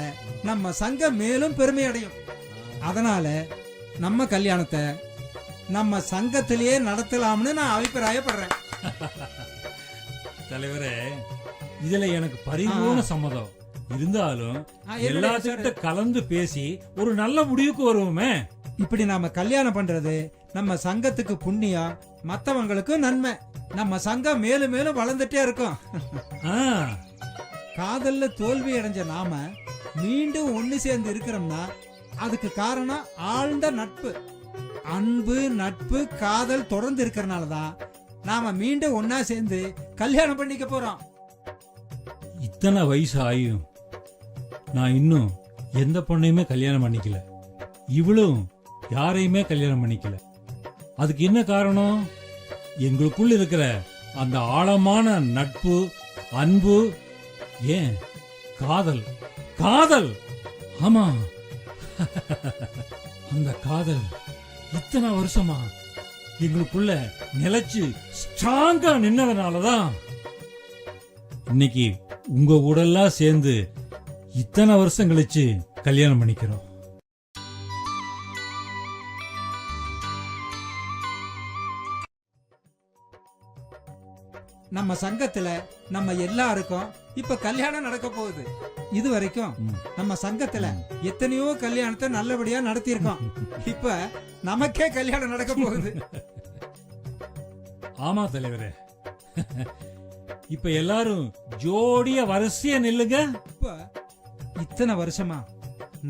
நம்ம சங்கம் மேலும் பெருமை அடையும். அதனால நம்ம கல்யாணத்தை நம்ம சங்கத்திலேயே நடத்தலாம்னு நான் அபிப்பிராயப்படுறேன். தலைவரே, இதுல எனக்கு பரிபூர்ண சம்மதம். இருந்தாலும் எல்லாத்துக்கிட்ட கலந்து பேசி ஒரு நல்ல முடிவுக்கு வருவோமே. இப்படி நாம கல்யாணம் பண்றது நம்ம சங்கத்துக்கு புண்ணியம், மத்தவங்களுக்கு நன்மை. நம்ம சங்கம் மேலும் மேலும் வளர்ந்துட்டே இருக்கும். காதல்ல தோல்வி அடைஞ்ச நாம மீண்டும் ஒண்ணு சேர்ந்து இருக்கிறோம்னா அதுக்கு காரணம் ஆழ்ந்த நட்பு. அன்பு, நட்பு, காதல் தொடர்ந்து இருக்கிறனாலதான் நாம மீண்டும் ஒன்னா சேர்ந்து கல்யாணம் பண்ணிக்க போறோம். இத்தனை வயசு ஆயும் நான் இன்னும் எந்த பொண்ணையுமே கல்யாணம் பண்ணிக்கல, இவளும் யாரையுமே கல்யாணம் பண்ணிக்கல. அதுக்கு என்ன காரணம்? எங்களுக்குள்ள இருக்கிற அந்த ஆழமான நட்பு, அன்பு, ஏன் காதல். காதல், ஆமா. அந்த காதல் இத்தனை வருஷமா எங்களுக்குள்ள நிலைச்சு ஸ்ட்ராங்கா நின்னதுனாலதான் இன்னைக்கு உங்க கூடெல்லாம் சேர்ந்து இத்தனை வருஷம் கழிச்சு கல்யாணம் பண்ணிக்கிறோம். நம்ம சங்கத்துல நம்ம எல்லாருக்கும் இப்ப கல்யாணம் நடக்க போகுது. இது வரைக்கும் நம்ம சங்கத்துல எத்தனையோ கல்யாணத்தை நல்லபடியா நடத்தியிருக்கோம். இப்ப நமக்கே கல்யாணம் நடக்க போகுது. ஆமா தலைவரே. இப்ப எல்லாரும் ஜோடியா வரிசையா நில்லுங்க. இப்ப இத்தனை வருஷமா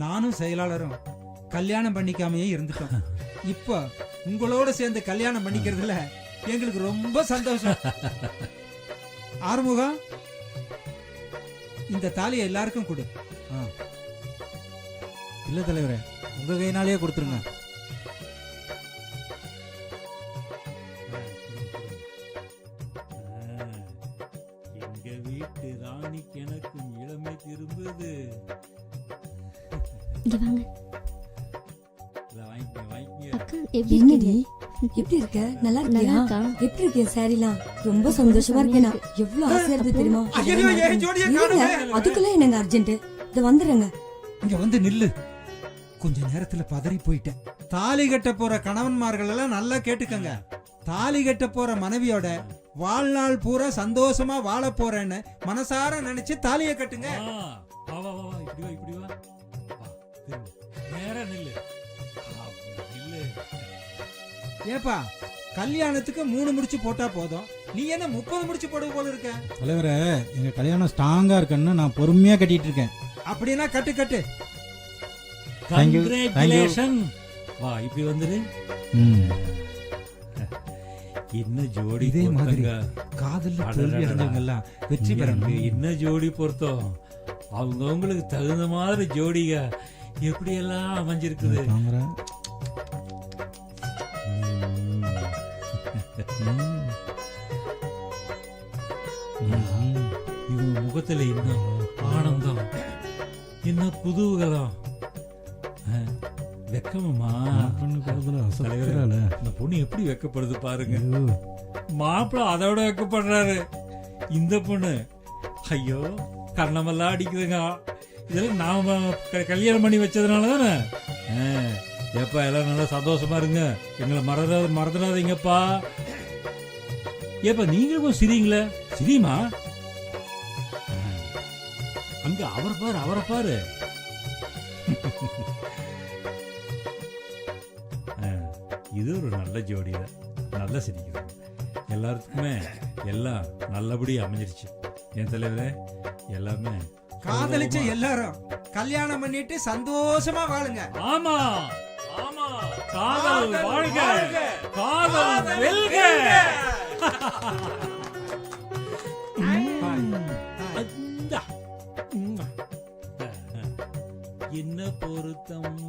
நானும் செயலாளரும் கல்யாணம் பண்ணிக்காமையே இருந்துட்டோம். இப்ப உங்களோட சேர்ந்து கல்யாணம் பண்ணிக்கிறதுல எங்களுக்கு ரொம்ப சந்தோஷம். ஆறுமுகம், இந்த தாலியை எல்லாருக்கும் கொடு. இல்ல தலைவரே, உங்க கையினாலேயே கொடுத்துருங்க. எங்க வீட்டு ராணிக்கு எனக்கும் இளமை திரும்புது. என்னடி எப்படி இருக்க? நல்லா இருக்கியா? எப்படி இருக்கிய சாரிலாம்? ரொம்ப சந்தோஷமா இருக்கேனா? எவ்வளவு ஆசையா இருக்கு தெரியுமா? அதுக்குள்ள என்னங்க அர்ஜென்ட்? இத வந்துருங்க. இங்க வந்து நில்லு. கொஞ்ச நேரத்துல பதறி போயிட்டேன். தாலி கட்ட போற கணவன்மார்கள் எல்லாம் நல்லா கேட்டுக்கங்க. தாலி கட்ட போற மனைவியோட வாழ்நாள் பூரா சந்தோஷமா வாழ போறேன்னு மனசார நினைச்சு தாலியை கட்டுங்க. இப்படி வா, இப்படி வா. நேரா நில்லு. ஏப்பா, கல்யாணத்துக்கு 3 முடிச்சு போட்டா போதும், நீ என்ன 30 முடிச்சு போடுவ போல இருக்க? தலைவரே, எங்க கல்யாணம் ஸ்ட்ராங்கா இருக்குன்னு நான் பொறுமையா கட்டிட்டு இருக்கேன். அப்படின்னா கட்டு கட்டு. கங்க்ராச்சுலேஷன். வா, இப்படி வந்துரு. என்ன ஜோடி இதே மாதிரி பொருத்தங்க. காதல்ல தோல்வி அடைஞ்சவங்க எல்லாம் வெற்றி பெறணும். என்ன ஜோடி பொருத்தம். அவங்கவங்களுக்கு தகுந்த மாதிரி ஜோடிங்க எப்படி எல்லாம் அமைஞ்சிருக்குது. இவங்க முகத்துல இன்னும் ஆனந்தம், என்ன குதூகலம். வெக்கமா இந்த பொண்ணு எப்படி வெக்கப்படுது பாருங்க. மாப்பிள்ள அதோட வெக்கப்படுறாரு. இந்த பொண்ணு ஐயோ கண்ணமெல்லாம் அடிக்குதுங்க. இதெல்லாம் நாம கல்யாணம் பண்ணி வச்சதுனால தானே. ஏப்பா எல்லாம் நல்லா சந்தோஷமா இருங்க, எங்களை மறந்துடாதீங்கப்பா. ஏப்பா நீங்களும் சிரிங்களே, சிரிமா. அங்க அவரை பாரு. இது ஒரு நல்ல ஜோடிதான், நல்லா சிரிக்கிறாங்க. எல்லாருக்குமே எல்லாம் நல்லபடியா அமைஞ்சிருச்சு. என் தலைவரே, எல்லாமே காதலிச்ச எல்லாரும் கல்யாணம் பண்ணிட்டு சந்தோஷமா வாழுங்க. ஆமா ஆமா, காதல் வாழ்க, காதல் வெல்க. என்ன பொருத்தம்.